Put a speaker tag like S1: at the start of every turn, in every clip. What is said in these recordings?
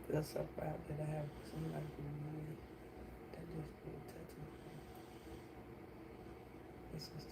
S1: feel so proud that I have somebody in my life that just really touches me. It's just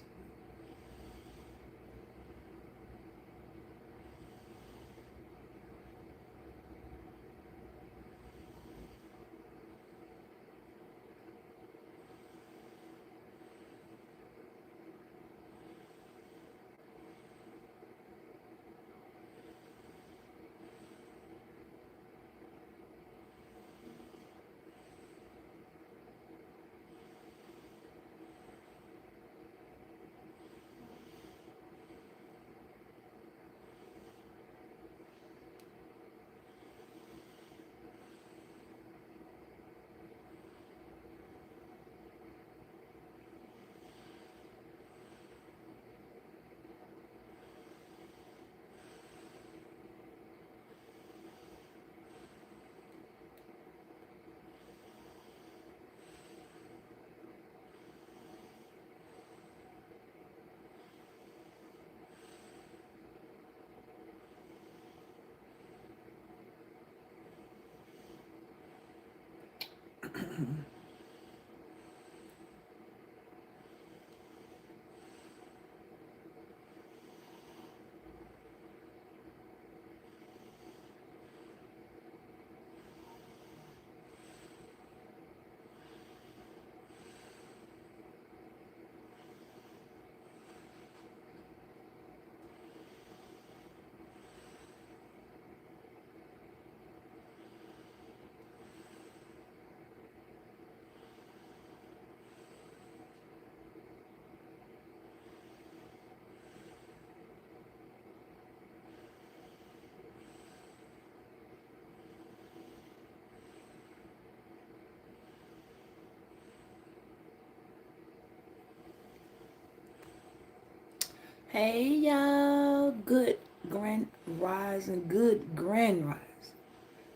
S1: hey y'all, good grand rising, good grand rise.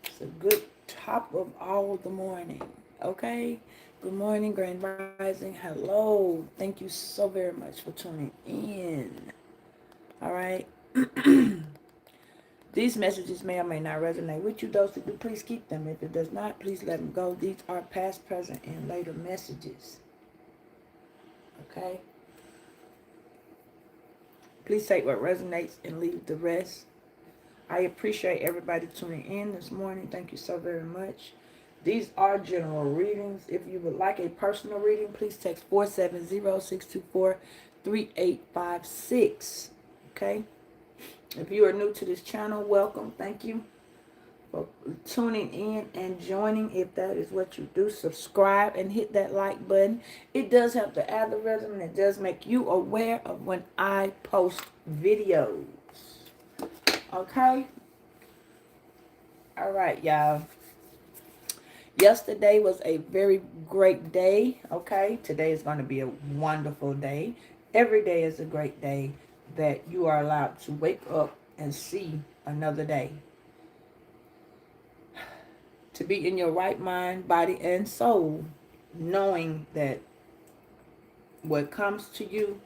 S1: It's a good top of all the morning. Okay, good morning, grand rising. Hello, thank you so very much for tuning in. All right, these messages may or may not resonate with you. Those that do, please keep them. If it does not, please let them go. These are past, present, and later messages. Okay, please take what resonates and leave the rest. I appreciate everybody tuning in this morning. Thank you so very much. These are general readings. If you would like a personal reading, please text 470-624-3856. Okay? If you are new to this channel, welcome. Thank you for tuning in and joining. If that is what you do, subscribe and hit that like button. It does help the algorithm and it does make you aware of when I post videos. Okay? All right, y'all. Yesterday was a very great day. Okay, today is going to be a wonderful day. Every day is a great day that you are allowed to wake up and see another day. To be in your right mind, body, and soul, knowing that what comes to you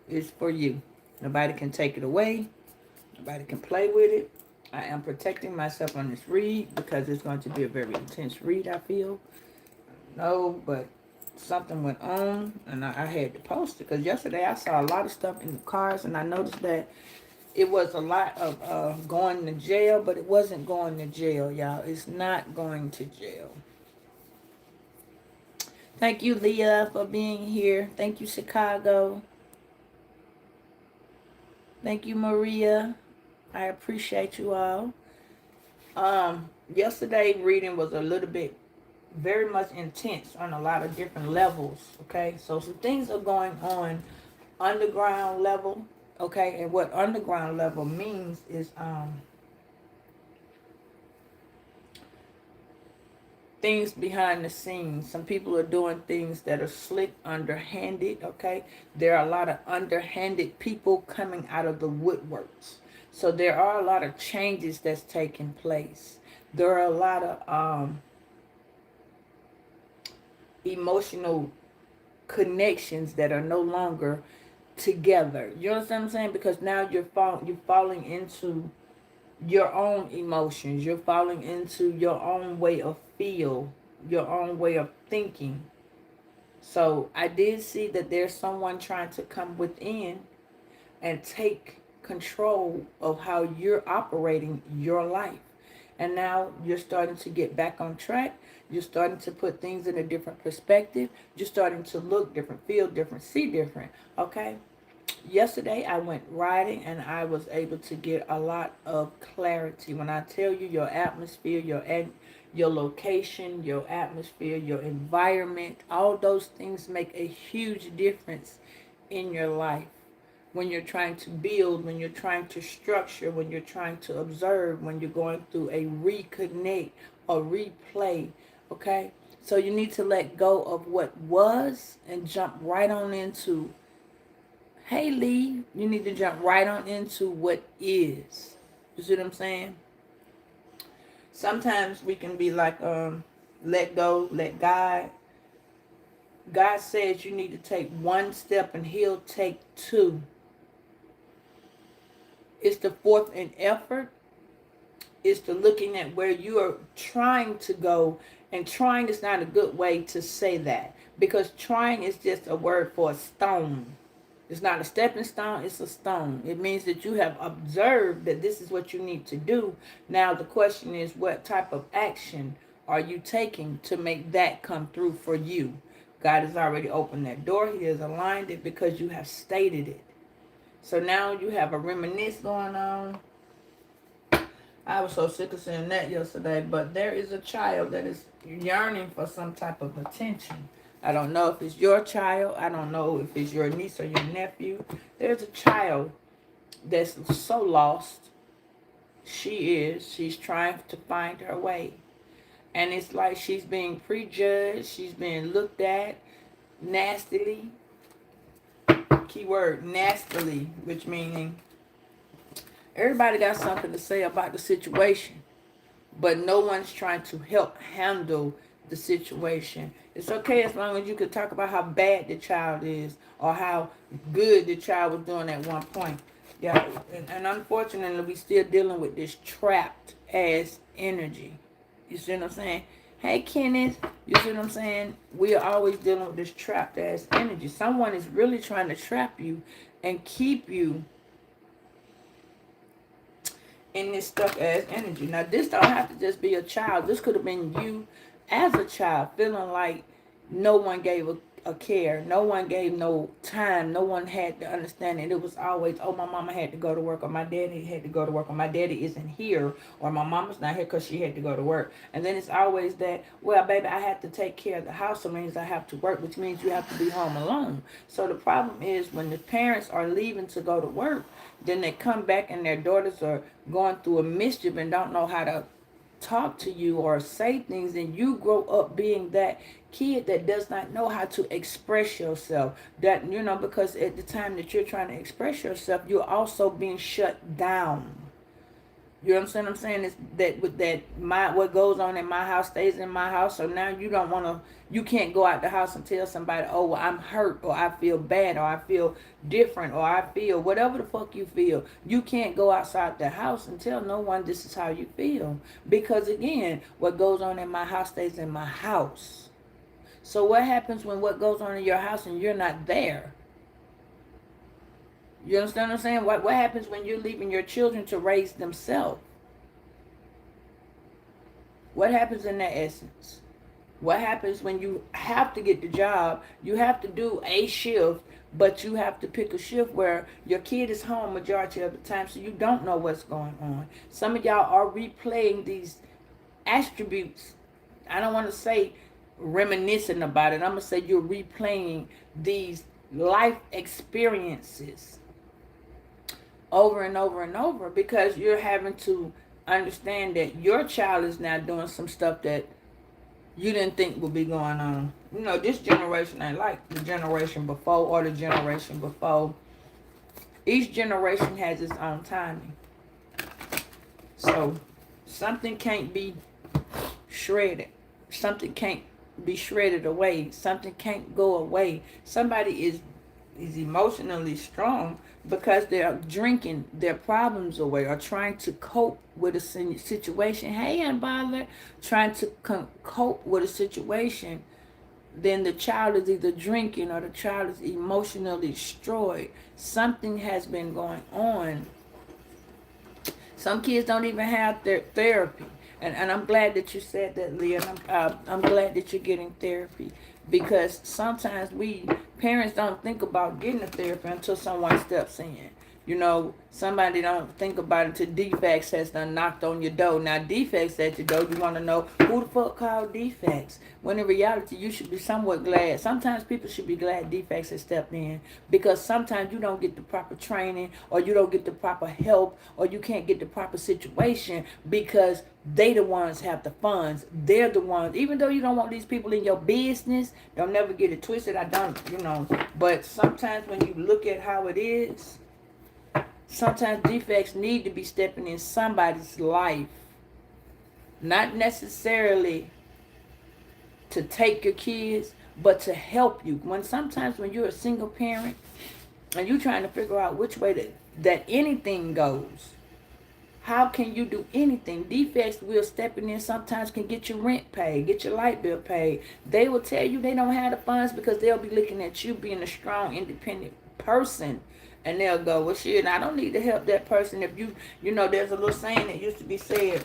S1: is for you. Nobody can take it away. Nobody can play with it. I am protecting myself on this read because it's going to be a very intense read, I feel. No, but something went on and I had to post it because yesterday I saw a lot of stuff in the cars and I noticed that it was a lot of going to jail, but it wasn't going to jail, y'all. It's not going to jail. Thank you, Leah, for being here. Thank you, Chicago. Thank you, Maria. I appreciate you all. Yesterday reading was a little bit very much intense on a lot of different levels. Okay, so some things are going on underground level. Okay, and what underground level means is things behind the scenes. Some people are doing things that are slick, underhanded. Okay, there are a lot of underhanded people coming out of the woodworks. So there are a lot of changes that's taking place. There are a lot of emotional connections that are no longer together. You understand what I'm saying? Because now you're falling into your own emotions. You're falling into your own way of feel, your own way of thinking. So I did see that there's someone trying to come within and take control of how you're operating your life. And now you're starting to get back on track. You're starting to put things in a different perspective. You're starting to look different, feel different, see different. Okay? Yesterday I went riding and I was able to get a lot of clarity. When I tell you, your atmosphere, your location, your atmosphere, your environment, all those things make a huge difference in your life. When you're trying to build, when you're trying to structure, when you're trying to observe, when you're going through a reconnect or replay, okay? So you need to let go of what was and jump right on into, hey Lee, you need to jump right on into what is. You see what I'm saying? Sometimes we can be like, let go, let God. God says you need to take one step and he'll take two. It's the fourth in effort. It's the looking at where you are trying to go. And trying is not a good way to say that. Because trying is just a word for a stone. It's not a stepping stone, it's a stone. It means that you have observed that this is what you need to do. Now the question is, what type of action are you taking to make that come through for you? God has already opened that door. He has aligned it because you have stated it. So now you have a reminisce going on. I was so sick of saying that yesterday, but there is a child that is yearning for some type of attention. I don't know if it's your child. I don't know if it's your niece or your nephew. There's a child that's so lost. She's trying to find her way. And it's like she's being prejudged. She's being looked at nastily. Keyword nastily, which meaning everybody got something to say about the situation, but no one's trying to help handle the situation. It's okay as long as you can talk about how bad the child is or how good the child was doing at one point. Yeah, and unfortunately, we still dealing with this trapped ass energy. You see what I'm saying? Hey, Kenneth, you see what I'm saying? We are always dealing with this trapped ass energy. Someone is really trying to trap you and keep you in this stuck ass energy. Now, this don't have to just be a child. This could have been you as a child feeling like no one gave a care. No one gave no time. No one had the understanding. It was always, oh, my mama had to go to work, or my daddy had to go to work, or my daddy isn't here, or my mama's not here because she had to go to work. And then it's always that, well, baby, I have to take care of the house, so it means I have to work, which means you have to be home alone. So the problem is when the parents are leaving to go to work, then they come back and their daughters are going through a mischief and don't know how to talk to you or say things, and you grow up being that kid that does not know how to express yourself. That, because at the time that you're trying to express yourself, you're also being shut down. You understand what I'm saying? It's that with that, what goes on in my house stays in my house. So now you can't go out the house and tell somebody, oh, well, I'm hurt, or I feel bad, or I feel different, or I feel whatever the fuck you feel. You can't go outside the house and tell no one this is how you feel. Because again, what goes on in my house stays in my house. So what happens when what goes on in your house and you're not there? You understand what I'm saying? What happens when you're leaving your children to raise themselves? What happens in that essence? What happens when you have to get the job? You have to do a shift, but you have to pick a shift where your kid is home majority of the time, so you don't know what's going on. Some of y'all are replaying these attributes. I don't want to say reminiscing about it. I'm going to say you're replaying these life experiences over and over and over, because you're having to understand that your child is now doing some stuff that you didn't think would be going on. This generation ain't like the generation before or the generation before. Each generation has its own timing. So something can't be shredded. Something can't be shredded away. Something can't go away. Somebody is is emotionally strong because they're drinking their problems away or trying to cope with a situation. Hey, unbothered, trying to cope with a situation. Then the child is either drinking or the child is emotionally destroyed. Something has been going on. Some kids don't even have their therapy. And I'm glad that you said that, Leah. And I'm glad that you're getting therapy, because sometimes we parents don't think about getting a therapy until someone steps in. You know, somebody don't think about it until defects has done knocked on your door. Now, defects at your door, you want to know who the fuck called defects. When in reality, you should be somewhat glad. Sometimes people should be glad defects has stepped in, because sometimes you don't get the proper training, or you don't get the proper help, or you can't get the proper situation because they the ones have the funds. They're the ones. Even though you don't want these people in your business, don't never get it twisted. I don't, But sometimes when you look at how it is, sometimes defects need to be stepping in somebody's life. Not necessarily to take your kids, but to help you. Sometimes when you're a single parent and you're trying to figure out which way that anything goes, how can you do anything? Defects will stepping in sometimes can get your rent paid, get your light bill paid. They will tell you they don't have the funds because they'll be looking at you being a strong, independent person. And they'll go, well, shit, I don't need to help that person. If there's a little saying that used to be said,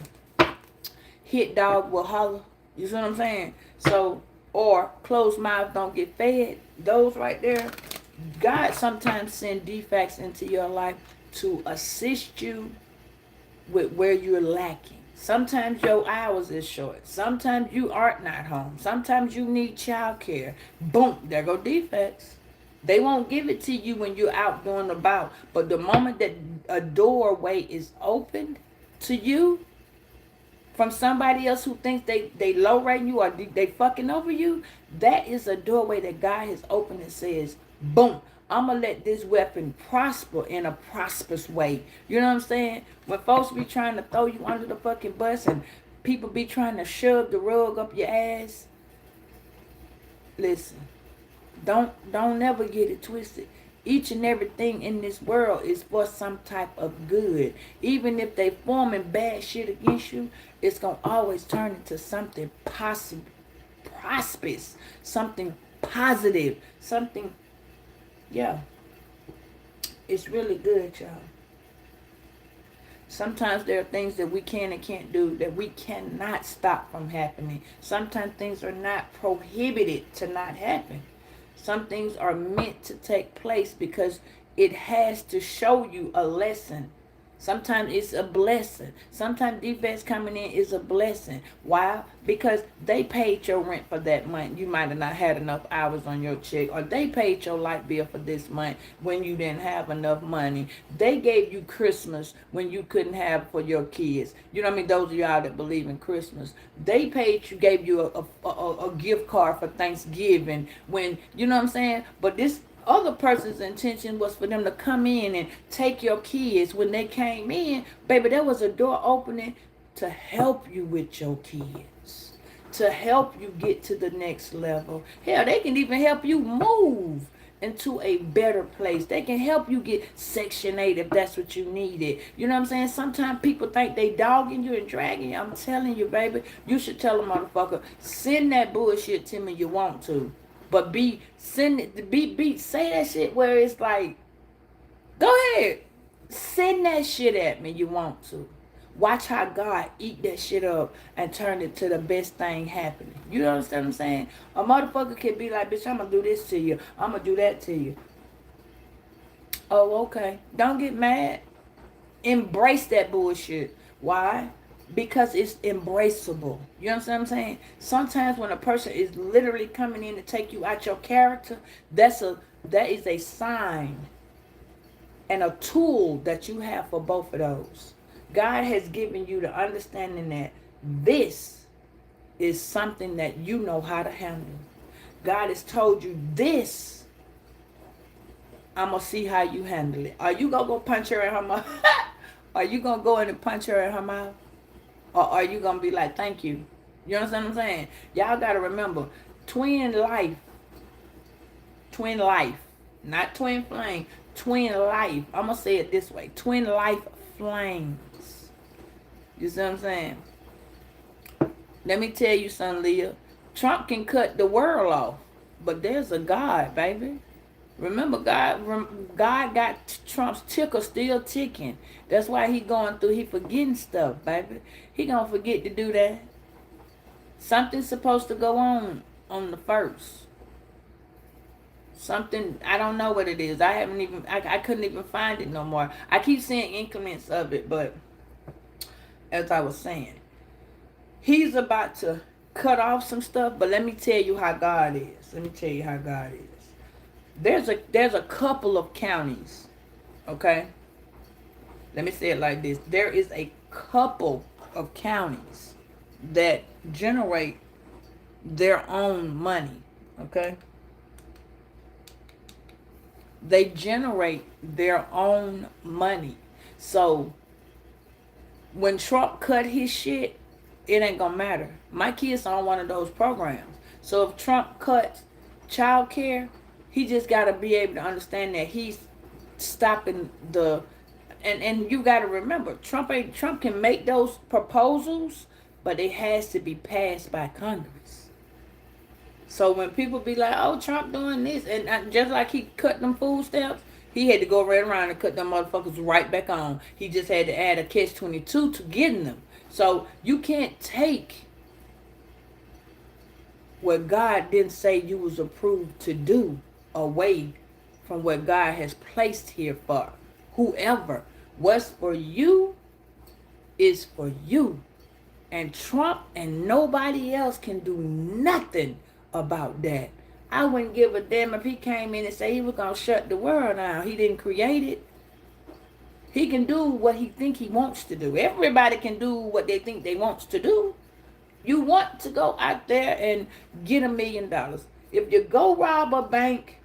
S1: hit dog will holler. You see what I'm saying? So, or closed mouth don't get fed. Those right there, God sometimes send defects into your life to assist you with where you're lacking. Sometimes your hours is short. Sometimes you aren't not home. Sometimes you need child care. Boom, there go defects. They won't give it to you when you're out doing about. But the moment that a doorway is opened to you from somebody else who thinks they low rating you or they fucking over you, that is a doorway that God has opened and says, boom, I'm going to let this weapon prosper in a prosperous way. You know what I'm saying? When folks be trying to throw you under the fucking bus and people be trying to shove the rug up your ass, listen. Don't never get it twisted. Each and everything in this world is for some type of good. Even if they forming bad shit against you, it's going to always turn into something possible, prosperous, something positive, something, yeah. It's really good, y'all. Sometimes there are things that we can and can't do that we cannot stop from happening. Sometimes things are not prohibited to not happen. Some things are meant to take place because it has to show you a lesson. Sometimes it's a blessing. Sometimes defects coming in is a blessing. Why? Because they paid your rent for that month. You might have not had enough hours on your check. Or they paid your light bill for this month when you didn't have enough money. They gave you Christmas when you couldn't have for your kids. You know what I mean? Those of y'all that believe in Christmas. They gave you a gift card for Thanksgiving when, you know what I'm saying? But this other person's intention was for them to come in and take your kids. When they came in, baby, there was a door opening to help you with your kids, to help you get to the next level. Hell, they can even help you move into a better place. They can help you get Section 8 if that's what you needed. You know what I'm saying? Sometimes people think they dogging you and dragging you. I'm telling you, baby, you should tell them, motherfucker, send that bullshit to me you want to. But say that shit where it's like, go ahead, send that shit at me you want to. Watch how God eat that shit up and turn it to the best thing happening. You understand what I'm saying? A motherfucker can be like, bitch, I'm going to do this to you. I'm going to do that to you. Oh, okay. Don't get mad. Embrace that bullshit. Why? Because it's embraceable. You understand what I'm saying? Sometimes when a person is literally coming in to take you out your character, that is a sign and a tool that you have for both of those. God has given you the understanding that this is something that you know how to handle. God has told you this, I'm going to see how you handle it. Are you going to go punch her in her mouth? Are you going to go in and punch her in her mouth? Or are you going to be like, thank you? You understand what I'm saying? Y'all got to remember, twin life Not twin flame. Twin life. I'm going to say it this way. Twin life flames. You see what I'm saying? Let me tell you something, Leah. Trump can cut the world off. But there's a God, baby. Remember, God got Trump's ticker still ticking. That's why he going through, he forgetting stuff, baby. He gonna forget to do that. Something's supposed to go on the 1st. Something, I don't know what it is. I couldn't even find it no more. I keep seeing increments of it, but as I was saying, he's about to cut off some stuff, but let me tell you how God is. Let me tell you how God is. There's a couple of counties, okay? Let me say it like this. There is a couple of counties that generate their own money, okay? They generate their own money. So when Trump cut his shit, it ain't gonna matter. My kids are on one of those programs. So if Trump cuts child care, he just gotta be able to understand that he's stopping the and you gotta remember, Trump can make those proposals, but it has to be passed by Congress. So when people be like, oh, Trump doing this, and just like he cut them food stamps, he had to go right around and cut them motherfuckers right back on. He just had to add a catch-22 to getting them. So you can't take what God didn't say you was approved to do away from what God has placed here for. Whoever. What's for you is for you. And Trump and nobody else can do nothing about that. I wouldn't give a damn if he came in and said he was going to shut the world down. He didn't create it. He can do what he think he wants to do. Everybody can do what they think they wants to do. You want to go out there and get $1 million. If you go rob a bank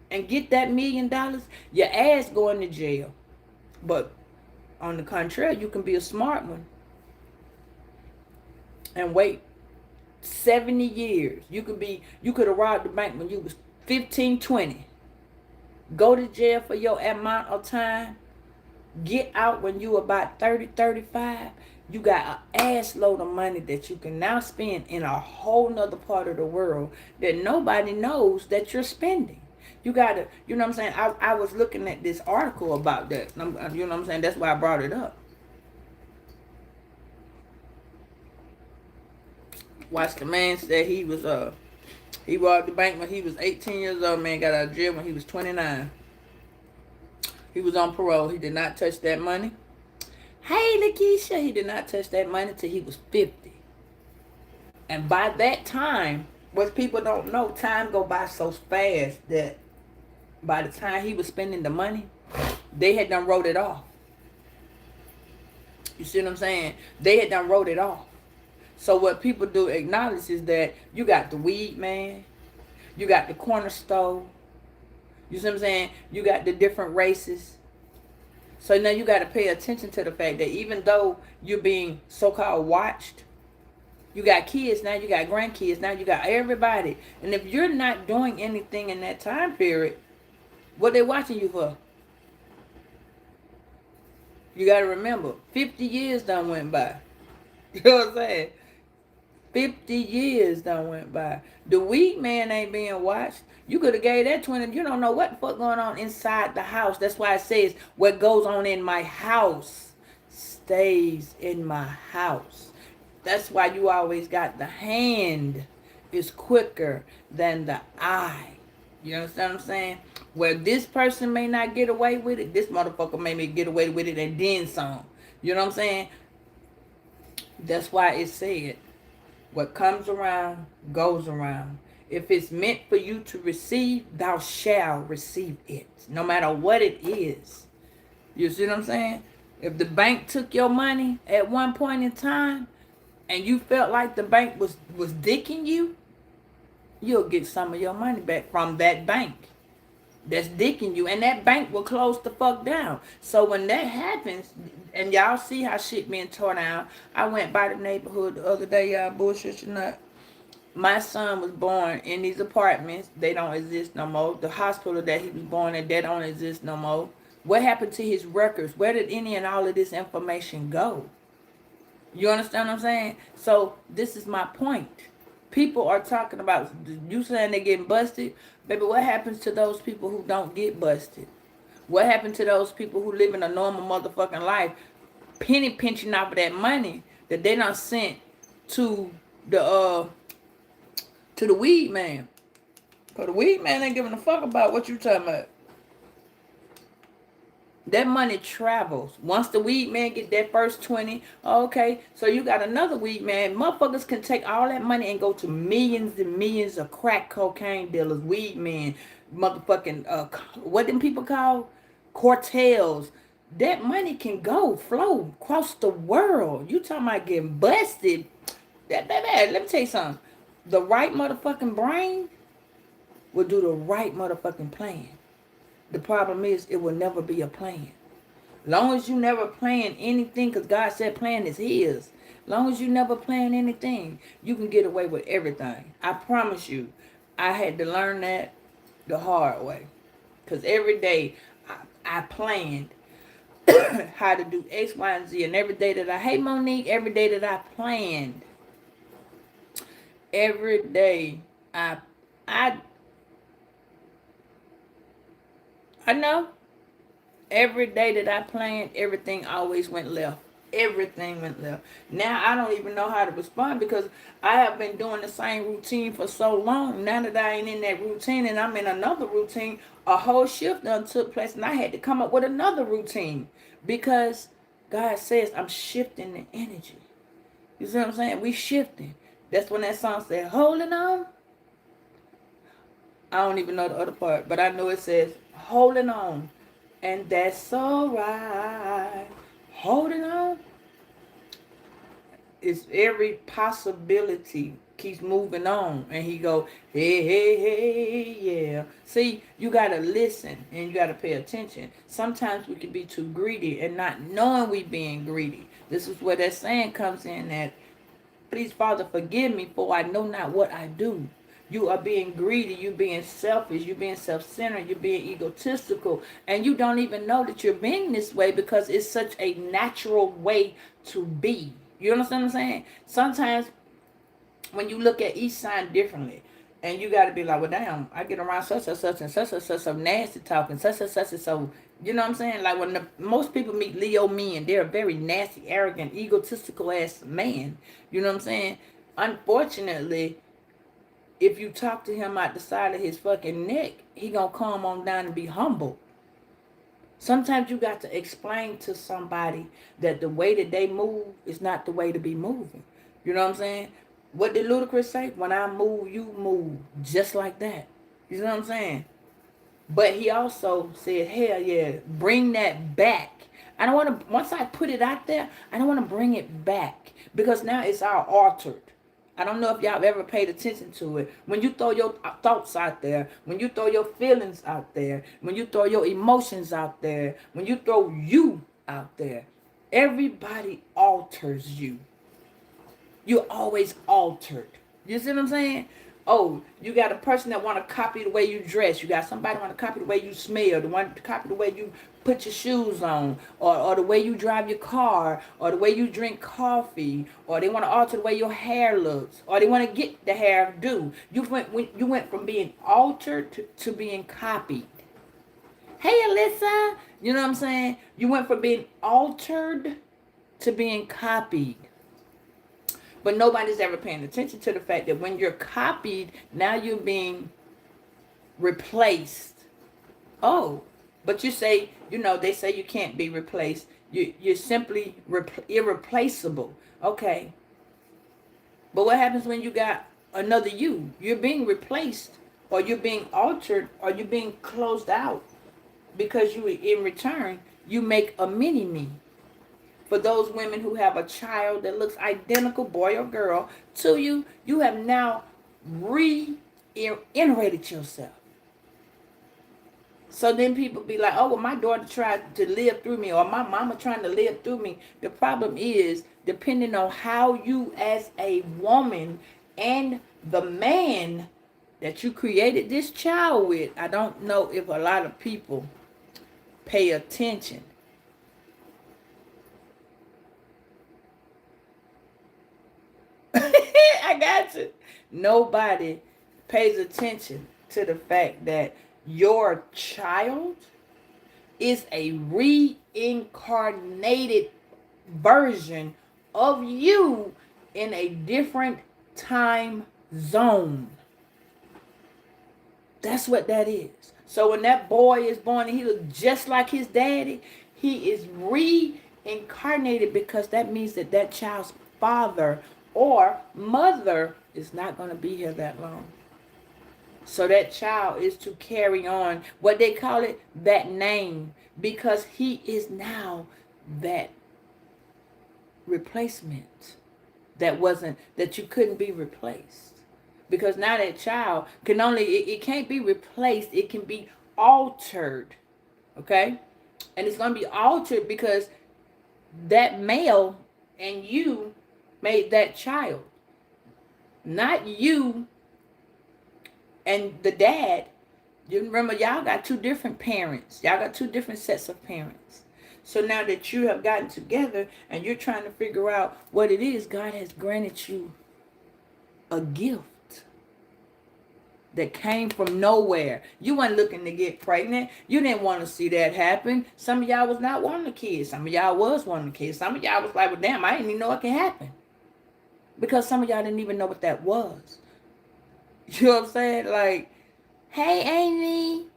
S1: and get that $1 million, your ass going to jail. But on the contrary, you can be a smart one and wait 70 years. You could have robbed the bank when you was 15, 20. Go to jail for your amount of time. Get out when you about 30, 35. You got an ass load of money that you can now spend in a whole nother part of the world that nobody knows that you're spending. You gotta, you know what I'm saying? I was looking at this article about that. You know what I'm saying? That's why I brought it up. Watch, the man said he robbed the bank when he was 18 years old. Man got out of jail when he was 29. He was on parole. He did not touch that money. Hey, Lakeisha, he did not touch that money till he was 50. And by that time, what people don't know, time go by so fast that by the time he was spending the money, they had done wrote it off. You see what I'm saying? They had done wrote it off. So what people do acknowledge is that you got the weed man, you got the corner store, you see what I'm saying? You got the different races. So now you got to pay attention to the fact that even though you're being so-called watched, you got kids now, you got grandkids now, you got everybody. And if you're not doing anything in that time period, what they watching you for? You got to remember, 50 years done went by. You know what I'm saying? 50 years done went by. The weed man ain't being watched. You could have gave that 20. You don't know what the fuck going on inside the house. That's why it says what goes on in my house stays in my house. That's why you always got the hand is quicker than the eye. You understand what I'm saying? Where this person may not get away with it, this motherfucker may get away with it and then some. You know what I'm saying? That's why it said, what comes around, goes around. If it's meant for you to receive, thou shalt receive it. No matter what it is. You see what I'm saying? If the bank took your money at one point in time, and you felt like the bank was dicking you, you'll get some of your money back from that bank that's dicking you. And that bank will close the fuck down. So when that happens, and y'all see how shit being torn down. I went by the neighborhood the other day, y'all bullshit or not. My son was born in these apartments. They don't exist no more. The hospital that he was born in, they don't exist no more. What happened to his records? Where did any and all of this information go? You understand what I'm saying? So this is my point. People are talking about, you saying they're getting busted. Baby, what happens to those people who don't get busted? What happened to those people who live in a normal motherfucking life, penny pinching off of that money that they done sent to the weed man? Cause the weed man ain't giving a fuck about what you talking about. That money travels. Once the weed man get that first 20, okay, so you got another weed man. Motherfuckers can take all that money and go to millions and millions of crack cocaine dealers, weed men, motherfucking, what them people call? Cartels. That money can go, flow across the world. You talking about getting busted. That, let me tell you something. The right motherfucking brain will do the right motherfucking plan. The problem is it will never be a plan. Long as you never plan anything, because God said plan is his. Long as you never plan anything, you can get away with everything. I promise you. I had to learn that the hard way. Because every day I planned how to do X, Y, and Z. And every day that hey Monique, every day that I planned, every day I I know. Every day that I planned, everything always went left. Everything went left. Now I don't even know how to respond because I have been doing the same routine for so long. Now that I ain't in that routine and I'm in another routine, a whole shift done took place and I had to come up with another routine because God says I'm shifting the energy. You see what I'm saying? We shifting. That's when that song said, holding on. I don't even know the other part, but I know it says, holding on. And that's alright. Holding on. It's every possibility keeps moving on. And he go, hey, hey, hey, yeah. See, you got to listen and you got to pay attention. Sometimes we can be too greedy and not knowing we being greedy. This is where that saying comes in that, please, Father, forgive me for I know not what I do. You are being greedy, you being selfish, you being self-centered, you're being egotistical, and you don't even know that you're being this way because it's such a natural way to be. You understand what I'm saying? Sometimes when you look at each sign differently, and you got to be like, well, damn, I get around such and such and such and such some nasty talking, such and such and so, you know what I'm saying? Like when most people meet Leo men, they're a very nasty, arrogant, egotistical ass man. You know what I'm saying? Unfortunately, if you talk to him out the side of his fucking neck, he gonna calm on down and be humble. Sometimes you got to explain to somebody that the way that they move is not the way to be moving. You know what I'm saying? What did Ludacris say? When I move, you move. Just like that. You know what I'm saying? But he also said, hell yeah, bring that back. I don't want to, once I put it out there, I don't want to bring it back. Because now it's all altered. I don't know if y'all ever paid attention to it. When you throw your thoughts out there, when you throw your feelings out there, when you throw your emotions out there, when you throw you out there, everybody alters you. You're always altered. You see what I'm saying? Oh, you got a person that want to copy the way you dress. You got somebody want to copy the way you smell. The one to copy the way you put your shoes on, or the way you drive your car, or the way you drink coffee, or they want to alter the way your hair looks, or they want to get the hair do. You went from being altered to being copied. Hey, Alyssa. You know what I'm saying? You went from being altered to being copied. But nobody's ever paying attention to the fact that when you're copied, now you're being replaced. Oh, but you say, they say you can't be replaced. You're simply irreplaceable. Okay. But what happens when you got another you? You're being replaced, or you're being altered, or you're being closed out. Because in return, you make a mini-me. For those women who have a child that looks identical, boy or girl, to you, you have now reiterated yourself. So then people be like, oh, well, my daughter tried to live through me, or my mama trying to live through me. The problem is, depending on how you as a woman and The man that you created this child with, I don't know if a lot of people pay attention. I got you. Nobody pays attention to the fact that your child is a reincarnated version of you in a different time zone. That's what that is. So when that boy is born and he looks just like his daddy, he is reincarnated, because that means that that child's father or mother is not going to be here that long. So that child is to carry on what they call it, that name, because he is now that replacement that you couldn't be replaced. Because now that child can only, it can't be replaced, it can be altered. Okay? And it's going to be altered because that male and you made that child. Not you and the dad. You remember, y'all got two different parents. Y'all got two different sets of parents. So now that you have gotten together and you're trying to figure out what it is, God has granted you a gift that came from nowhere. You weren't looking to get pregnant. You didn't want to see that happen. Some of y'all was not wanting a kid. Some of y'all was wanting a kid. Some of y'all was like, well, damn, I didn't even know it can happen. Because some of y'all didn't even know what that was. You know what I'm saying? Like, hey, Amy.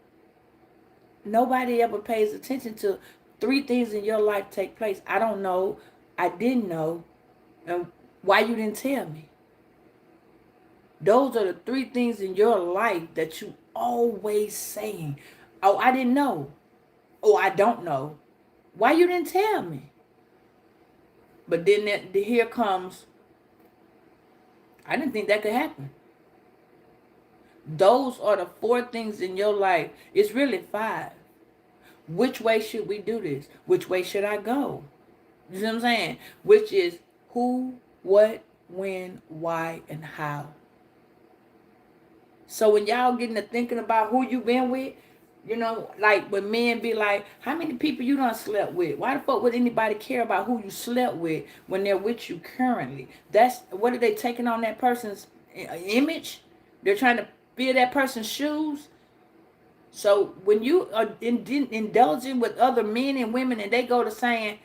S1: Nobody ever pays attention to 3 things in your life take place. I don't know. I didn't know. And why you didn't tell me? Those are the 3 things in your life that you always saying. Oh, I didn't know. Oh, I don't know. Why you didn't tell me? But then here comes, I didn't think that could happen. Those are the 4 things in your life. It's really 5. Which way should we do this? Which way should I go? You see what I'm saying? Which is who, what, when, why, and how. So when y'all getting to thinking about who you been with, you know, like when men be like, how many people you done slept with? Why the fuck would anybody care about who you slept with when they're with you currently? That's, what are they taking on that person's image? They're trying to fill that person's shoes. So when you are indulging with other men and women and they go to saying,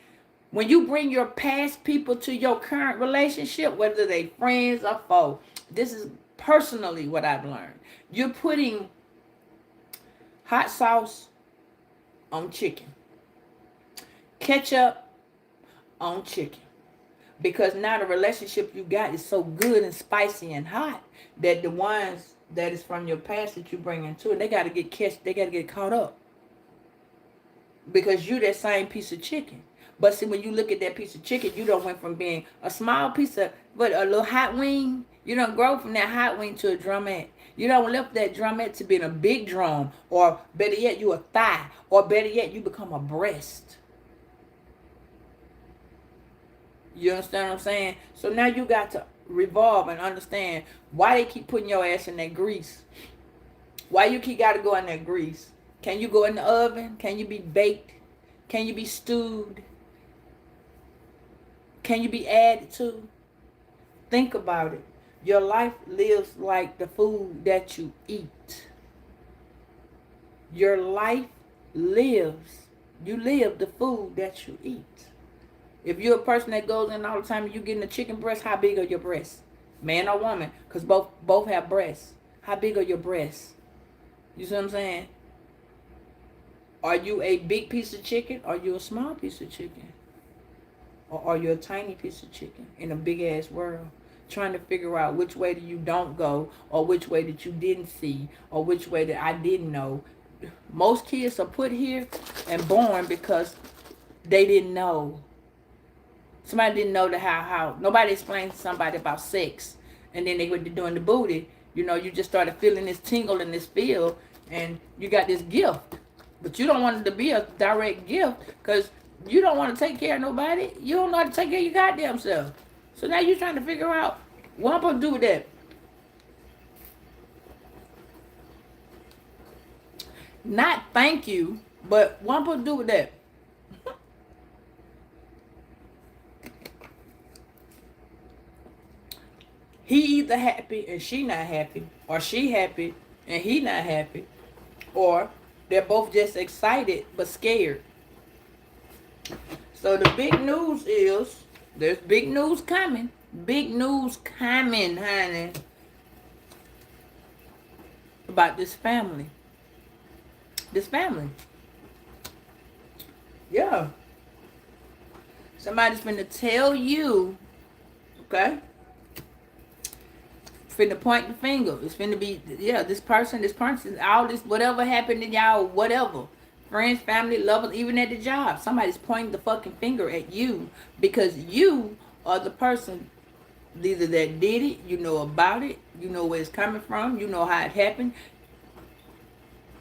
S1: when you bring your past people to your current relationship, whether they friends or foe, this is personally what I've learned. You're putting hot sauce on chicken, ketchup on chicken, because now the relationship you got is so good and spicy and hot that the ones that is from your past that you bring into it, they got to get caught up, because you that same piece of chicken. But see, when you look at that piece of chicken, you don't went from being a small piece of, but a little hot wing. You don't grow from that hot wing to a drumette. You don't lift that drumette to being a big drum, or better yet, you a thigh, or better yet, you become a breast. You understand what I'm saying? So now you got to revolve and understand why they keep putting your ass in that grease. Why you keep got to go in that grease? Can you go in the oven? Can you be baked? Can you be stewed? Can you be added to? Think about it. Your life lives like the food that you eat. Your life lives. You live the food that you eat. If you're a person that goes in all the time and you getting a chicken breast, how big are your breasts? Man or woman? Because both have breasts. How big are your breasts? You see what I'm saying? Are you a big piece of chicken? Or are you a small piece of chicken? Or are you a tiny piece of chicken in a big ass world? Trying to figure out which way that you don't go, or which way that you didn't see, or which way that I didn't know. Most kids are put here and born because they didn't know. Somebody didn't know how nobody explained to somebody about sex, and then they were doing the booty. You know, you just started feeling this tingle in this feel, and you got this gift, but you don't want it to be a direct gift because you don't want to take care of nobody. You don't know how to take care of your goddamn self. So now you're trying to figure out what I'm supposed to do with that. Not thank you, but what I'm supposed to do with that? He either happy and she not happy, or she happy and he not happy, or they're both just excited but scared. So the big news is there's big news coming. Big news coming, honey, about this family. This family. Yeah. Somebody's finna tell you, okay? Finna point the finger. It's finna be, yeah, this person, all this, whatever happened to y'all, whatever. Friends, family, lovers, even at the job. Somebody's pointing the fucking finger at you because you are the person either that did it, you know about it, you know where it's coming from, you know how it happened.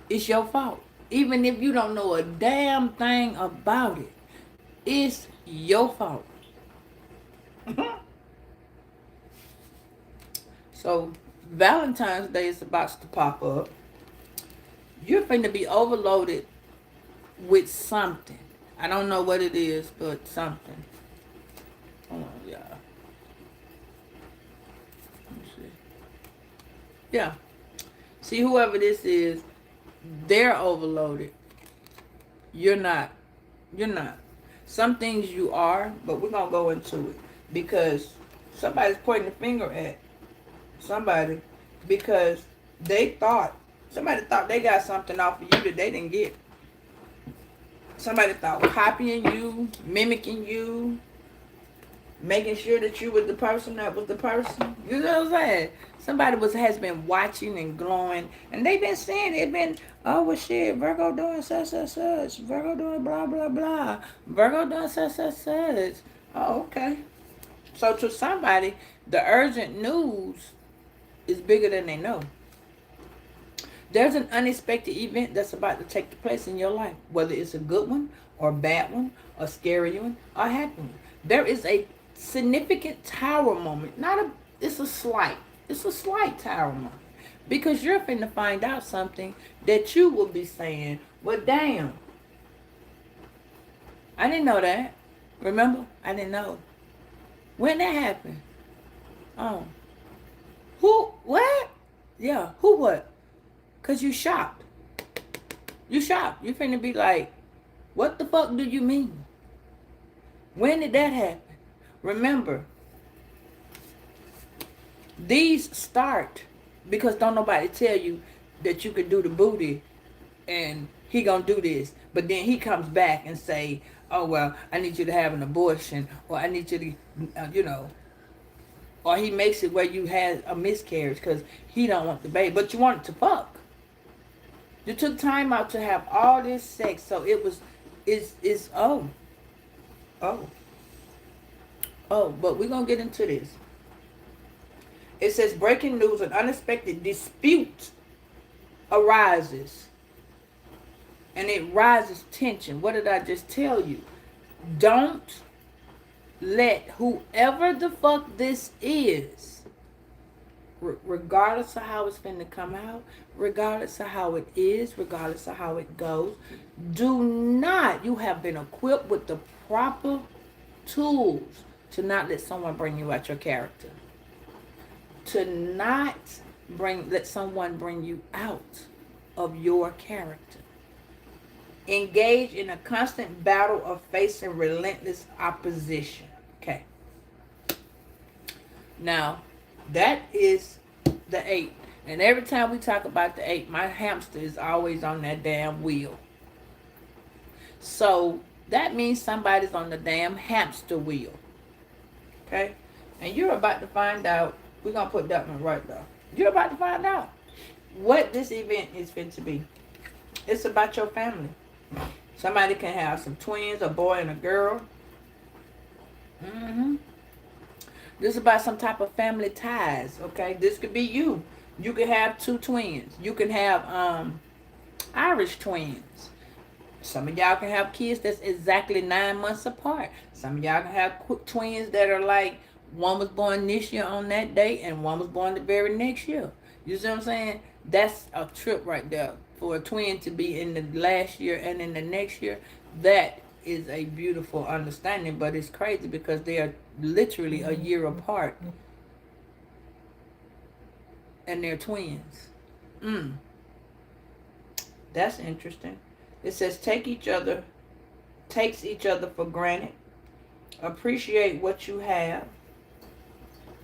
S1: It's your fault. Even if you don't know a damn thing about it, it's your fault. So Valentine's Day is about to pop up. You're finna be overloaded with something. I don't know what it is, but something. Hold on, y'all. Let me see. Yeah. See, whoever this is, they're overloaded. You're not. You're not. Some things you are, but we're gonna go into it because somebody's pointing the finger at somebody because somebody thought they got something off of you that they didn't get. Somebody thought copying you, mimicking you, making sure that you was the person that was the person. You know what I'm saying? Somebody has been watching and glowing, and they've been saying it. Been, oh well, shit, Virgo doing such such such, Virgo doing blah blah blah, Virgo doing such such such. Oh, okay. So to somebody, the urgent news is bigger than they know. There's an unexpected event that's about to take place in your life, whether it's a good one or a bad one, a scary one, or a happy one. There is a significant tower moment. It's a slight tower moment. Because you're finna find out something that you will be saying, well, damn, I didn't know that. Remember? I didn't know. When that happened? Oh. Who? What? Yeah, who what? Because you shocked. You shocked. You finna be like, what the fuck do you mean? When did that happen? Remember, these start because don't nobody tell you that you could do the booty and he gonna do this. But then he comes back and say, oh, well, I need you to have an abortion, or I need you to, or he makes it where you had a miscarriage because he don't want the baby, but you want it to fuck. You took time out to have all this sex, so oh, but we're going to get into this. It says, breaking news, an unexpected dispute arises. And it rises tension. What did I just tell you? Don't let whoever the fuck this is, regardless of how it's going to come out, regardless of how it is, regardless of how it goes, you have been equipped with the proper tools to not let someone bring you out your character. To not let someone bring you out of your character. Engage in a constant battle of facing relentless opposition. Okay. Now, that is the 8. And every time we talk about the 8, my hamster is always on that damn wheel. So, that means somebody's on the damn hamster wheel. Okay? And you're about to find out. We're going to put that one right there. You're about to find out what this event is going to be. It's about your family. Somebody can have some twins, a boy and a girl. This is about some type of family ties, okay? This could be you. You could have 2 twins. You can have Irish twins. Some of y'all can have kids that's exactly 9 months apart. Some of y'all can have twins that are like, one was born this year on that day and one was born the very next year. You see what I'm saying? That's a trip right there for a twin to be in the last year and in the next year, that is a beautiful understanding. But it's crazy because they are literally a year apart and they're twins. That's interesting. It says takes each other for granted, appreciate what you have,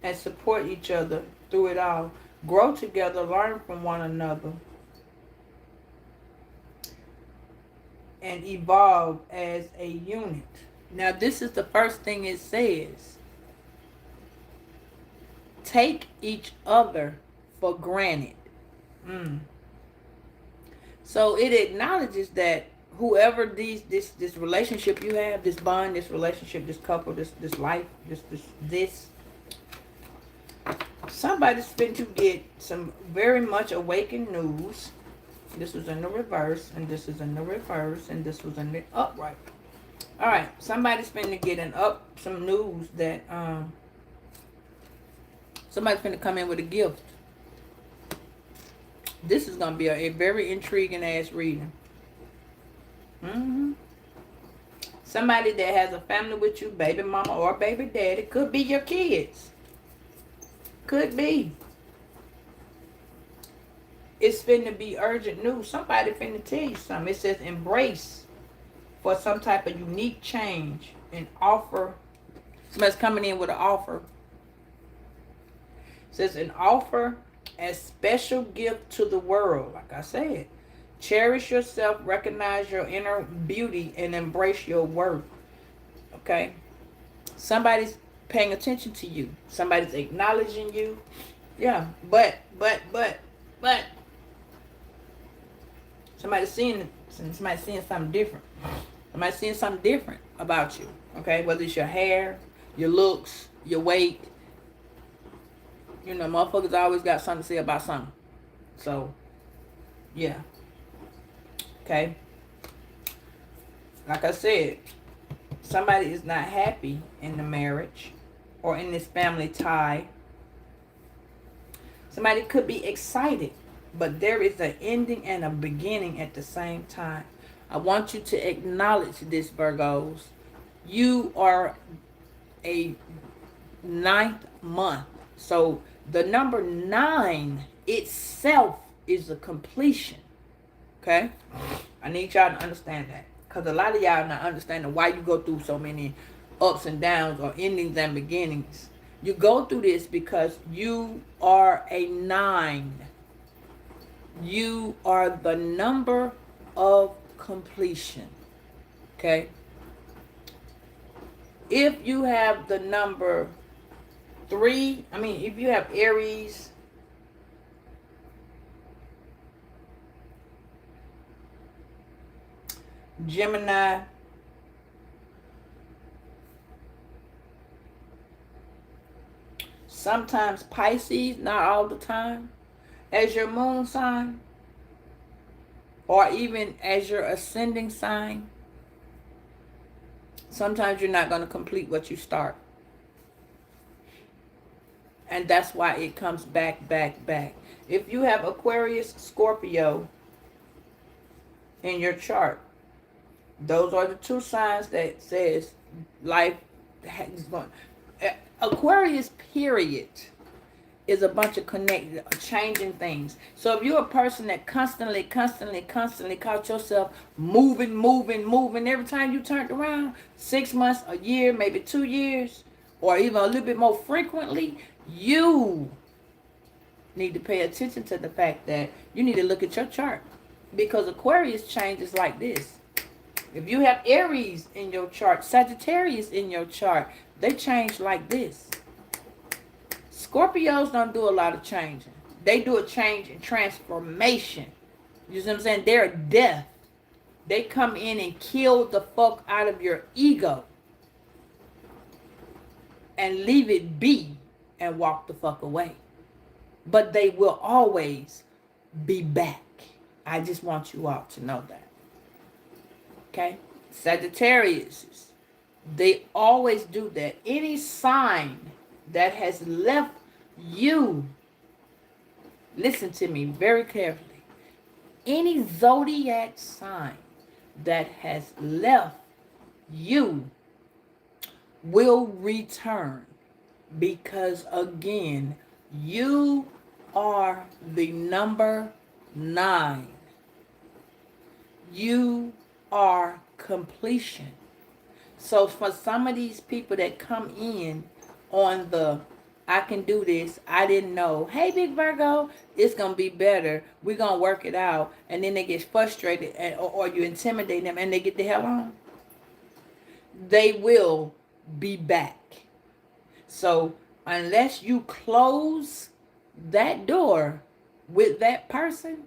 S1: and support each other through it all. Grow together, learn from one another, and evolve as a unit. Now, this is the first thing it says. Take each other for granted. So it acknowledges that whoever this relationship you have, this bond, this relationship, this couple, this life, this somebody's been to get some very much awakened news. This was in the reverse, and this is in the reverse, and this was in the upright. All right, somebody's been to get some news that somebody's been to come in with a gift. This is gonna be a very intriguing ass reading. Somebody that has a family with you, baby mama or baby daddy, could be your kids. Could be. It's finna be urgent news. Somebody finna tell you something. It says embrace for some type of unique change and offer. Somebody's coming in with an offer. It says an offer as special gift to the world. Like I said, cherish yourself, recognize your inner beauty, and embrace your worth. Okay? Somebody's paying attention to you. Somebody's acknowledging you. Yeah, but somebody's seeing something different. Somebody's seeing something different about you. Okay? Whether it's your hair, your looks, your weight. You know, motherfuckers always got something to say about something. So, yeah. Okay? Like I said, somebody is not happy in the marriage or in this family tie. Somebody could be excited, but there is an ending and a beginning at the same time. I want you to acknowledge this, Virgos. You are a 9th month. So the number 9 itself is a completion. Okay? I need y'all to understand that. Because a lot of y'all not understanding why you go through so many ups and downs or endings and beginnings. You go through this because you are a 9. You are the number of completion. Okay? If you have the number 3, if you have Aries, Gemini, sometimes Pisces, not all the time, as your moon sign, or even as your ascending sign, sometimes you're not going to complete what you start. And that's why it comes back. If you have Aquarius, Scorpio in your chart, those are the 2 signs that says life is going. Aquarius, period, is a bunch of connected, changing things. So if you're a person that constantly caught yourself moving, every time you turned around, 6 months, a year, maybe 2 years, or even a little bit more frequently, you need to pay attention to the fact that you need to look at your chart. Because Aquarius changes like this. If you have Aries in your chart, Sagittarius in your chart, they change like this. Scorpios don't do a lot of changing. They do a change and transformation. You see what I'm saying? They're a death. They come in and kill the fuck out of your ego and leave it be and walk the fuck away. But they will always be back. I just want you all to know that. Okay? Sagittarius, they always do that. Any sign that has left you, listen to me very carefully. Any zodiac sign that has left you will return, because again, you are the number 9. You are completion. So for some of these people that come in on the I can do this, I didn't know, hey big Virgo, it's gonna be better, we're gonna work it out, and then they get frustrated, or you intimidate them and they get the hell on, they will be back. So unless you close that door with that person,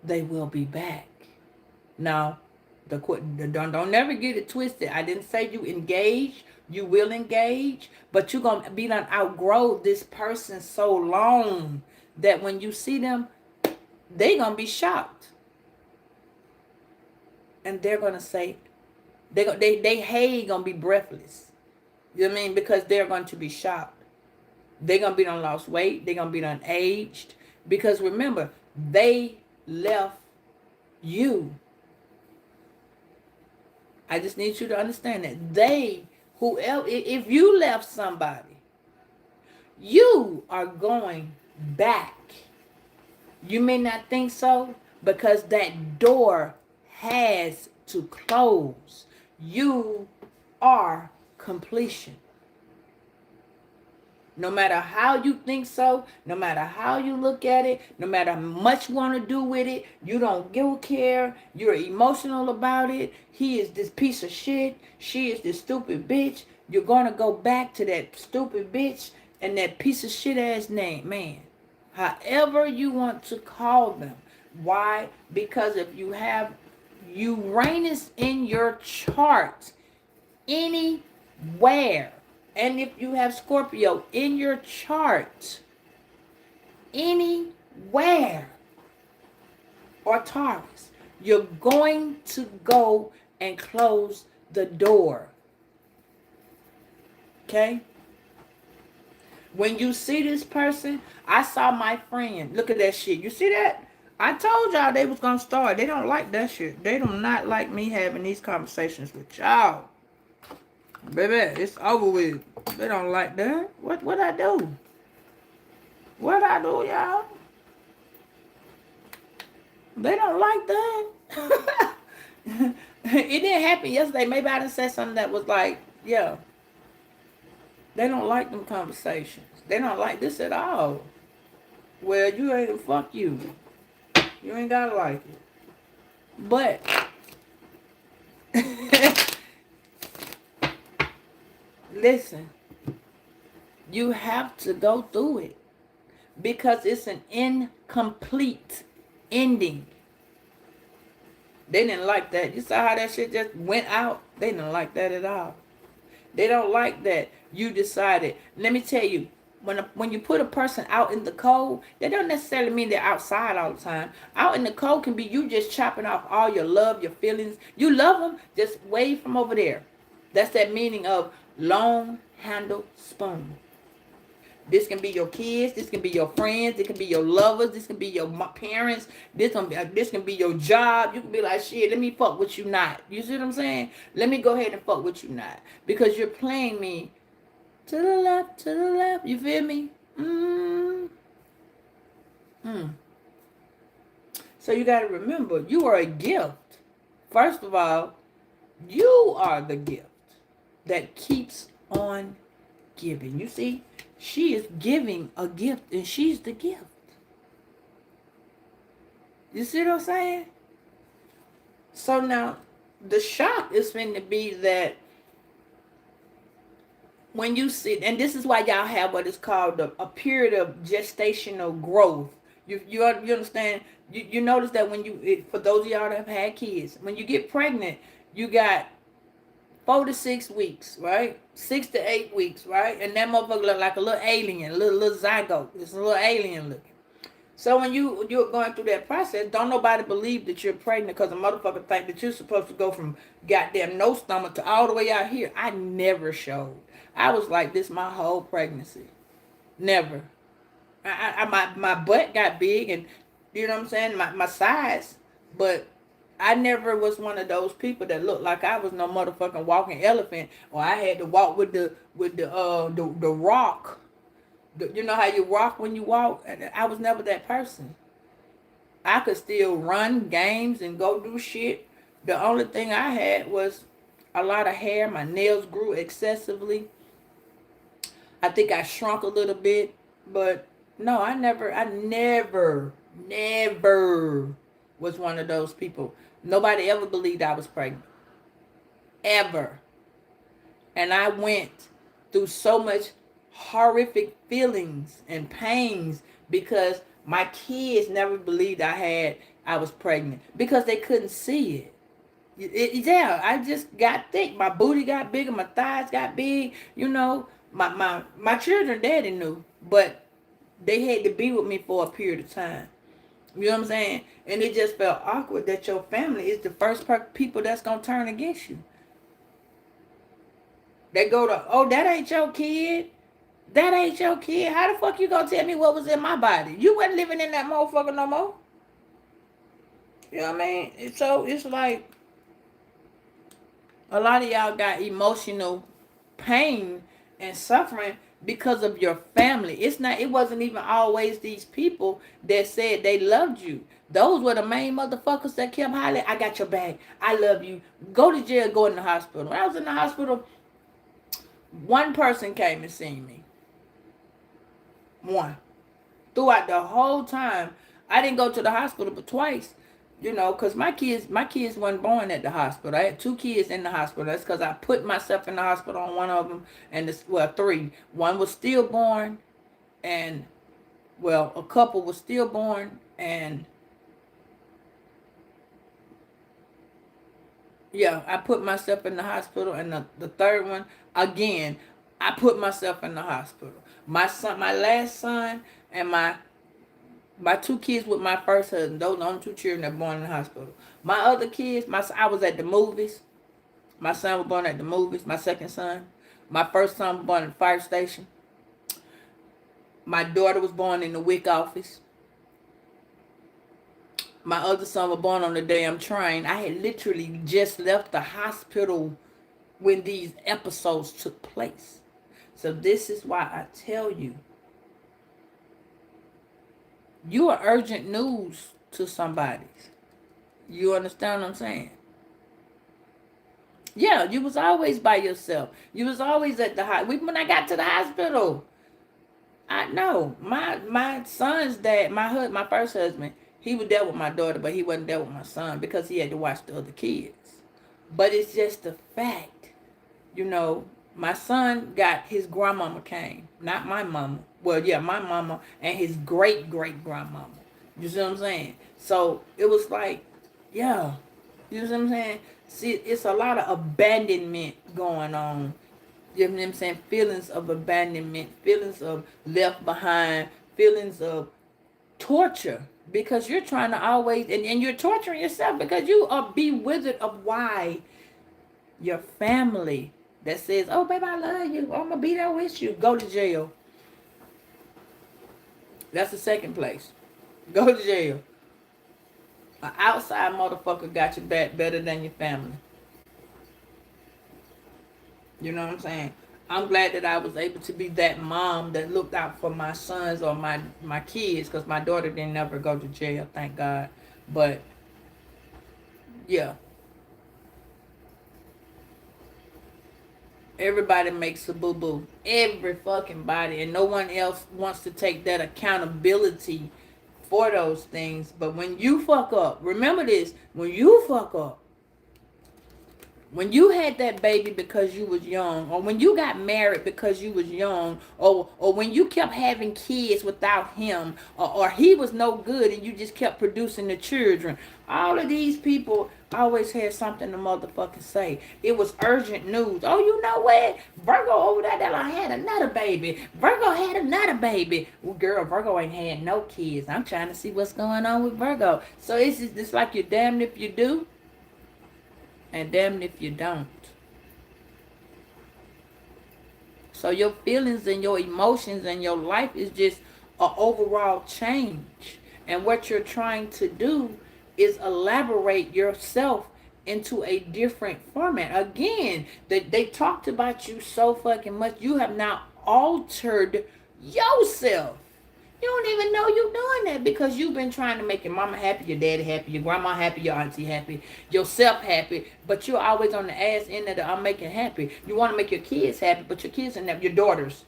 S1: they will be back. Now, don't never get it twisted. I didn't say you engage. You will engage, but you're gonna be done outgrow this person so long that when you see them, they gonna be shocked, and they're gonna say they hey gonna be breathless. You know what I mean? Because they're going to be shocked. They're gonna be done lost weight. They're gonna be done aged. Because remember, they left you. I just need you to understand that whoever, if you left somebody, you are going back. You may not think so, because that door has to close. You are completion. No matter how you think so, no matter how you look at it, no matter how much you want to do with it, you don't give a care. You're emotional about it. He is this piece of shit. She is this stupid bitch. You're going to go back to that stupid bitch and that piece of shit ass name, man. However you want to call them. Why? Because if you have Uranus in your chart anywhere, and if you have Scorpio in your chart anywhere, or Taurus, you're going to go and close the door. Okay? When you see this person, I saw my friend. Look at that shit. You see that? I told y'all they was going to start. They don't like that shit. They do not like me having these conversations with y'all. Baby, it's over with. They don't like that. What I do? What I do, y'all? They don't like that. It didn't happen yesterday. Maybe I done said something that was like, yeah. They don't like them conversations. They don't like this at all. Well, you ain't, fuck you. You ain't gotta like it. But listen, you have to go through it, because it's an incomplete ending. They didn't like that. You saw how that shit just went out? They didn't like that at all. They don't like that you decided. Let me tell you, when you put a person out in the cold, that don't necessarily mean they're outside all the time. Out in the cold can be you just chopping off all your love, your feelings. You love them, just wave from over there. That's that meaning of long handle spoon. This can be your kids. This can be your friends. This can be your lovers. This can be your parents. This can be your job. You can be like, shit, let me fuck with you not. You see what I'm saying? Let me go ahead and fuck with you not. Because you're playing me to the left, to the left. You feel me? So you got to remember, you are a gift. First of all, you are the gift that keeps on giving. You see? She is giving a gift, and she's the gift. You see what I'm saying? So now, the shock is going to be that when you see, and this is why y'all have what is called a period of gestational growth. You understand? You notice that when for those of y'all that have had kids, when you get pregnant, you got 4 to 6 weeks, right? 6 to 8 weeks, right? And that motherfucker look like a little alien, a little zygote. It's a little alien looking. So when you're going through that process, don't nobody believe that you're pregnant, because a motherfucker think that you're supposed to go from goddamn no stomach to all the way out here. I never showed. I was like this my whole pregnancy. Never. My butt got big, and You know what I'm saying? My size. But I never was one of those people that looked like I was no motherfucking walking elephant, or I had to walk with the rock. You know how you rock when you walk? And I was never that person. I could still run games and go do shit. The only thing I had was a lot of hair. My nails grew excessively. I think I shrunk a little bit, but no, never was one of those people. Nobody ever believed I was pregnant. Ever. And I went through so much horrific feelings and pains because my kids never believed I was pregnant because they couldn't see it. Yeah, I just got thick. My booty got bigger. My thighs got big. You know, my children daddy knew, but they had to be with me for a period of time. You know what I'm saying? And it just felt awkward that your family is the first people that's gonna turn against you. They go to, oh, that ain't your kid. That ain't your kid. How the fuck you gonna tell me what was in my body? You wasn't living in that motherfucker no more. You know what I mean? So it's like a lot of y'all got emotional pain and suffering because of your family. It wasn't even always these people that said they loved you. Those were the main motherfuckers that kept hollering, I got your back. I love you. Go to jail, go in the hospital. When I was in the hospital, one person came and seen me. One. Throughout the whole time, I didn't go to the hospital but twice. You know, because my kids weren't born at the hospital. I had 2 kids in the hospital. That's because I put myself in the hospital on one of them, and well, 3. One was stillborn, and well, a couple was stillborn, and yeah, I put myself in the hospital, and the third one, again, I put myself in the hospital. My son, my last son, and my 2 kids with my first husband, those are the only 2 children that were born in the hospital. My other kids, I was at the movies. My son was born at the movies, my second son. My first son was born at the fire station. My daughter was born in the WIC office. My other son was born on the damn train. I had literally just left the hospital when these episodes took place. So this is why I tell you, you are urgent news to somebody. You understand what I'm saying? Yeah, you was always by yourself. You was always at the hospital. When I got to the hospital, I know my son's dad, my first husband, he was there with my daughter, but he wasn't there with my son because he had to watch the other kids. But it's just the fact, you know, my son got his grandmama came, not my mama. Well, yeah, my mama and his great grandmama. You see what I'm saying? So it was like, yeah, you see what I'm saying? See, it's a lot of abandonment going on. You know what I'm saying? Feelings of abandonment, feelings of left behind, feelings of torture. Because you're trying to always, and you're torturing yourself because you are bewildered of why your family that says, oh, baby, I love you. I'm going to be there with you. Go to jail. That's the second place. Go to jail. An outside motherfucker got your back better than your family. You know what I'm saying? I'm glad that I was able to be that mom that looked out for my sons or my kids, because my daughter didn't never go to jail, thank God. But yeah, everybody makes a boo-boo. Every fucking body. And no one else wants to take that accountability for those things. But when you fuck up, remember this, when you fuck up, when you had that baby because you was young, or when you got married because you was young, or when you kept having kids without him, or he was no good and you just kept producing the children, all of these people always had something to motherfucking say. It was urgent news. Oh, you know what? Virgo over there that I had another baby. Virgo had another baby. Well, girl, Virgo ain't had no kids. I'm trying to see what's going on with Virgo. So it's like you're damned if you do and damn if you don't. So your feelings and your emotions and your life is just an overall change. And what you're trying to do is elaborate yourself into a different format. Again, they talked about you so fucking much. You have now altered yourself. You don't even know you're doing that because you've been trying to make your mama happy, your daddy happy, your grandma happy, your auntie happy, yourself happy, but you're always on the ass end of the I'm making happy. You want to make your kids happy, but your kids are never, your daughters.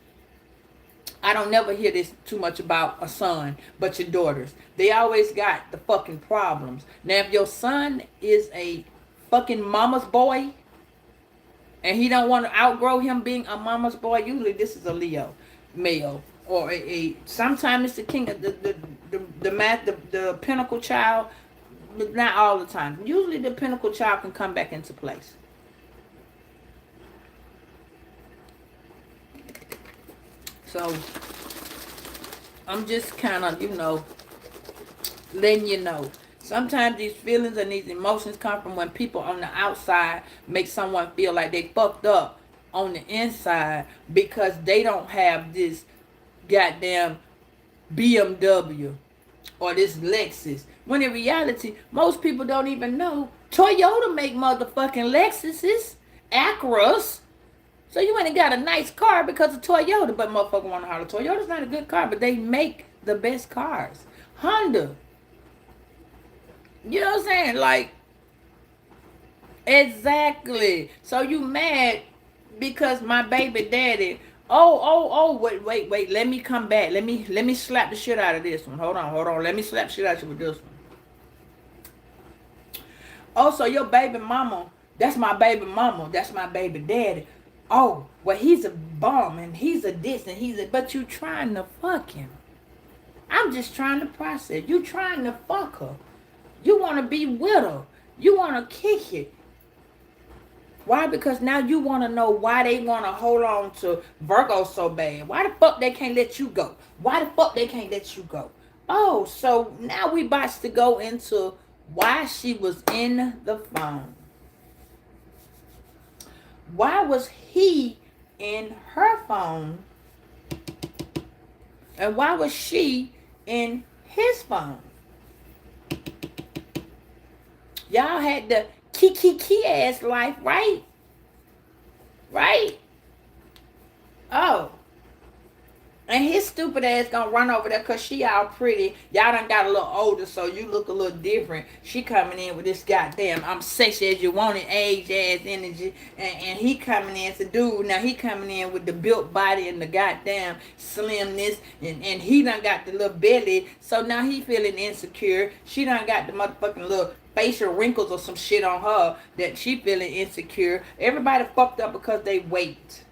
S1: I don't never hear this too much about a son, but your daughters. They always got the fucking problems. Now, if your son is a fucking mama's boy, and he don't want to outgrow him being a mama's boy, usually this is a Leo male, or sometimes it's the king of the pinnacle child, but not all the time. Usually the pinnacle child can come back into place. So I'm just kind of, letting you know. Sometimes these feelings and these emotions come from when people on the outside make someone feel like they fucked up on the inside because they don't have this goddamn BMW or this Lexus. When in reality, most people don't even know Toyota make motherfucking Lexuses, Acuras. So you ain't got a nice car because of Toyota, but motherfucker want to holler. Toyota's not a good car, but they make the best cars. Honda. You know what I'm saying? Like, exactly. So you mad because my baby daddy, wait, let me come back. Let me slap the shit out of this one. Hold on. Let me slap shit out you with this one. Oh, so your baby mama, that's my baby mama, that's my baby daddy. Oh, well, he's a bum and he's a this and he's a, but you trying to fuck him. I'm just trying to process. You trying to fuck her. You want to be with her. You want to kick it. Why? Because now you want to know why they want to hold on to Virgo so bad. Why the fuck they can't let you go? Why the fuck they can't let you go? Oh, so now we about to go into why she was in the phone. Why was he in her phone? And why was she in his phone? Y'all had the key ass life, right? Right? Oh. And his stupid ass gonna run over there because she all pretty. Y'all done got a little older, so you look a little different. She coming in with this goddamn I'm sexy as you want it, age ass energy. And he coming in to dude. Now he coming in with the built body and the goddamn slimness. And he done got the little belly. So now he feeling insecure. She done got the motherfucking little facial wrinkles or some shit on her that she feeling insecure. Everybody fucked up because they weight.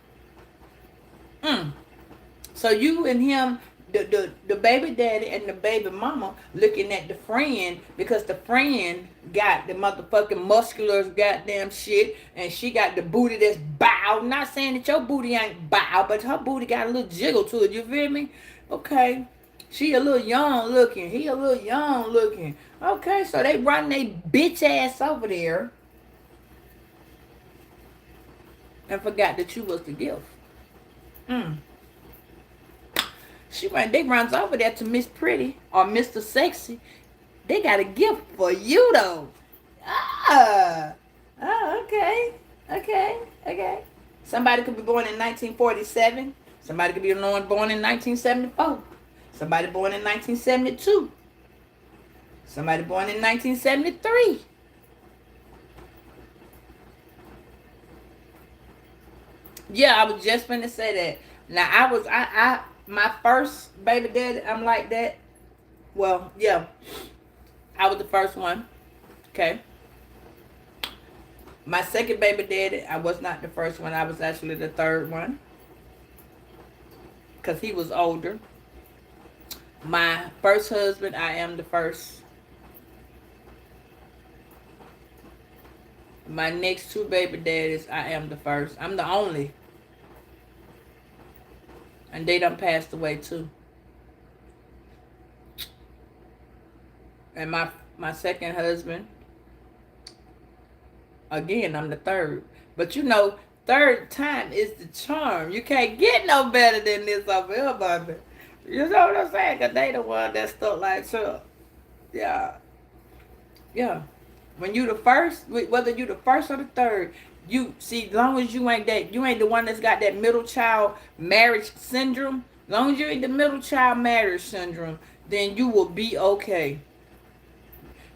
S1: So you and him, the baby daddy and the baby mama looking at the friend because the friend got the motherfucking muscular goddamn shit and she got the booty that's bow. Not saying that your booty ain't bow, but her booty got a little jiggle to it. You feel me? Okay. She a little young looking. He a little young looking. Okay, so they run they bitch ass over there and forgot that you was the gift. They runs over there to Miss Pretty or Mr. Sexy. They got a gift for you though. Okay. Somebody could be born in 1947. Somebody could be born in 1974. Somebody born in 1972. Somebody born in 1973. Yeah, I was just finna say that. Now I my first baby daddy, I'm like that. Well, yeah. I was the first one. Okay. My second baby daddy, I was not the first one. I was actually the third one. Because he was older. My first husband, I am the first. My next two baby daddies, I am the first. I'm the only. And they done passed away too. And my second husband, again, I'm the third. But you know, third time is the charm. You can't get no better than this over here, baby. You know what I'm saying? Because they the one that stuck like Chuck. Yeah. Yeah. When you the first, whether you the first or the third, you see, as long as you ain't that, you ain't the one that's got that middle child marriage syndrome. As long as you ain't the middle child marriage syndrome, then you will be okay.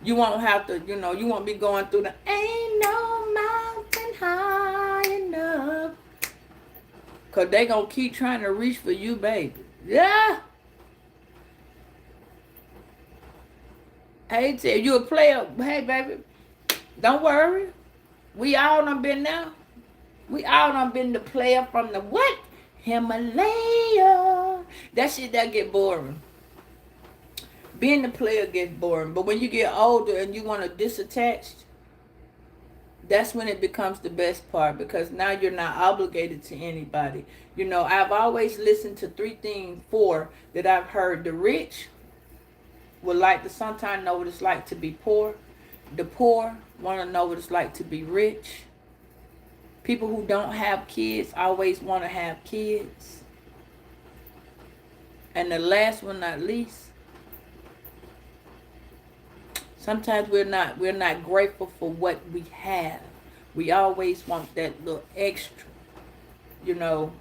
S1: You won't have to, you won't be going through the ain't no mountain high enough. Cause they gonna keep trying to reach for you, baby. Yeah. Hey, tell you a player. Hey, baby, don't worry. We all done been there. We all done been the player from the what? Himalaya. That shit that get boring. Being the player gets boring. But when you get older and you want to disattach, that's when it becomes the best part, because now you're not obligated to anybody. I've always listened to four that I've heard. The rich would like to sometimes know what it's like to be poor. The poor want to know what it's like to be rich. People who don't have kids always want to have kids. And the last one not least, sometimes we're not grateful for what we have. We always want that little extra, you know.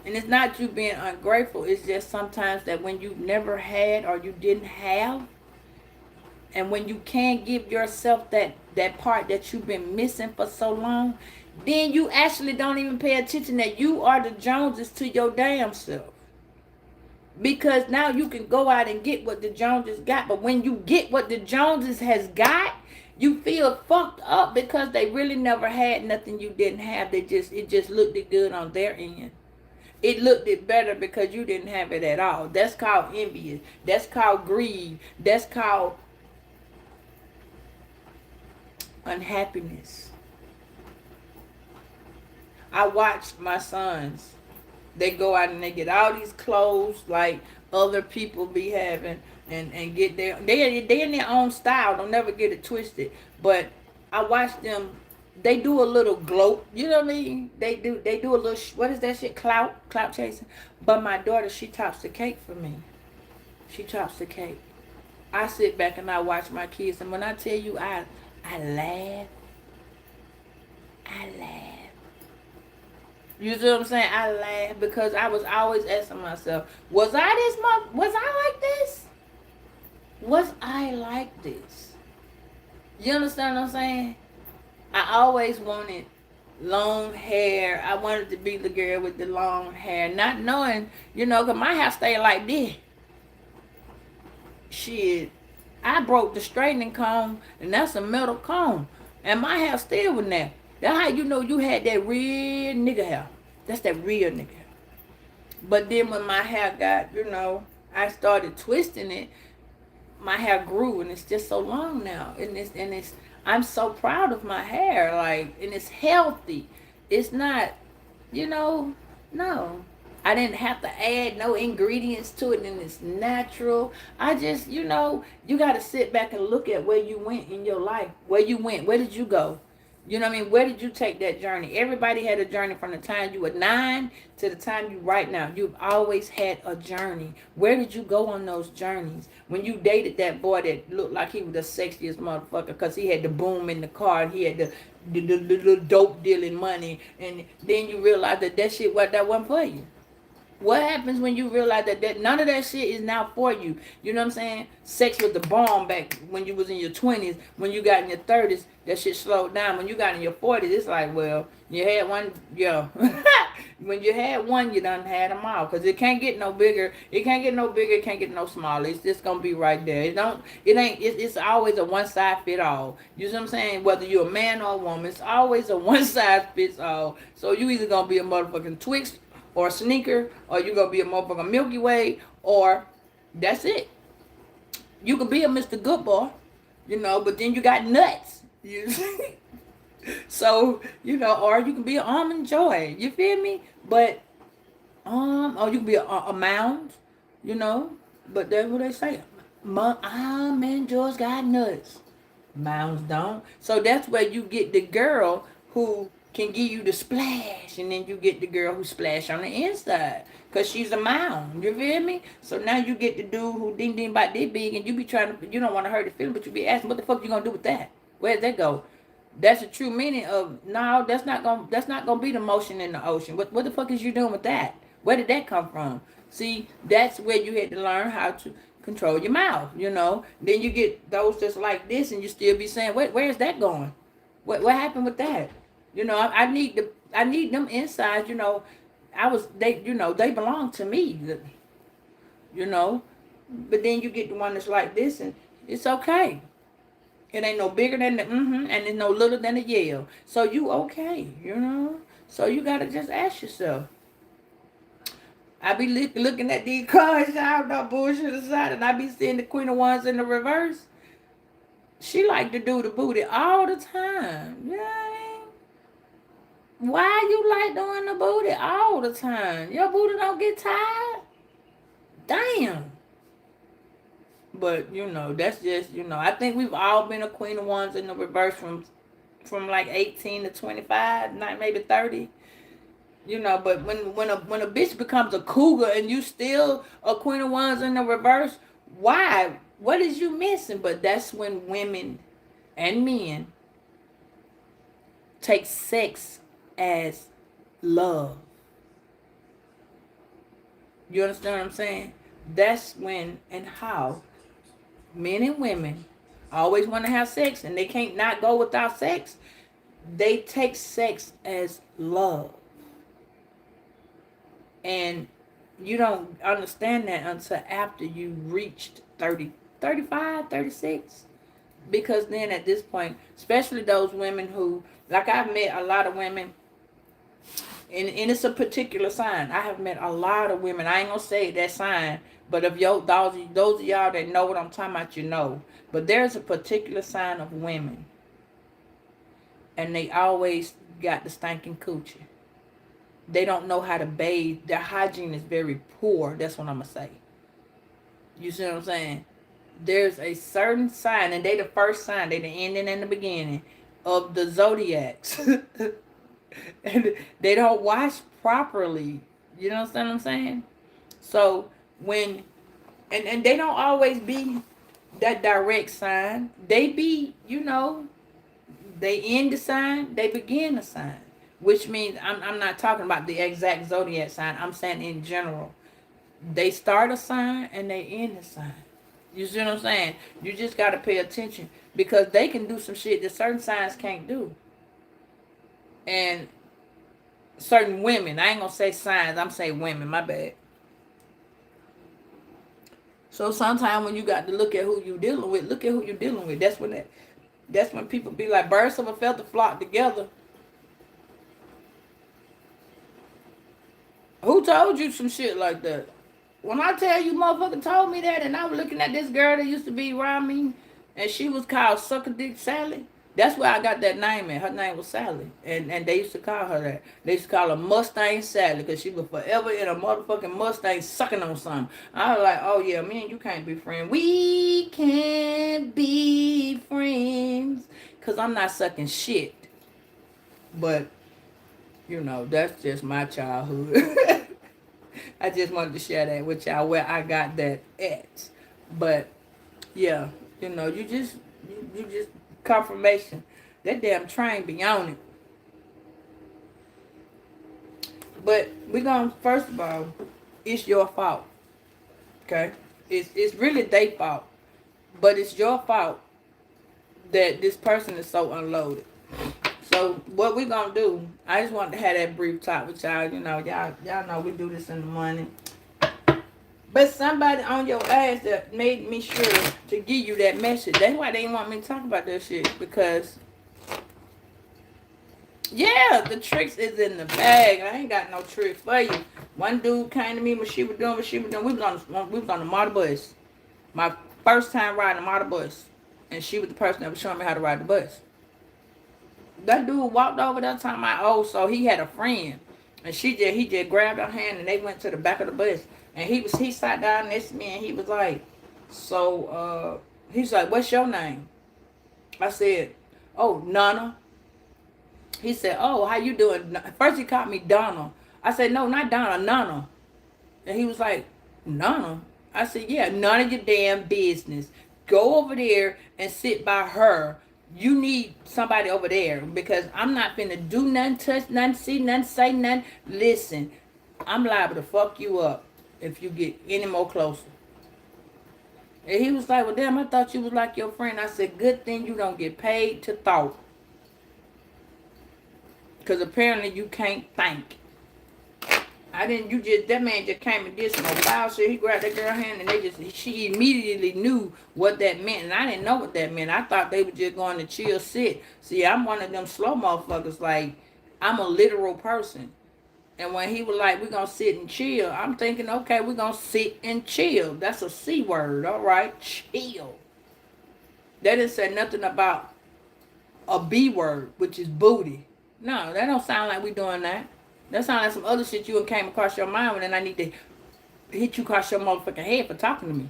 S1: And it's not you being ungrateful. It's just sometimes that when you've never had or you didn't have, and when you can't give yourself that part that you've been missing for so long, then you actually don't even pay attention that you are the Joneses to your damn self. Because now you can go out and get what the Joneses got. But when you get what the Joneses has got, you feel fucked up because they really never had nothing you didn't have. It just looked it good on their end. It looked it better because you didn't have it at all. That's called envious. That's called greed. That's called unhappiness. I watched my sons. They go out and they get all these clothes like other people be having, and get they in their own style. Don't never get it twisted. But I watch them. They do a little gloat. You know what I mean? They do a little. What is that shit? Clout chasing. But my daughter, she tops the cake for me. She tops the cake. I sit back and I watch my kids, and when I tell you, I laugh. I laugh. You see what I'm saying? I laugh because I was always asking myself, was I like this? Was I like this? You understand what I'm saying? I always wanted long hair. I wanted to be the girl with the long hair. Not knowing, because my hair stayed like this. Shit. I broke the straightening comb, and that's a metal comb. And my hair still was there. That's how you know you had that real nigga hair. That's that real nigga hair. But then when my hair got, I started twisting it, my hair grew, and it's just so long now. And I'm so proud of my hair, like, and it's healthy. It's not, no. I didn't have to add no ingredients to it, and it's natural. I just, you got to sit back and look at where you went in your life. Where you went. Where did you go? You know what I mean? Where did you take that journey? Everybody had a journey from the time you were 9 to the time you right now. You've always had a journey. Where did you go on those journeys? When you dated that boy that looked like he was the sexiest motherfucker because he had the boom in the car and he had the little dope dealing money, and then you realize that shit wasn't for you. What happens when you realize that none of that shit is now for you? You know what I'm saying? Sex was the bomb back when you was in your 20s. When you got in your 30s, that shit slowed down. When you got in your 40s, it's like, well, you had one, yeah. When you had one, you done had them all. Because it can't get no bigger. It can't get no bigger. It can't get no smaller. It's just going to be right there. It's always a one size fit all. You know what I'm saying? Whether you're a man or a woman, it's always a one size fits all. So you either going to be a motherfucking Twix or a sneaker, or you gonna be a motherfucking Milky Way, or that's it. You could be a Mr. Good Boy, but then you got nuts. So, or you can be an Almond Joy. You feel me? But, or you can be a Mound, but that's what they say. Almond Joys got nuts. Mounds don't. So that's where you get the girl who can give you the splash, and then you get the girl who splash on the inside, cause she's a mound. You feel me? So now you get the dude who ding ding about this big, and you be trying to, you don't want to hurt the feeling, but you be asking, what the fuck you gonna do with that? Where's that go? That's the true meaning of, no, that's not gonna be the motion in the ocean. What the fuck is you doing with that? Where did that come from? See, that's where you had to learn how to control your mouth, you know. Then you get those that's like this, and you still be saying, where's that going? What happened with that? You know, I need them insides, you know. They belong to me, you know. But then you get the one that's like this, and it's okay. It ain't no bigger than the and it's no little than the yell. So you okay, you know. So you gotta just ask yourself. I be looking at these cards, y'all know bullshit aside, and I be seeing the Queen of Wands in the reverse. She like to do the booty all the time. Yeah. Why you like doing the booty all the time? Your booty don't get tired? Damn. But, you know, that's just, you know, I think we've all been a Queen of Wands in the reverse from like 18 to 25, not maybe 30. You know, but when a bitch becomes a cougar and you still a Queen of Wands in the reverse, why? What is you missing? But that's when women and men take sex as love. You understand what I'm saying? That's when and how men and women always want to have sex, and they can't not go without sex. They take sex as love. And you don't understand that until after you reached 30, 35, 36. Because then at this point, especially those women who, like I've met a lot of women, and it's a particular sign. I have met a lot of women. I ain't gonna say that sign, but if those of y'all that know what I'm talking about, you know. But there's a particular sign of women, and they always got the stinking coochie. They don't know how to bathe. Their hygiene is very poor. That's what I'm gonna say. You see what I'm saying? There's a certain sign, and they the first sign, they the ending and the beginning of the zodiacs. And they don't wash properly. You know what I'm saying? So when and they don't always be that direct sign. They be, you know, they end the sign, they begin the sign. Which means I'm not talking about the exact zodiac sign. I'm saying in general. They start a sign and they end a sign. You see what I'm saying? You just got to pay attention, because they can do some shit that certain signs can't do. And certain women, I ain't going to say signs, I'm saying women, my bad. So sometimes when you got to look at who you dealing with, look at who you dealing with. That's when people be like, birds of a feather flock together. Who told you some shit like that? When I tell you motherfucker told me that, and I was looking at this girl that used to be around me, and she was called Sucker Dick Sally. That's where I got that name in. Her name was Sally. And they used to call her that. They used to call her Mustang Sally, because she was forever in a motherfucking Mustang sucking on something. I was like, oh yeah, me and you can't be friends. We can't be friends, because I'm not sucking shit. But, you know, that's just my childhood. I just wanted to share that with y'all, where I got that at. But yeah, you know, you just confirmation. That damn train be on it. But we're gonna, first of all, it's your fault. Okay? It's really their fault. But it's your fault that this person is so unloaded. So what we gonna do, I just want to have that brief talk with y'all. You know, y'all know we do this in the morning. But somebody on your ass that made me sure to give you that message. That's why they didn't want me to talk about that shit. Because, yeah, the tricks is in the bag. I ain't got no trick for you. One dude came to me when she was doing what she was doing. We was on the motor bus. My first time riding a motor bus. And she was the person that was showing me how to ride the bus. That dude walked over that time so he had a friend. And he just grabbed her hand, and they went to the back of the bus. And he sat down next to me, and he was like, he's like, what's your name? I said, oh, Nana. He said, "Oh, how you doing?" First he called me Donna. I said, "No, not Donna, Nana." And he was like, "Nana?" I said, "Yeah, none of your damn business. Go over there and sit by her. You need somebody over there because I'm not finna do nothing, touch nothing, see nothing, say nothing. Listen, I'm liable to fuck you up if you get any more closer." And he was like, "Well, damn, I thought you was like your friend." I said, "Good thing you don't get paid to talk. Because apparently you can't think." I didn't, you just, that man just came and did some wild shit. He grabbed that girl hand and she immediately knew what that meant. And I didn't know what that meant. I thought they were just going to chill, sit. See, I'm one of them slow motherfuckers. Like, I'm a literal person. And when he was like, "We're going to sit and chill," I'm thinking, okay, we're going to sit and chill. That's a C word. All right, chill. That didn't say nothing about a B word, which is booty. No, that don't sound like we doing that. That sounds like some other shit you came across your mind, and then I need to hit you across your motherfucking head for talking to me.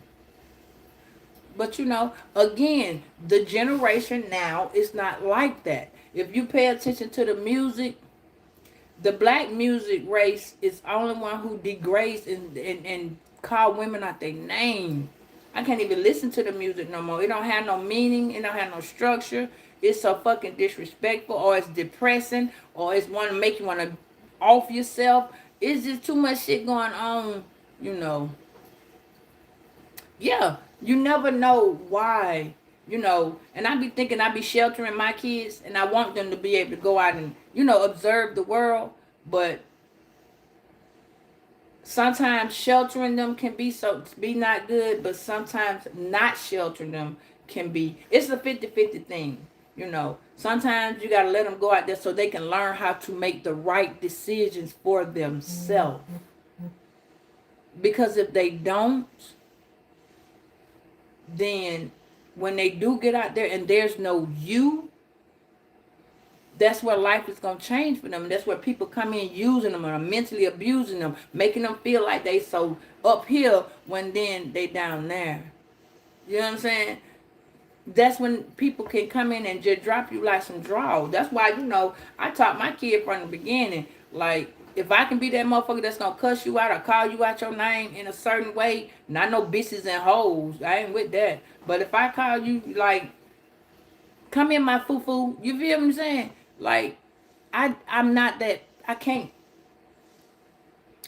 S1: But you know, again, the generation now is not like that. If you pay attention to the music, the black music race is the only one who degrades and call women out their name. I can't even listen to the music no more. It don't have no meaning. It don't have no structure. It's so fucking disrespectful, or it's depressing, or it's want to make you want to off yourself. It's just too much shit going on, you know. Yeah, you never know why, you know. And I be thinking I be sheltering my kids, and I want them to be able to go out and, you know, observe the world. But sometimes sheltering them can be not good, but sometimes not sheltering them can be. It's a 50-50 thing, you know. Sometimes you got to let them go out there so they can learn how to make the right decisions for themselves. Because if they don't, then when they do get out there and there's no you, that's where life is going to change for them. That's where people come in using them or mentally abusing them, making them feel like they so up here when then they down there. You know what I'm saying? That's when people can come in and just drop you like some draws. That's why, you know, I taught my kid from the beginning, like, if I can be that motherfucker that's gonna cuss you out or call you out your name in a certain way, not no bitches and hoes, I ain't with that. But if I call you, like, come in my foo-foo, you feel what I'm saying? Like, I'm not that, I can't.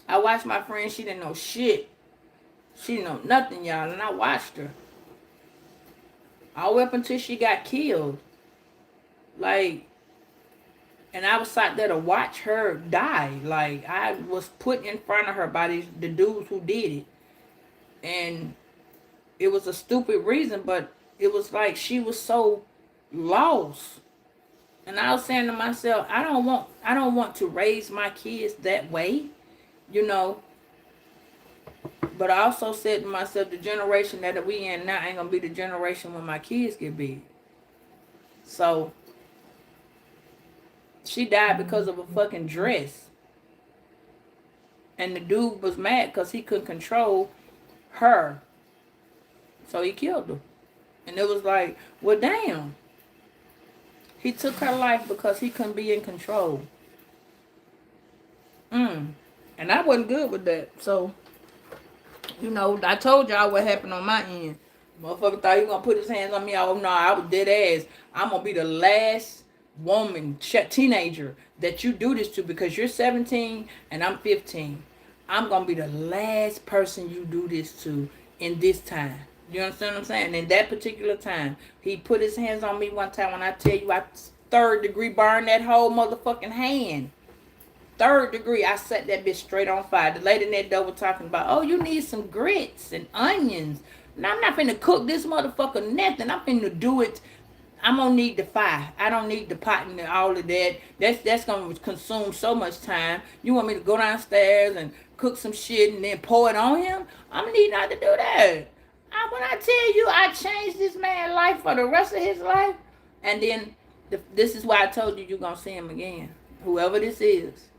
S1: I watched my friend, she didn't know shit. She didn't know nothing, y'all, and I watched her. All the way up until she got killed. Like, and I was sat there to watch her die. Like, I was put in front of her by the dudes who did it. And it was a stupid reason, but it was like she was so lost. And I was saying to myself, I don't want to raise my kids that way, you know. But I also said to myself, the generation that we in now ain't gonna be the generation when my kids get big. So she died because of a fucking dress. And the dude was mad because he couldn't control her. So he killed her. And it was like, well, damn. He took her life because he couldn't be in control. And I wasn't good with that. So, you know, I told y'all what happened on my end. Motherfucker thought he was going to put his hands on me. Oh, no, I was dead ass. I'm going to be the last woman, teenager, that you do this to because you're 17 and I'm 15. I'm going to be the last person you do this to in this time. You understand what I'm saying? In that particular time, he put his hands on me one time when I tell you I third degree burned that whole motherfucking hand. Third degree, I set that bitch straight on fire. The lady in that door was talking about, oh, you need some grits and onions. Now, I'm not finna cook this motherfucker nothing. I'm finna do it. I'm gonna need the fire. I don't need the pot and all of that. That's gonna consume so much time. You want me to go downstairs and cook some shit and then pour it on him? I'm gonna need not to do that. When I tell you I changed this man's life for the rest of his life, and then this is why I told you you're gonna see him again. Whoever this is.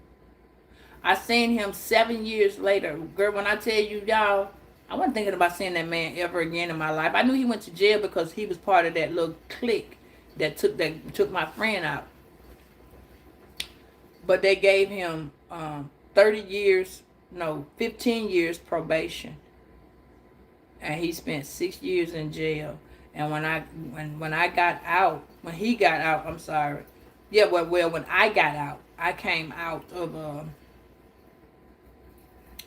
S1: I seen him 7 years later. Girl, when I tell you, y'all, I wasn't thinking about seeing that man ever again in my life. I knew he went to jail because he was part of that little clique that took my friend out. but they gave him 30 years, no, 15 years probation, and he spent 6 years in jail. And when I got out, when he got out, I'm sorry, yeah, well when I got out, I came out of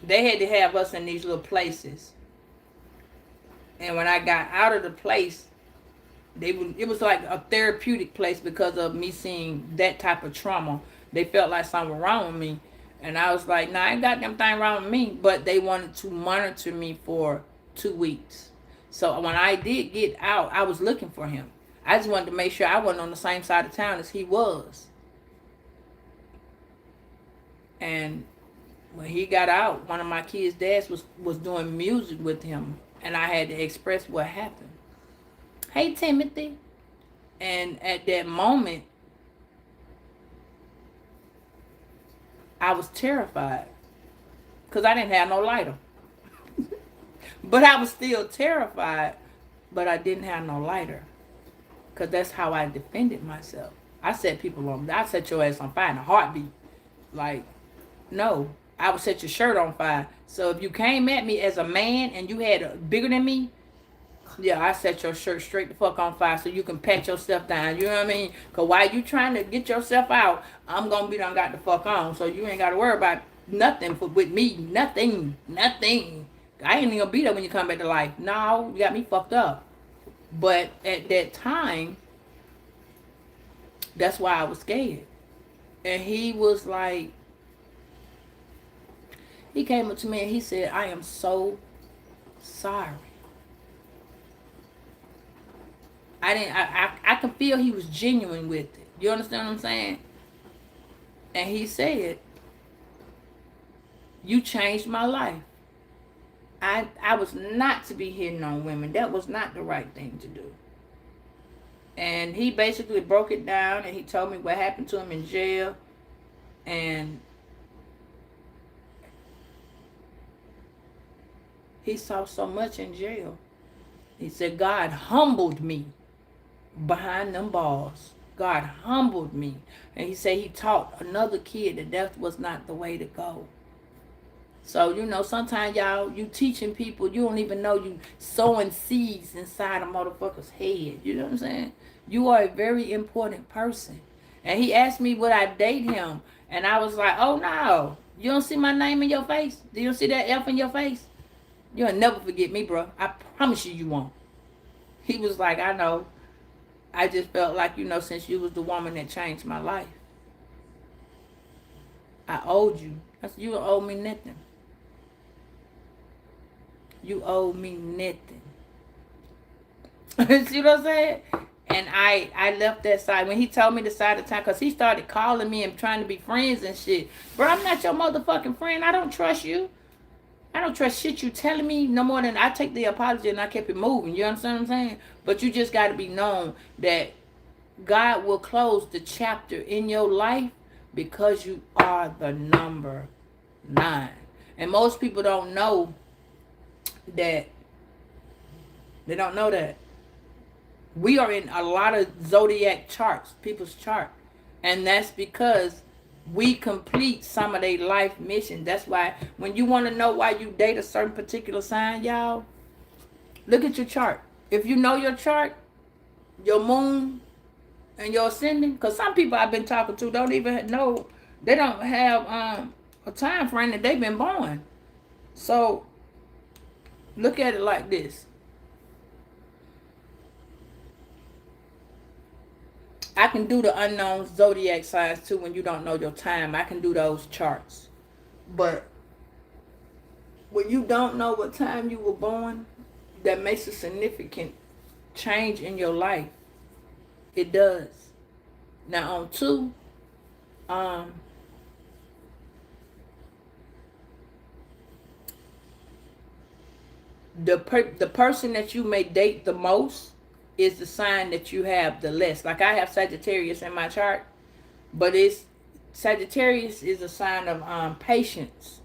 S1: they had to have us in these little places, and when I got out of the place, it was like a therapeutic place because of me seeing that type of trauma. They felt like something was wrong with me, and I was like, "Nah, I ain't got them thing wrong with me." But they wanted to monitor me for 2 weeks. So when I did get out, I was looking for him. I just wanted to make sure I wasn't on the same side of town as he was. And when he got out, one of my kids' dads was doing music with him, and I had to express what happened. Hey, Timothy. And at that moment, I was terrified because I didn't have no lighter. But I was still terrified, but I didn't have no lighter because that's how I defended myself. I set your ass on fire in a heartbeat. Like, no, I would set your shirt on fire. So if you came at me as a man and you had a bigger than me, yeah, I set your shirt straight the fuck on fire so you can pat yourself down. You know what I mean? Because while you trying to get yourself out, I'm going to be done got the fuck on. So you ain't got to worry about nothing with me. Nothing. Nothing. I ain't even going to be there when you come back to life. No, you got me fucked up. But at that time, that's why I was scared. And he was like, he came up to me and he said, I am so sorry. I could feel he was genuine with it. You understand what I'm saying? And he said, you changed my life. I was not to be hitting on women. That was not the right thing to do. And he basically broke it down and he told me what happened to him in jail. And he saw so much in jail. He said, God humbled me behind them bars. God humbled me. And he said he taught another kid that that was not the way to go. So, you know, sometimes y'all, you teaching people, you don't even know you sowing seeds inside a motherfucker's head. You know what I'm saying? You are a very important person. And he asked me would I date him. And I was like, oh no. You don't see my name in your face? Do you see that F in your face? You'll never forget me, bro. I promise you won't. He was like, I know. I just felt like, you know, since you was the woman that changed my life, I owed you. I said, you don't owe me nothing. You owe me nothing. See what I'm saying? And I left that side. When he told me the side of town, because he started calling me and trying to be friends and shit. Bro, I'm not your motherfucking friend. I don't trust you. I don't trust shit you telling me no more than I take the apology and I kept it moving. You understand what I'm saying? But you just got to be known that God will close the chapter in your life because you are the number 9. And most people don't know that. They don't know that. We are in a lot of zodiac charts, people's chart. And that's because we complete some of their life mission. That's why when you want to know why you date a certain particular sign, y'all, look at your chart. If you know your chart, your moon, and your ascending, because some people I've been talking to don't even know, they don't have a time frame that they've been born. So look at it like this. I can do the unknown zodiac signs too when you don't know your time. I can do those charts. But when you don't know what time you were born, that makes a significant change in your life. It does. Now on 2, the person that you may date the most is the sign that you have the less. Like I have Sagittarius in my chart, but Sagittarius is a sign of patience.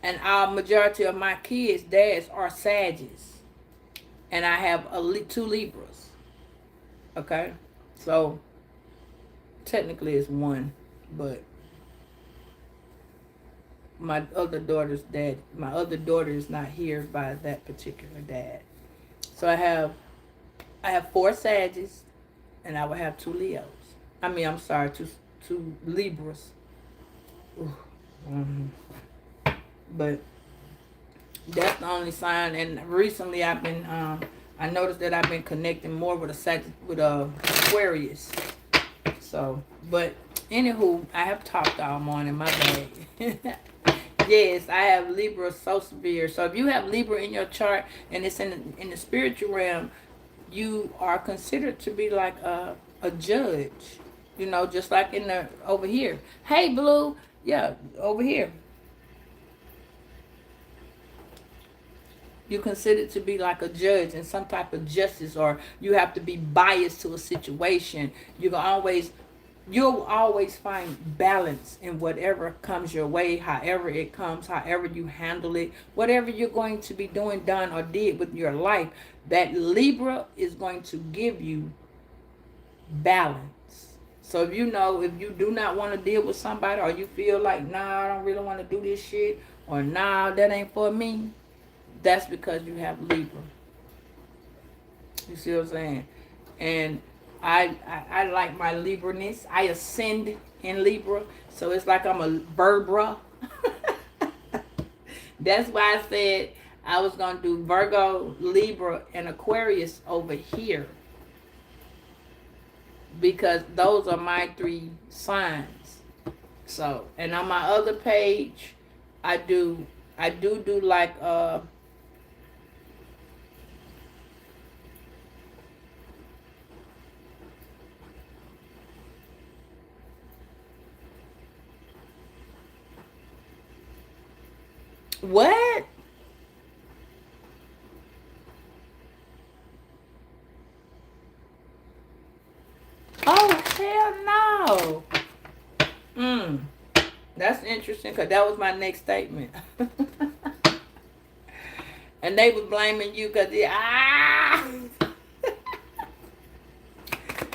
S1: And our majority of my kids' dads are Sagittarius. And I have 2 Libras. Okay? So technically it's 1, but my other daughter's dad. My other daughter is not here by that particular dad. So I have 4 Sagittarius, and I would have 2 Leos. I mean, I'm sorry, two Libras. Mm-hmm. But that's the only sign. And recently, I noticed that I've been connecting more with Aquarius. So, but anywho, I have talked all morning. My bad. Yes, I have Libra so severe. So if you have Libra in your chart and it's in the spiritual realm, you are considered to be like a judge. You know, just like in the over here. Hey, Blue. Yeah, over here. You're considered to be like a judge in some type of justice, or you have to be biased to a situation. You'll always find balance in whatever comes your way, however it comes, however you handle it, whatever you're going to be doing, done, or did with your life. That Libra is going to give you balance. So if you do not want to deal with somebody, or you feel like, nah, I don't really want to do this shit, or nah, that ain't for me, that's because you have Libra. You see what I'm saying? And I like my Libra-ness. I ascend in Libra, so it's like I'm a Verbra. That's why I said I was gonna do Virgo, Libra, and Aquarius over here, because those are my 3 signs. So, and on my other page, I do like what? Oh, hell no. That's interesting, because that was my next statement. And they was blaming you because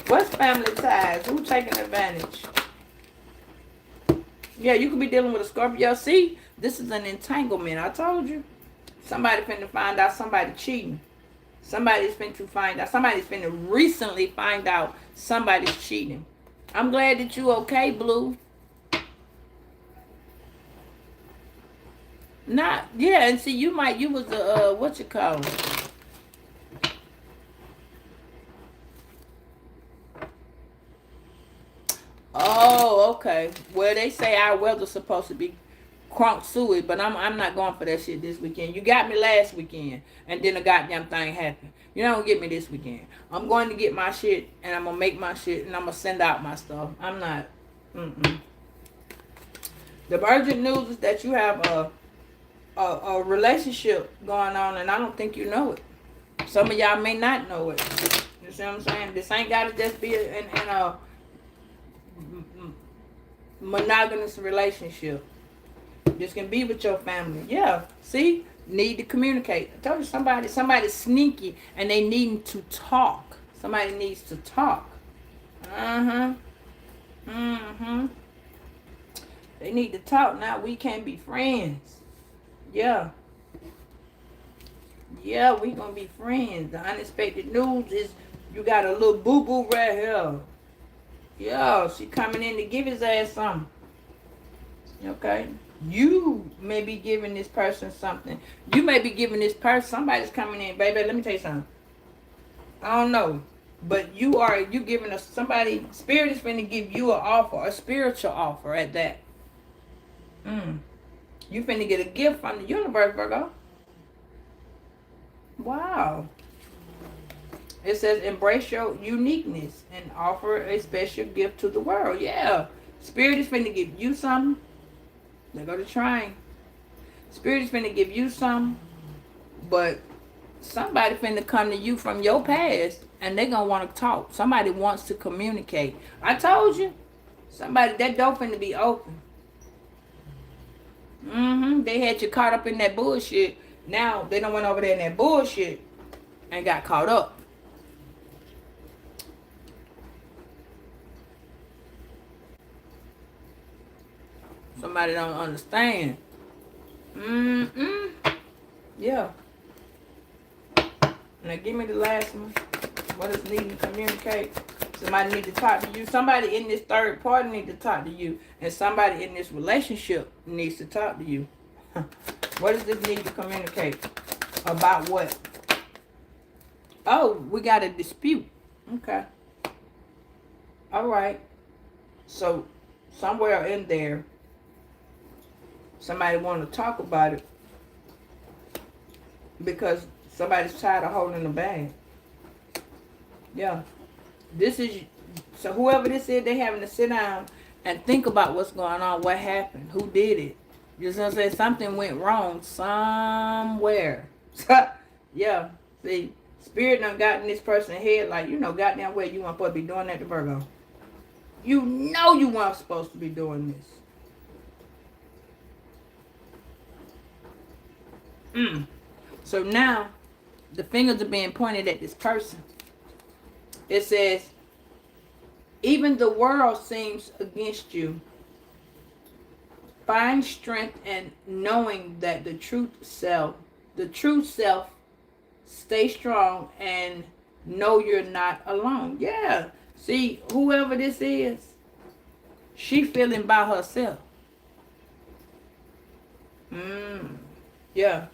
S1: what's family ties? Who taking advantage? Yeah, you could be dealing with a Scorpio. See, this is an entanglement. I told you. Somebody finna find out somebody cheating. Somebody's finna recently find out somebody's cheating. I'm glad that you okay, Blue. Not, yeah, and see, you was a, what you call it? Oh, okay. Well, they say our weather's supposed to be crunk suey, but I'm not going for that shit this weekend. You got me last weekend, and then the goddamn thing happened. You don't get me this weekend. I'm going to get my shit, and I'm gonna make my shit, and I'm gonna send out my stuff. I'm not. The urgent news is that you have a relationship going on, and I don't think you know it. Some of y'all may not know it. You see what I'm saying? This ain't gotta just be in a monogamous relationship. This can be with your family. Yeah. See? Need to communicate. I told you somebody's sneaky and they need to talk. Somebody needs to talk. Uh-huh. Mm-hmm. They need to talk now. We can't be friends. Yeah. Yeah, we gonna be friends. The unexpected news is you got a little boo-boo right here. Yeah, she coming in to give his ass something. Okay? You may be giving this person something. You may be giving this person, somebody's coming in. Baby, let me tell you something. I don't know. But you giving us somebody, spirit is going to give you an offer, a spiritual offer at that. You finna get a gift from the universe, Virgo. Wow. It says embrace your uniqueness and offer a special gift to the world. Yeah. Spirit is finna give you something. They go to trying. Spirit is finna give you something. But somebody finna come to you from your past and they gonna want to talk. Somebody wants to communicate. I told you. That door finna be open. They had you caught up in that bullshit. Now they done went over there in that bullshit and got caught up. Somebody don't understand. Mm-mm. Yeah. Now give me the last one. What is needing to communicate? Somebody need to talk to you. Somebody in this third party need to talk to you. And somebody in this relationship needs to talk to you. What does this need to communicate? About what? Oh, we got a dispute. Okay. All right. So somewhere in there, somebody want to talk about it because somebody's tired of holding the bag. Yeah. This is, so whoever this is, they having to sit down and think about what's going on, what happened, who did it. You know what I'm saying? Something went wrong somewhere. Yeah. See, spirit done got in this person's head like, you know, goddamn well you weren't supposed to be doing that to Virgo. You know you weren't supposed to be doing this. So now, the fingers are being pointed at this person. It says, even the world seems against you. Find strength in knowing that the true self, stay strong and know you're not alone. Yeah. See, whoever this is, she feeling by herself. Yeah.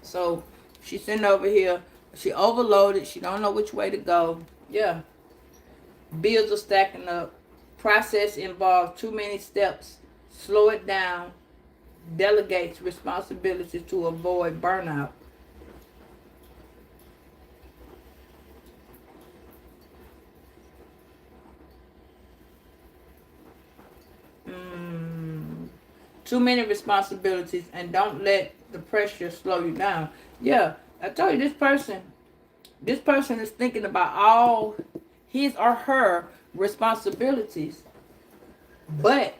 S1: So she's sitting over here. She overloaded. She don't know which way to go. Yeah. Bills are stacking up. Process involves too many steps. Slow it down. Delegates responsibilities to avoid burnout. Too many responsibilities, and don't let the pressure slow you down. Yeah, I told you this person is thinking about all his or her responsibilities. But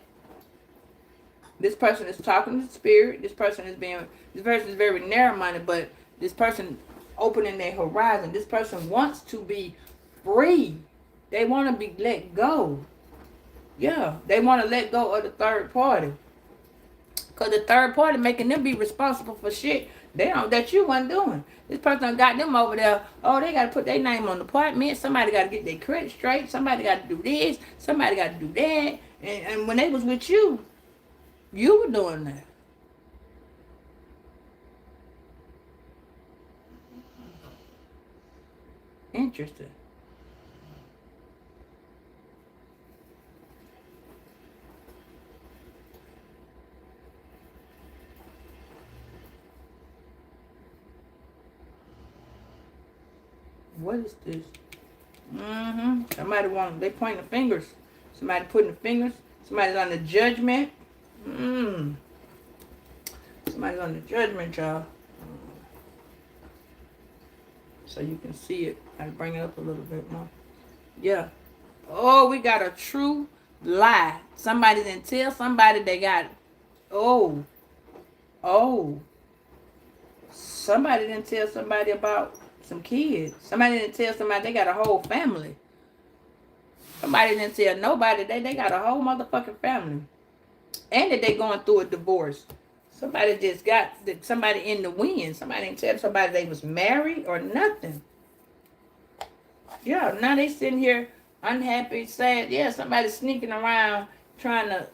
S1: this person is talking to spirit. This person is very narrow-minded, but this person opening their horizon. This person wants to be free. They want to be let go. Yeah, they want to let go of the third party. Because the third party making them be responsible for shit that you wasn't doing. This person got them over there. Oh, they got to put their name on the apartment. Somebody got to get their credit straight. Somebody got to do this. Somebody got to do that. And when they was with you, you were doing that. Interesting. What is this? Somebody they pointing the fingers. Somebody putting the fingers. Somebody's on the judgment. Somebody's on the judgment, y'all. So you can see it. I bring it up a little bit more. Yeah. Oh, we got a true lie. Somebody didn't tell somebody they got. Oh. Somebody didn't tell somebody about some kids. Somebody didn't tell somebody they got a whole family. Somebody didn't tell nobody they got a whole motherfucking family. And that they going through a divorce. Somebody just got somebody in the wind. Somebody didn't tell somebody they was married or nothing. Yeah, now they sitting here unhappy, sad. Yeah, somebody sneaking around trying to...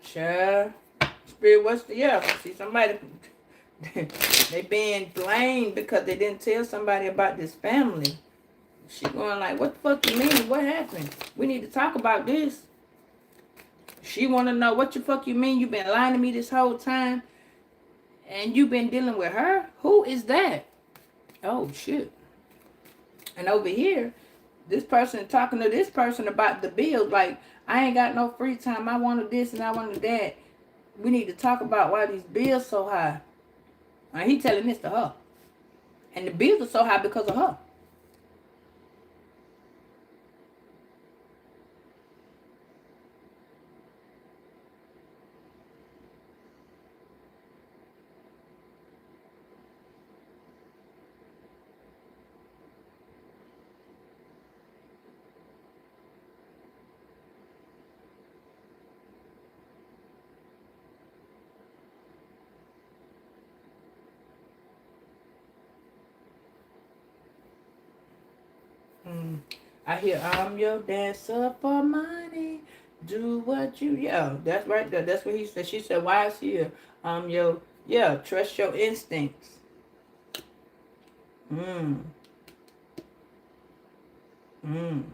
S1: Sure. Spirit, what's the... Yeah, see somebody... they being blamed because they didn't tell somebody about this family. She going like, what the fuck you mean? What happened? We need to talk about this. She want to know, what the fuck you mean? You been lying to me this whole time? And you been dealing with her? Who is that? Oh, shit. And over here, this person talking to this person about the bills. Like, I ain't got no free time. I wanted this and I wanted that. We need to talk about why these bills so high. And he telling this to her. And the bills are so high because of her. I hear I'm your dancer for money. Do what you, yeah, that's right there. That's what he said. She said, why is here? I'm your, yeah, trust your instincts. Mm. Mm.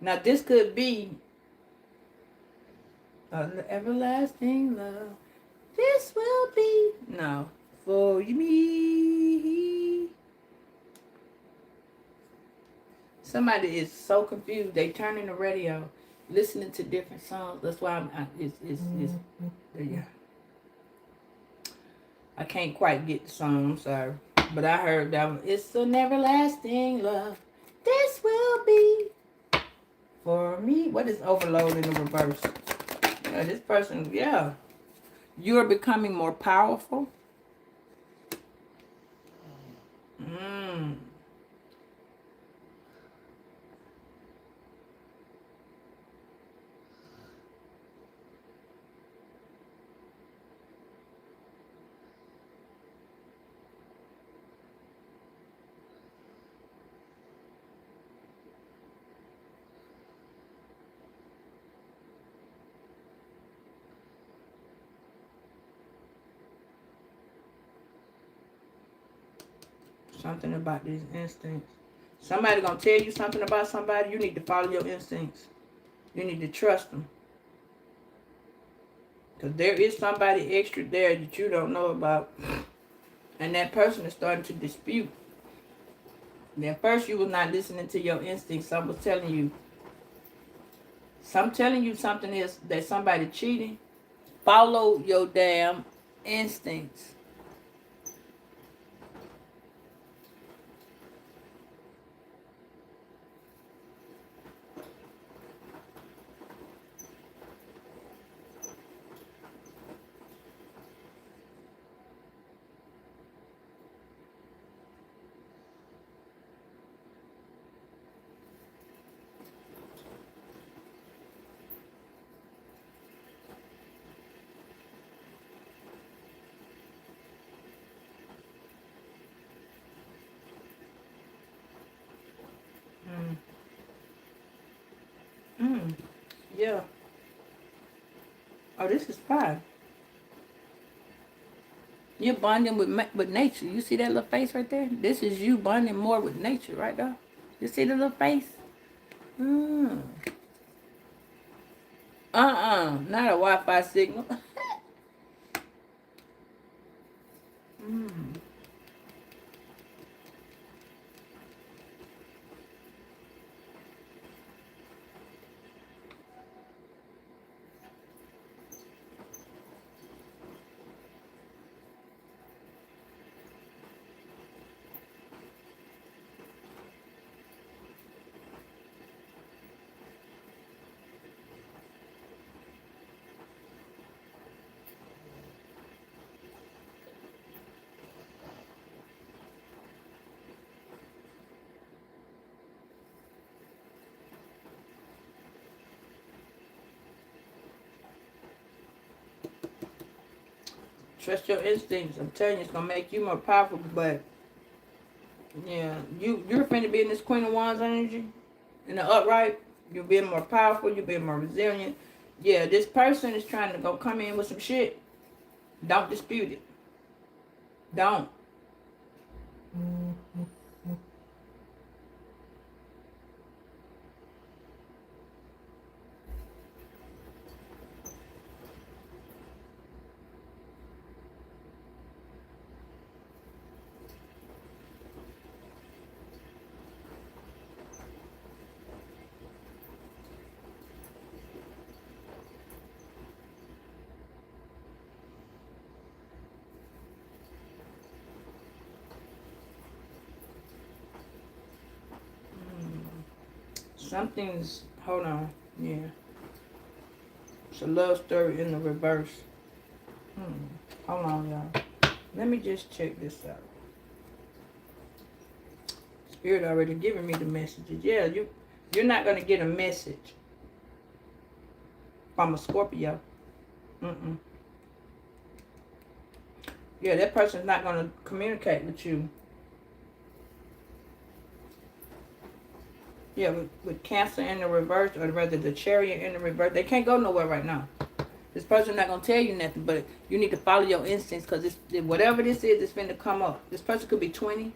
S1: Now this could be an everlasting love. This will be no for me. Somebody is so confused. They turning the radio, listening to different songs. That's why it's yeah. I can't quite get the song. I'm sorry, but I heard that one. It's an everlasting love. This will be for me. What is overload in the reverse? Yeah, this person. Yeah, you are becoming more powerful. Mm. Something about these instincts. Somebody gonna tell you something about somebody. You need to follow your instincts. You need to trust them. Because there is somebody extra there that you don't know about. And that person is starting to dispute. And at first you was not listening to your instincts. Some was telling you. Some telling you something is that somebody cheating. Follow your damn instincts. Mm. Mm. Yeah. Oh, this is fine. You're bonding with nature. You see that little face right there? This is you bonding more with nature right there. You see the little face? Mm. Not a Wi-Fi signal. Mm. Trust your instincts. I'm telling you, it's gonna make you more powerful. But yeah, you're finna be in this Queen of Wands energy, in the upright. You're being more powerful. You're being more resilient. Yeah, this person is trying to go come in with some shit. Don't dispute it. Don't. Something's, hold on, yeah. It's a love story in the reverse. Hold on, y'all. Let me just check this out. Spirit already giving me the messages. Yeah, you're not going to get a message from a Scorpio. Yeah, that person's not going to communicate with you. Yeah, with Cancer in the reverse, or rather the Chariot in the reverse, they can't go nowhere right now. This person not going to tell you nothing, but you need to follow your instincts, because whatever this is, it's going to come up. This person could be 20.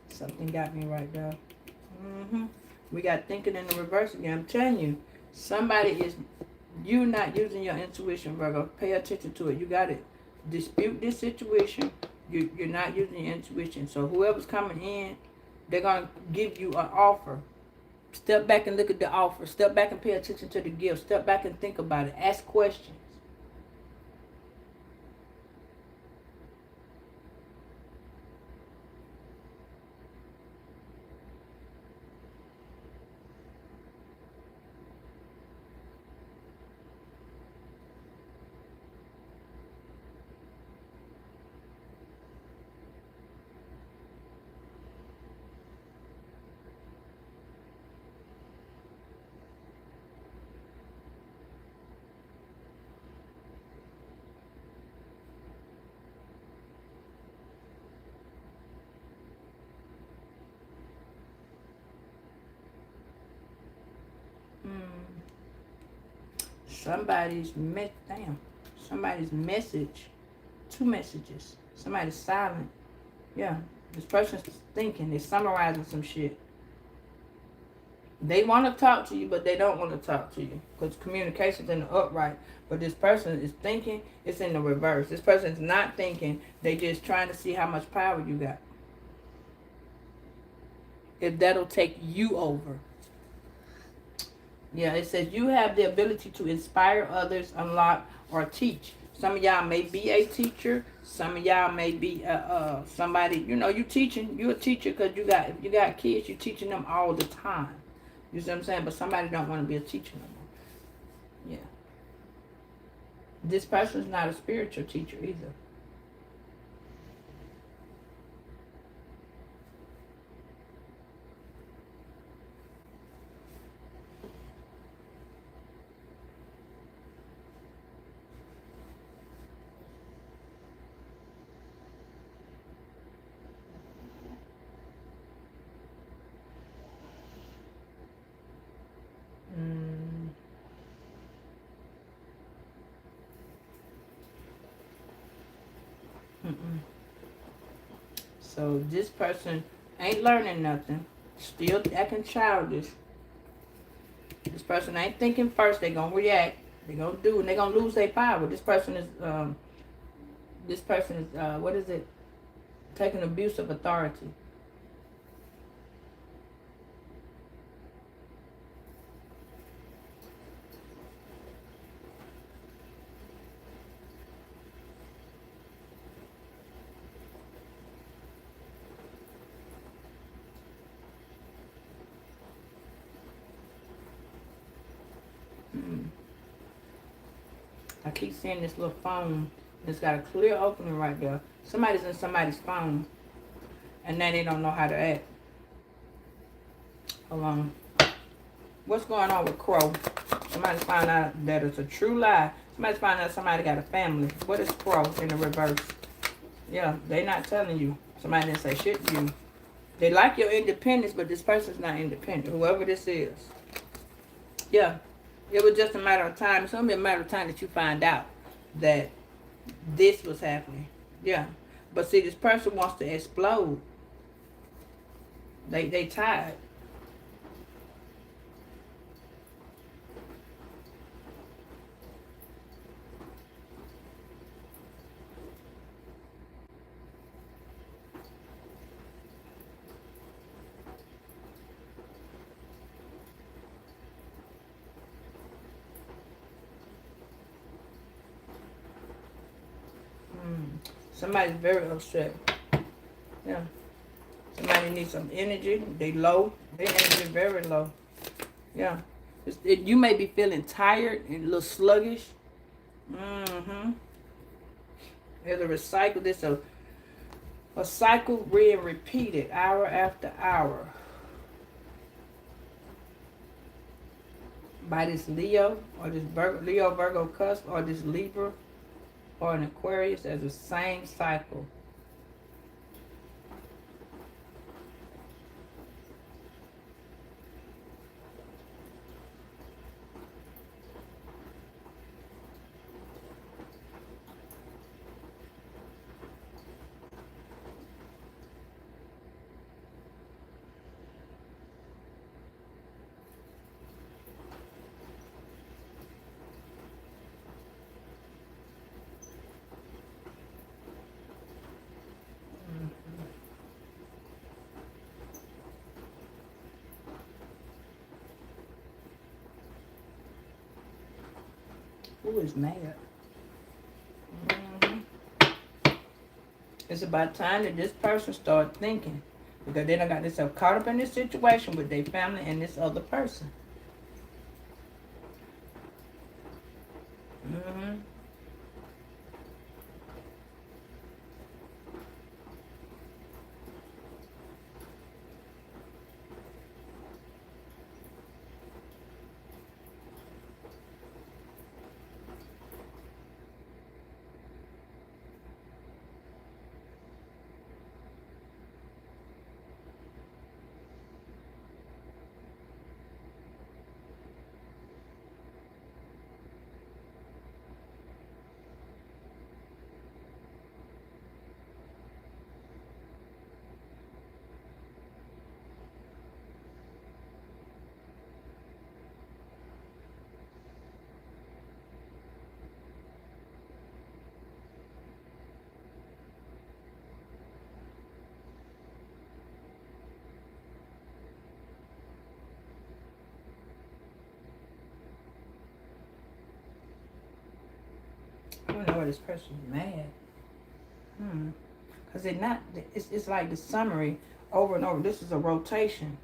S1: Something got me right there. We got thinking in the reverse again. I'm telling you, you not using your intuition, Virgo. Pay attention to it. You got to dispute this situation. You're not using your intuition. So whoever's coming in, they're going to give you an offer. Step back and look at the offer. Step back and pay attention to the gift. Step back and think about it. Ask questions. Somebody's message, 2 messages. Somebody's silent. Yeah, this person's thinking. They're summarizing some shit. They want to talk to you, but they don't want to talk to you, because communication's in the upright. But this person is thinking, it's in the reverse. This person's not thinking. They just trying to see how much power you got. If that'll take you over. Yeah, it says you have the ability to inspire others, unlock, or teach. Some of y'all may be a teacher. Some of y'all may be somebody, you teaching. You're a teacher because if you got kids, you're teaching them all the time. You see what I'm saying? But somebody don't want to be a teacher no more. Yeah. This person's not a spiritual teacher either. So this person ain't learning nothing, still acting childish. This person ain't thinking first. They gonna react. They gonna do, and they gonna lose their power. This person is what is it? Taking abuse of authority. I keep seeing this little phone. It's got a clear opening right there. Somebody's in somebody's phone, and now they don't know how to act. Hold on. What's going on with Crow? Somebody's found out that it's a true lie. Somebody's found out somebody got a family. What is Crow in the reverse? Yeah, they not telling you. Somebody didn't say shit to you. They like your independence, but this person's not independent. Whoever this is. Yeah. It was just a matter of time. It's going to be a matter of time that you find out that This was happening. Yeah. But see, this person wants to explode. They tired. Somebody's very upset. Yeah. Somebody needs some energy. They low. Their energy is very low. Yeah. You may be feeling tired and a little sluggish. Mm-hmm. There's a recycle. This a cycle being repeated hour after hour by this Leo or this Leo Virgo cusp or this Libra or an Aquarius as the same cycle. Who is mad? Mm-hmm. It's about time that this person start thinking, because they done got themselves caught up in this situation with their family and this other person. Mm-hmm. I don't know why this person's mad. Because they're not, it's like the summary over and over. This is a rotation.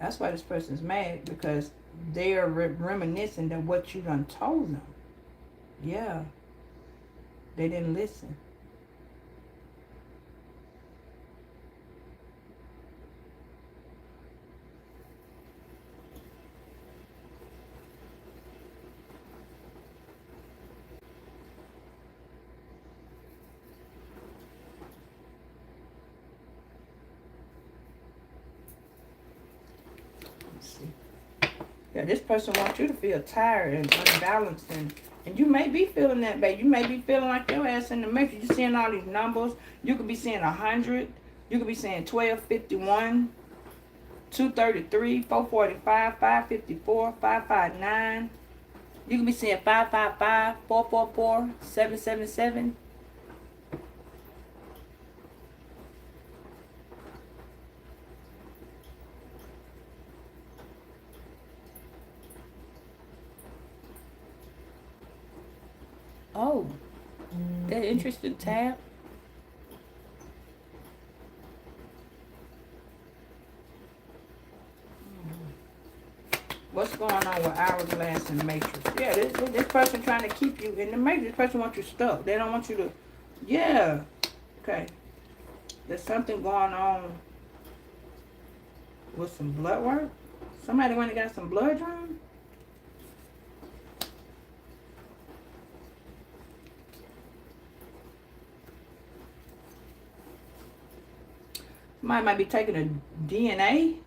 S1: That's why this person's mad, because they're reminiscing of what you done told them. Yeah. They didn't listen. Let's see. Yeah, this person wants you to feel tired and unbalanced, and you may be feeling that, babe. You may be feeling like your ass in the matrix. You're seeing all these numbers. You could be seeing 100. You could be seeing 1251, 233, 445, 554, 559. You could be seeing 555, 444, 777. Oh, that interesting tab. What's going on with hourglass and matrix? Yeah, this person trying to keep you in the matrix. This person wants you stuck. They don't want you to. Yeah. Okay. There's something going on with some blood work. Somebody went and got some blood drawn. Somebody might be taking a DNA.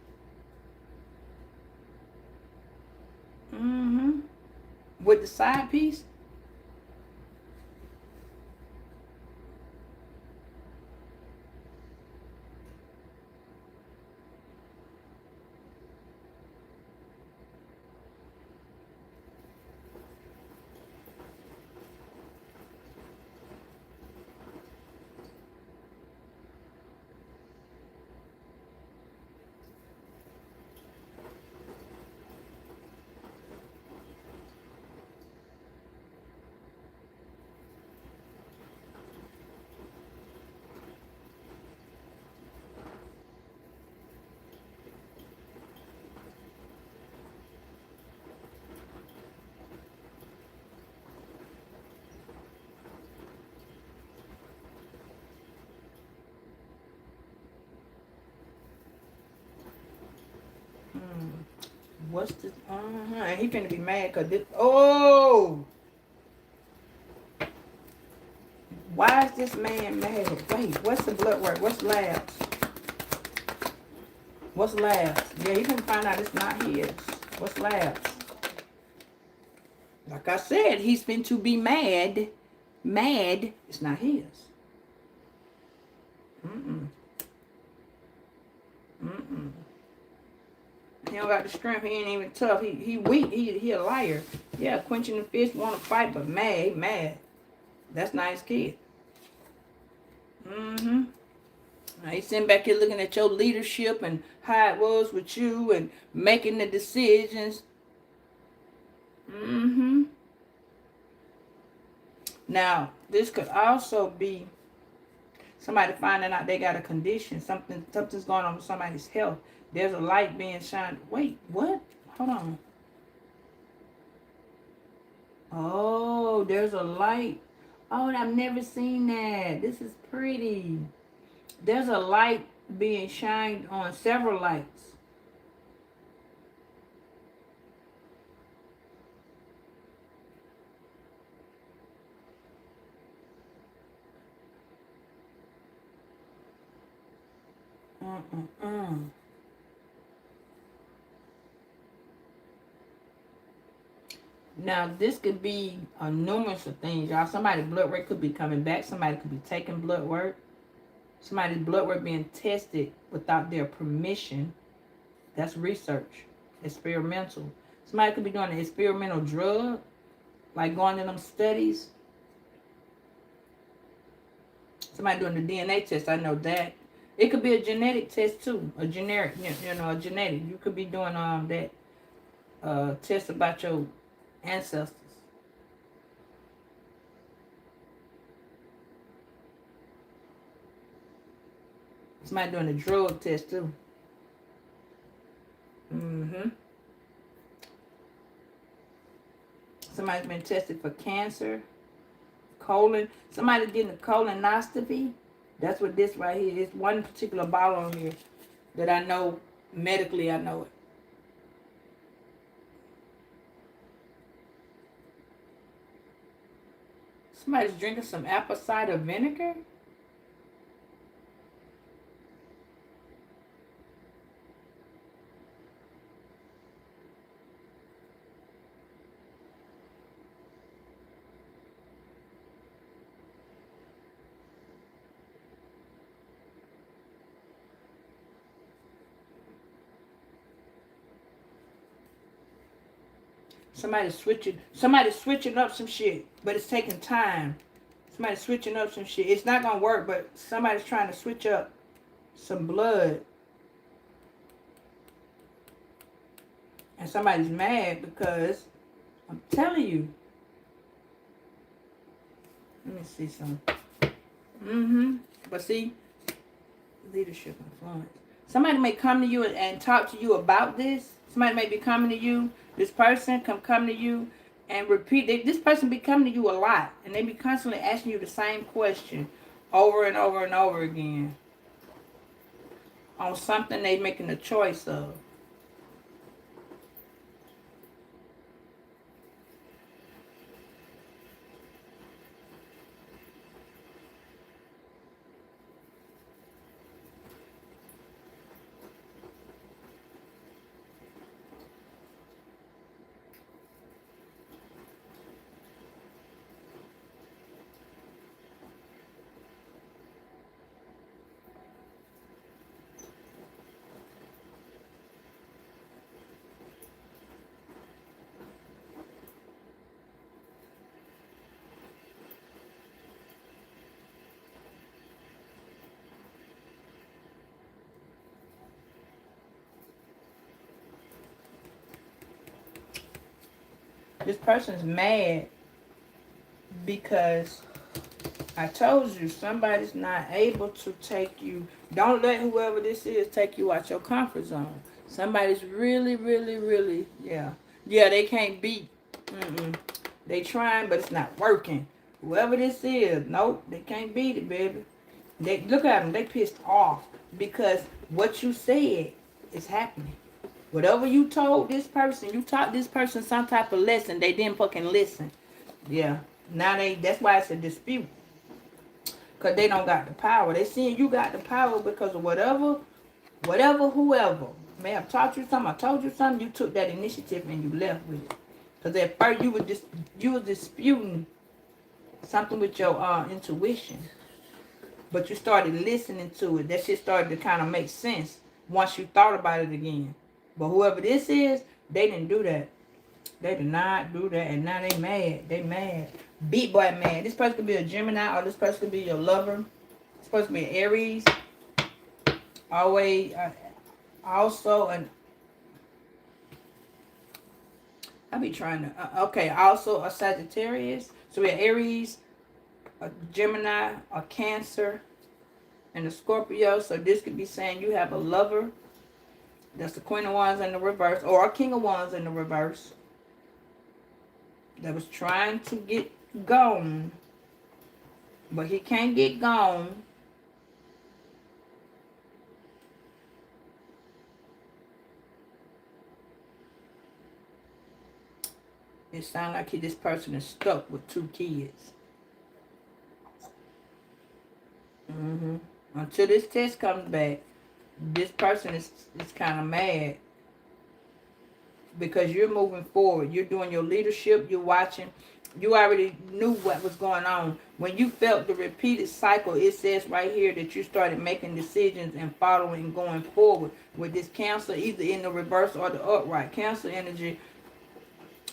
S1: With side piece. What's this? And he finna be mad because this. Oh! Why is this man mad? Wait, what's the blood work? What's labs? What's labs? Yeah, he finna find out it's not his. What's labs? Like I said, he's been to be mad. Mad. It's not his. Mm-mm. Mm-mm. He don't got the strength. He ain't even tough. He weak. He a liar. Yeah, quenching the fist, want to fight, but mad. Mad. That's not his kid. Mm-hmm. Now he's sitting back here looking at your leadership and how it was with you and making the decisions. Mm-hmm. Now, this could also be somebody finding out they got a condition. Something's going on with somebody's health. There's a light being shined. Wait, what? Hold on. Oh, there's a light. Oh, I've never seen that. This is pretty. There's a light being shined on several lights. Now, this could be a numerous of things, y'all. Somebody's blood work could be coming back. Somebody could be taking blood work. Somebody's blood work being tested without their permission. That's research. Experimental. Somebody could be doing an experimental drug, like going to them studies. Somebody doing the DNA test. I know that. It could be a genetic test too. A generic, a genetic. You could be doing that test about your ancestors. Somebody doing a drug test too. Mm-hmm. Somebody's been tested for cancer, colon. Somebody getting a colonoscopy. That's what this right here is. One particular bottle on here that I know medically. I know it. Somebody's drinking some apple cider vinegar. Somebody's switching up some shit, but it's taking time. Somebody's switching up some shit. It's not gonna work, but somebody's trying to switch up some blood. And somebody's mad because I'm telling you. Let me see something. But see, leadership influence. Somebody may come to you and talk to you about this. Somebody may be coming to you. This person come to you and repeat. This person be coming to you a lot. And they be constantly asking you the same question over and over and over again. On something they making a choice of. This person's mad because I told you somebody's not able to take you. Don't let whoever this is take you out your comfort zone. Somebody's really, really, really, yeah. Yeah, they can't beat. They trying, but it's not working. Whoever this is, nope, they can't beat it, baby. They look at them, they pissed off because what you said is happening. Whatever you told this person, you taught this person some type of lesson, they didn't fucking listen. Yeah. Now that's why it's a dispute. Because they don't got the power. They seeing you got the power because of whoever may have taught you something, I told you something, you took that initiative and you left with it. Because at first you were disputing something with your intuition. But you started listening to it. That shit started to kind of make sense once you thought about it again. But whoever this is, they didn't do that. They did not do that. And now they mad. They mad. Beat boy mad. This person could be a Gemini or this person could be your lover. This person could be an Aries. Always, also an... I be trying to... okay, also a Sagittarius. So we have Aries, a Gemini, a Cancer, and a Scorpio. So this could be saying you have a lover. That's the Queen of Wands in the reverse. Or a King of Wands in the reverse. That was trying to get gone. But he can't get gone. It sounds like this person is stuck with 2 kids. Until this test comes back, this person is kind of mad. Because you're moving forward. You're doing your leadership. You're watching. You already knew what was going on. When you felt the repeated cycle, it says right here that you started making decisions and following and going forward with this Cancer, either in the reverse or the upright. Cancer energy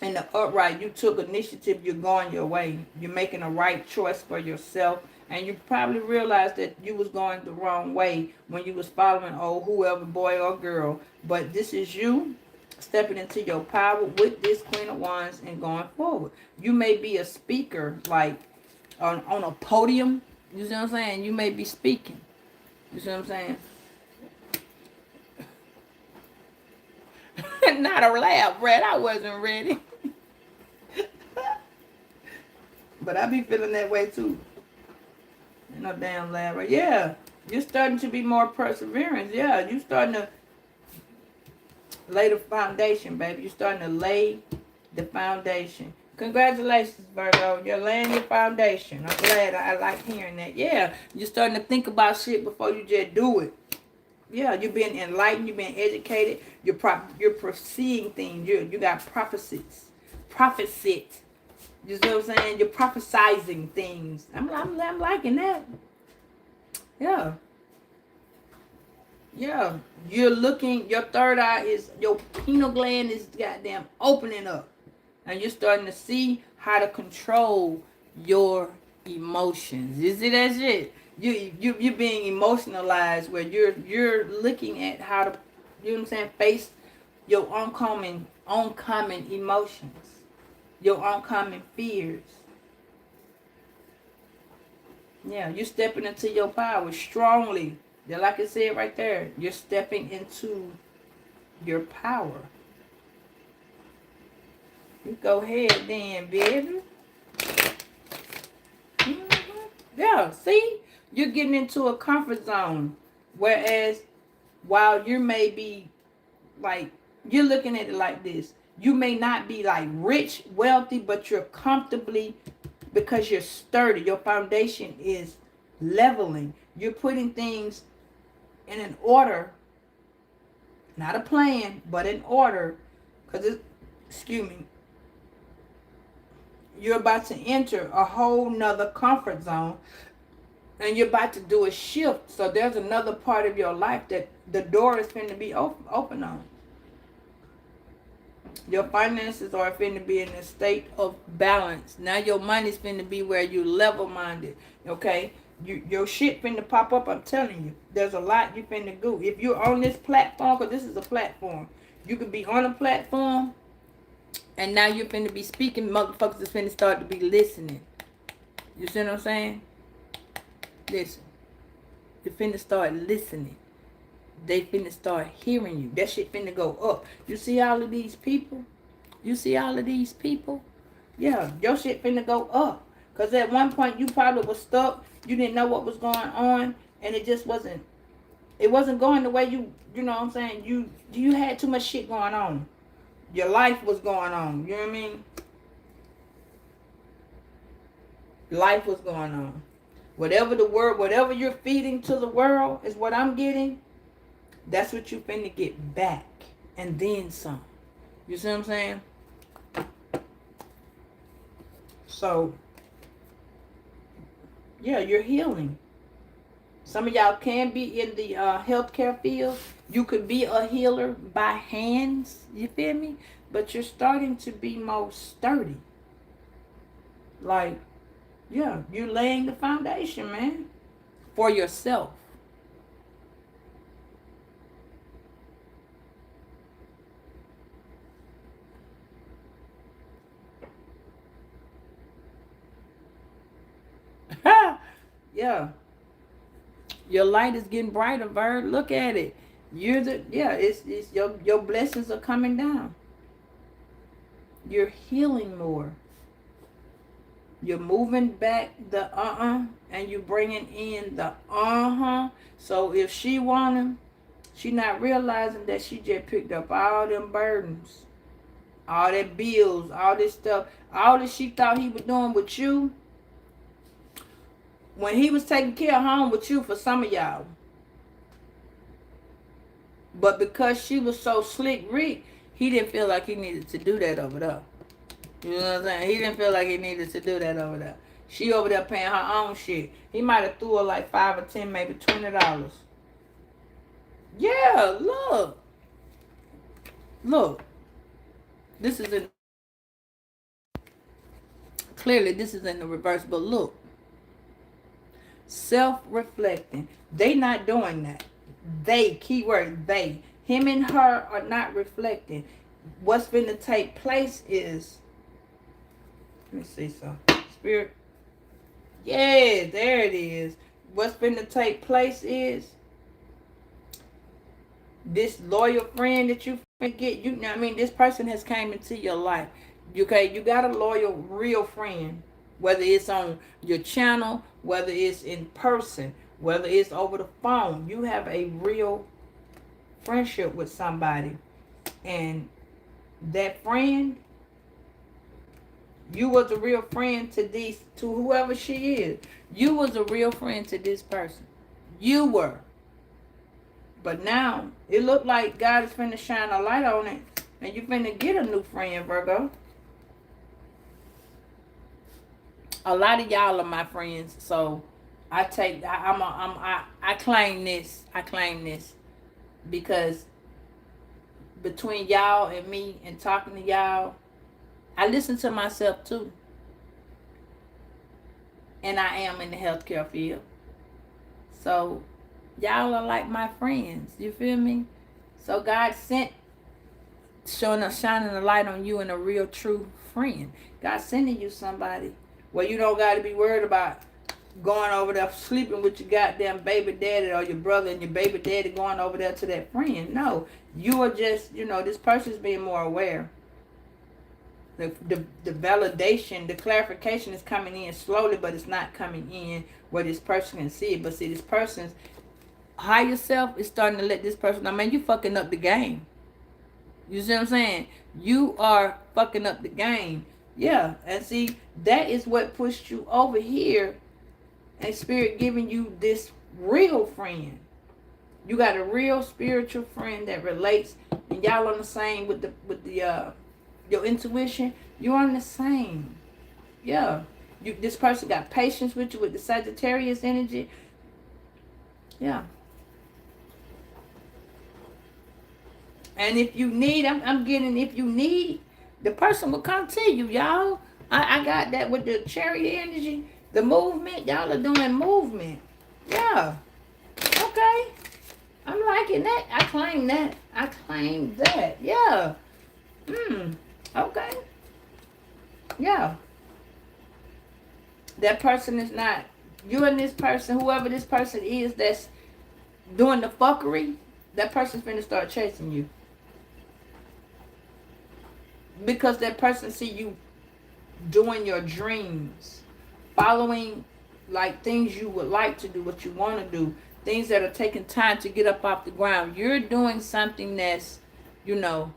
S1: in the upright, you took initiative. You're going your way. You're making a right choice for yourself. And you probably realized that you was going the wrong way when you was following, whoever, boy or girl. But this is you stepping into your power with this Queen of Wands and going forward. You may be a speaker, like on a podium. You see what I'm saying? You may be speaking. You see what I'm saying? Not a laugh, Brad. I wasn't ready. But I be feeling that way too. Ain't no damn laugh, right? Yeah. You're starting to be more perseverance. Yeah, you're starting to lay the foundation, baby. You're starting to lay the foundation. Congratulations, Virgo. You're laying your foundation. I'm glad. I like hearing that. Yeah, you're starting to think about shit before you just do it. Yeah, you're being enlightened. You're being educated. You're perceiving things. You got prophecies. Prophecy. You see what I'm saying? You're prophesizing things. I'm liking that. Yeah. Yeah. You're looking, your third eye is, your pineal gland is goddamn opening up. And you're starting to see how to control your emotions. You see that shit? You're being emotionalized where you're looking at how to, you know what I'm saying, face your oncoming emotions. Your oncoming fears. Yeah, you're stepping into your power strongly. Like I said right there, you're stepping into your power. You go ahead then, baby. Yeah, see? You're getting into a comfort zone. Whereas, while you may be, like, you're looking at it like this. You may not be like rich, wealthy, but you're comfortably, because you're sturdy. Your foundation is leveling. You're putting things in an order, not a plan, but in order. Because you're about to enter a whole nother comfort zone, and you're about to do a shift. So there's another part of your life that the door is going to be open on. Your finances are finna to be in a state of balance. Now your money's finna to be where you level-minded. Okay? Your shit finna pop up, I'm telling you. There's a lot you finna do. If you're on this platform, because this is a platform. You could be on a platform And now you're finna be speaking. Motherfuckers is finna start to be listening. You see what I'm saying? Listen. You're finna start listening. They finna start hearing you. That shit finna go up. You see all of these people? You see all of these people? Yeah, your shit finna go up. Because at one point you probably was stuck. You didn't know what was going on. And it just wasn't. It wasn't going the way you know what I'm saying? You had too much shit going on. Your life was going on. You know what I mean? Life was going on. Whatever the word, whatever you're feeding to the world is what I'm getting. That's what you finna get back. And then some. You see what I'm saying? So, yeah, you're healing. Some of y'all can be in the healthcare field. You could be a healer by hands. You feel me? But you're starting to be more sturdy. Like, yeah, you're laying the foundation, man. For yourself. Yeah. Your light is getting brighter, Bird. Look at it. You're the it's your blessings are coming down. You're healing more. You're moving back the and you bringing in the So if she want him, she not realizing that she just picked up all them burdens, all that bills, all this stuff, all that she thought he was doing with you. When he was taking care of home with you for some of y'all. But because she was so slick Rick, he didn't feel like he needed to do that over there. You know what I'm saying? He didn't feel like he needed to do that over there. She over there paying her own shit. He might have threw her like $5 or $10, maybe $20. Yeah, look. Look. This is in clearly this is in the reverse, but look. Self-reflecting. They not doing that. They, keyword they. Him and her are not reflecting. What's going to take place is, let me see something. Spirit. Yeah, there it is. What's going to take place is this loyal friend that you get. You know what I mean? This person has came into your life. Okay, you got a loyal, real friend. Whether it's on your channel, whether it's in person, whether it's over the phone, you have a real friendship with somebody. And that friend, you was a real friend to whoever she is. You was a real friend to this person. You were. But now, it looked like God is finna shine a light on it. And you finna get a new friend, Virgo. A lot of y'all are my friends, so I claim this. I claim this because between y'all and me and talking to y'all, I listen to myself too. And I am in the healthcare field. So y'all are like my friends. You feel me? So God sent shining a light on you and a real true friend. God sending you somebody where you don't got to be worried about going over there sleeping with your goddamn baby daddy or your brother and your baby daddy going over there to that friend. No, you are just, this person's being more aware. The validation, the clarification is coming in slowly, but it's not coming in where this person can see it. But see, this person's higher self is starting to let this person know, man, you fucking up the game. You see what I'm saying? You are fucking up the game. Yeah, and see, that is what pushed you over here, and Spirit giving you this real friend. You got a real spiritual friend that relates, and y'all on the same with your intuition. You're on the same. Yeah, this person got patience with you with the Sagittarius energy. Yeah. And if you need, I'm getting, if you need, the person will come to you, y'all. I got that with the chariot energy. The movement, y'all are doing movement. Yeah. Okay. I'm liking that. I claim that. Yeah. Okay. Yeah. That person is not, you and this person, whoever this person is that's doing the fuckery, that person's finna start chasing you. Because that person see you doing your dreams, following like things you would like to do, what you want to do, things that are taking time to get up off the ground. You're doing something that's, you know,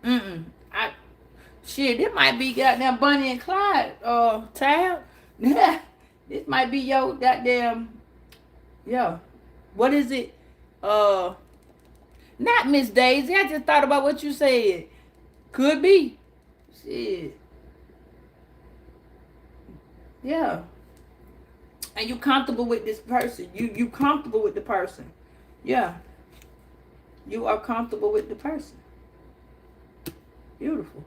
S1: I shit, it might be goddamn Bonnie and Clyde, Tab. This might be your goddamn, yeah. What is it? Uh, Not Miss Daisy. I just thought about what you said. Could be. Shit. Yeah. And you comfortable with this person. You comfortable with the person. Yeah. You are comfortable with the person. Beautiful.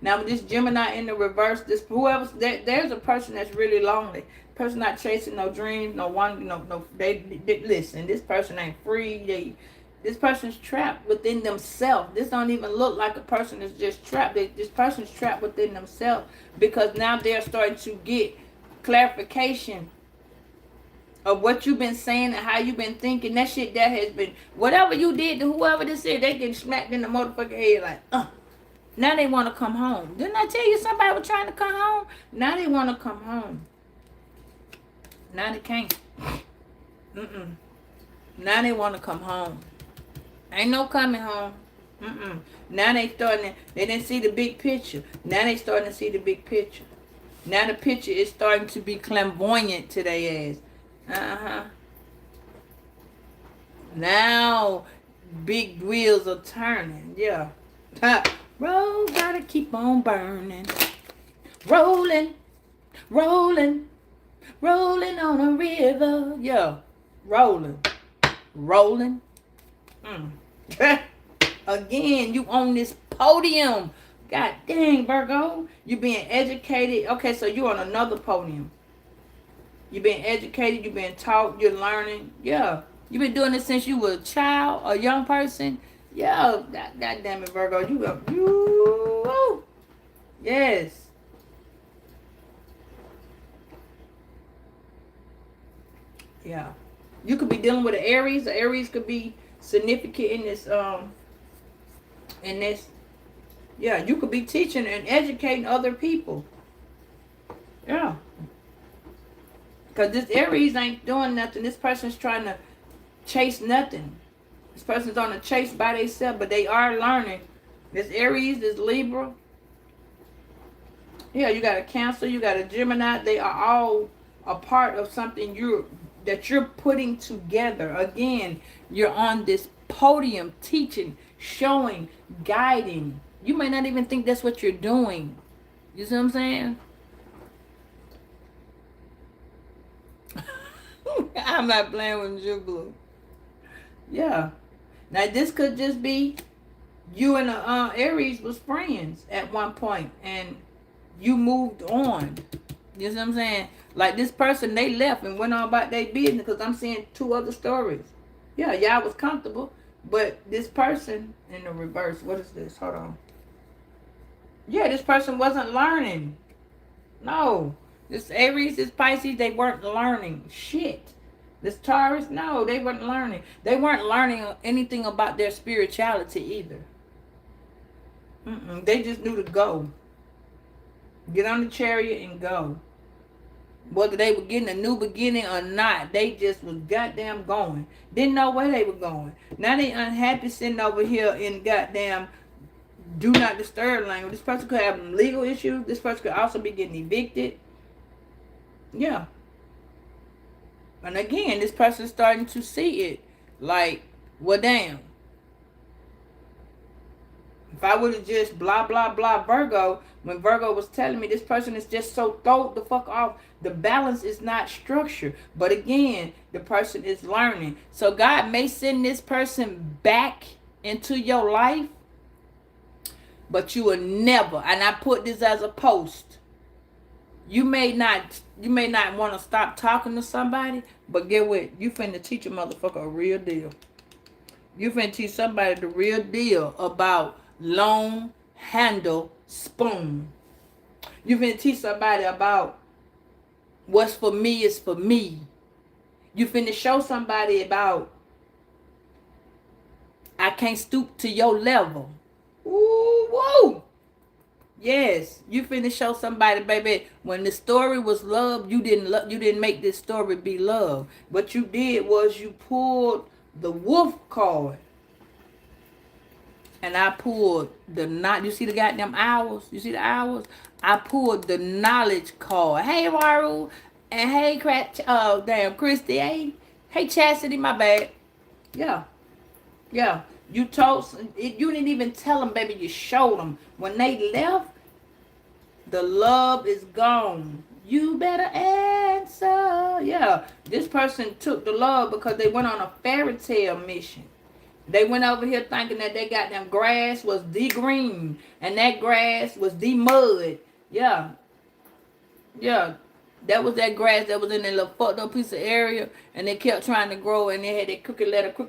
S1: Now with this Gemini in the reverse, this whoever's there's a person that's really lonely. Person not chasing no dreams, no one, no. They listen. This person ain't free. This person's trapped within themselves. This don't even look like a person that's just trapped. This person's trapped within themselves because now they're starting to get clarification of what you've been saying and how you've been thinking. That shit that has been, whatever you did to whoever this is, they getting smacked in the motherfucking head like, Now they want to come home. Didn't I tell you somebody was trying to come home? Now they want to come home. Now they can't. Now they want to come home. Ain't no coming home. Now they starting to, they didn't see the big picture. Now they starting to see the big picture. Now the picture is starting to be clairvoyant to their ass. Now big wheels are turning. Yeah. Roll, gotta keep on burning. Rolling, rolling, rolling on a river. Yeah. Rolling. Rolling. Again, you on this podium. God dang, Virgo. You being educated. Okay, so you on another podium. You being educated. You being taught. You're learning. Yeah. You been doing this since you were a child, a young person. Yeah. God damn it, Virgo. You. Yes. Yeah. You could be dealing with an Aries. The Aries could be significant in this yeah, you could be teaching and educating other people. Yeah. Because this Aries ain't doing nothing. This person's trying to chase nothing. This person's on a chase by themselves, but they are learning. This Aries, this Libra. Yeah, you got a Cancer, you got a Gemini. They are all a part of something that you're putting together. Again, you're on this podium teaching, showing, guiding. You may not even think that's what you're doing. You see what I'm saying? I'm not playing with you, Blue. Yeah. Now this could just be you and Aries was friends at one point and you moved on. You see what I'm saying? Like this person, they left and went on about their business because I'm seeing two other stories. Yeah, y'all was comfortable, but this person in the reverse, what is this? Hold on. Yeah, this person wasn't learning. No. This Aries, this Pisces, they weren't learning shit. This Taurus, no, they weren't learning. They weren't learning anything about their spirituality either. They just knew to go. Get on the chariot and go. Whether they were getting a new beginning or not, they just was goddamn going. Didn't know where they were going. Now they unhappy sitting over here in goddamn do not disturb language. This person could have legal issues. This person could also be getting evicted. Yeah. And again, this person's starting to see it. Like, well, damn. If I would have just blah, blah, blah Virgo, when Virgo was telling me this person is just so throw the fuck off, the balance is not structured. But again, the person is learning. So God may send this person back into your life, but you will never, and I put this as a post, You may not want to stop talking to somebody, but get what? You finna teach a motherfucker a real deal. You finna teach somebody the real deal about long handle spoon. You finna teach somebody about what's for me is for me. You finna show somebody about I can't stoop to your level. Ooh, woo! Yes, you finna show somebody, baby. When the story was love, you didn't make this story be love. What you did was you pulled the wolf card, and I pulled the not. You see the goddamn owls? You see the owls? I pulled the knowledge card. Hey, Waru, and hey, damn, Christy. Hey, Chastity. My bad. Yeah, yeah. You told. You didn't even tell them, baby. You showed them when they left. The love is gone. You better answer. Yeah, this person took the love because they went on a fairy tale mission. They went over here thinking that they got them grass was the green and that grass was the mud. Yeah, yeah. That was that grass that was in that little fucked up piece of area and they kept trying to grow and they had that crooked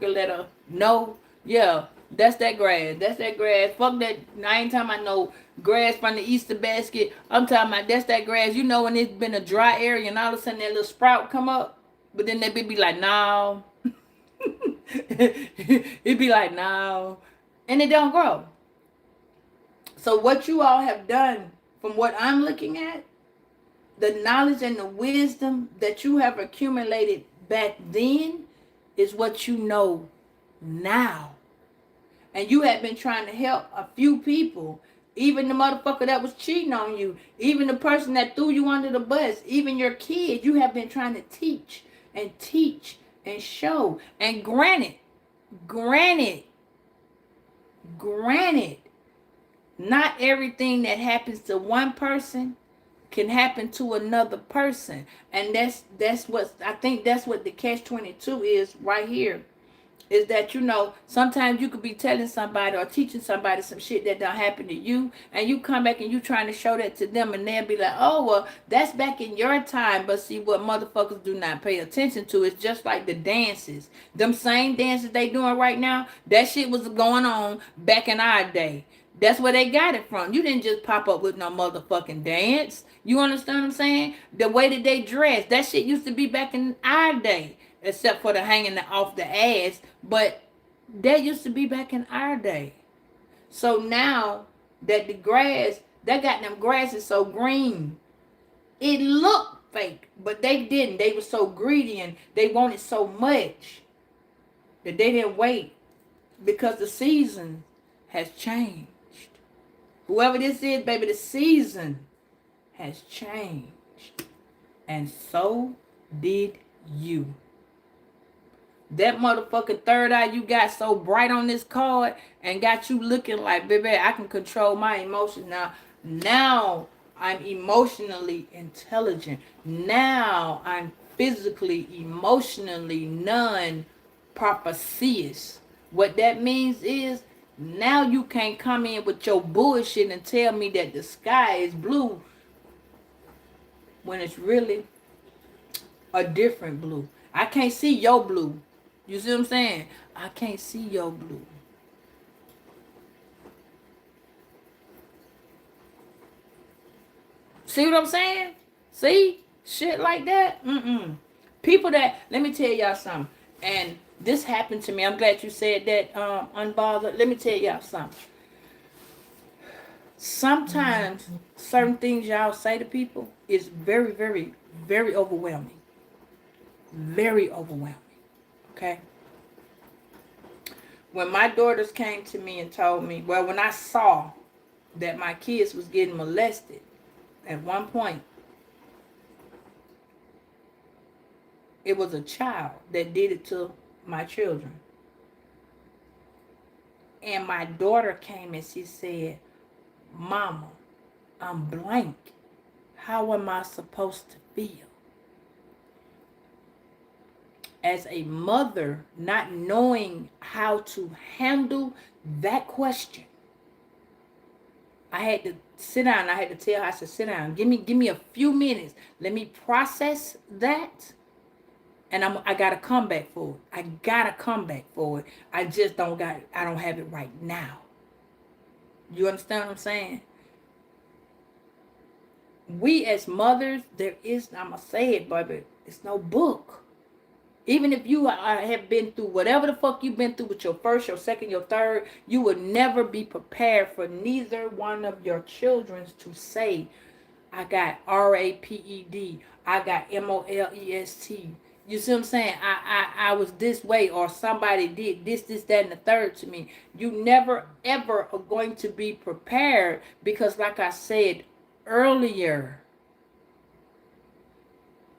S1: letter, no. Yeah, that's that grass. That's that grass. Fuck that. I ain't talking about no grass from the Easter basket. I'm talking about that's that grass. You know when it's been a dry area and all of a sudden that little sprout come up, but then they be like, no. It'd be like, no. And it don't grow. So what you all have done, from what I'm looking at, the knowledge and the wisdom that you have accumulated back then is what you know now. And you have been trying to help a few people. Even the motherfucker that was cheating on you. Even the person that threw you under the bus. Even your kids. You have been trying to teach and show. And granted, not everything that happens to one person can happen to another person. And that's what I think that's what the catch-22 is right here. Is that, sometimes you could be telling somebody or teaching somebody some shit that don't happen to you, and you come back and you trying to show that to them, and they'll be like, oh, well, that's back in your time. But see, what motherfuckers do not pay attention to is just like the dances. Them same dances they doing right now, that shit was going on back in our day. That's where they got it from. You didn't just pop up with no motherfucking dance. You understand what I'm saying? The way that they dress, that shit used to be back in our day. Except for the hanging off the ass. But that used to be back in our day. So now that the grass, that got them grasses so green, it looked fake. But they didn't. They were so greedy and they wanted so much that they didn't wait. Because the season has changed. Whoever this is, baby, the season has changed. And so did you. That motherfucking third eye you got so bright on this card and got you looking like, baby, I can control my emotions now. Now I'm emotionally intelligent. Now I'm physically, emotionally non-propitious. What that means is now you can't come in with your bullshit and tell me that the sky is blue when it's really a different blue. I can't see your blue. You see what I'm saying? I can't see your blue. See what I'm saying? See? Shit like that? People that, let me tell y'all something. And this happened to me. I'm glad you said that, Unbothered. Let me tell y'all something. Sometimes certain things y'all say to people is very, very, very overwhelming. Very overwhelming. Okay? When my daughters came to me and told me, well, when I saw that my kids was getting molested at one point, it was a child that did it to my children. And my daughter came and she said, Mama, I'm blank. How am I supposed to feel? As a mother, not knowing how to handle that question, I had to sit down. I had to tell her, I said, sit down. Give me a few minutes. Let me process that. And I gotta come back for it. I gotta come back for it. I just I don't have it right now. You understand what I'm saying? We as mothers, I'ma say it, baby, it's no book. Even if you have been through whatever the fuck you've been through with your first, your second, your third, you would never be prepared for neither one of your children to say, I got RAPED, I got MOLEST. You see what I'm saying? I was this way, or somebody did this, that, and the third to me. You never, ever are going to be prepared because, like I said earlier,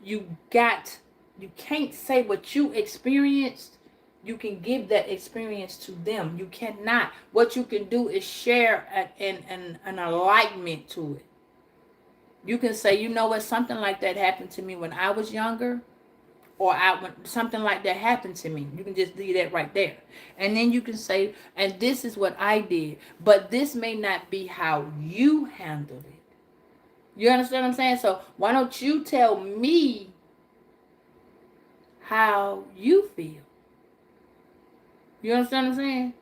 S1: you can't say what you experienced. You can give that experience to them. You cannot. What you can do is share an alignment to it. You can say, you know what, something like that happened to me when I was younger, or when something like that happened to me. You can just leave that right there. And then you can say, and this is what I did, but this may not be how you handled it. You understand what I'm saying? So why don't you tell me how you feel? You understand what I'm saying?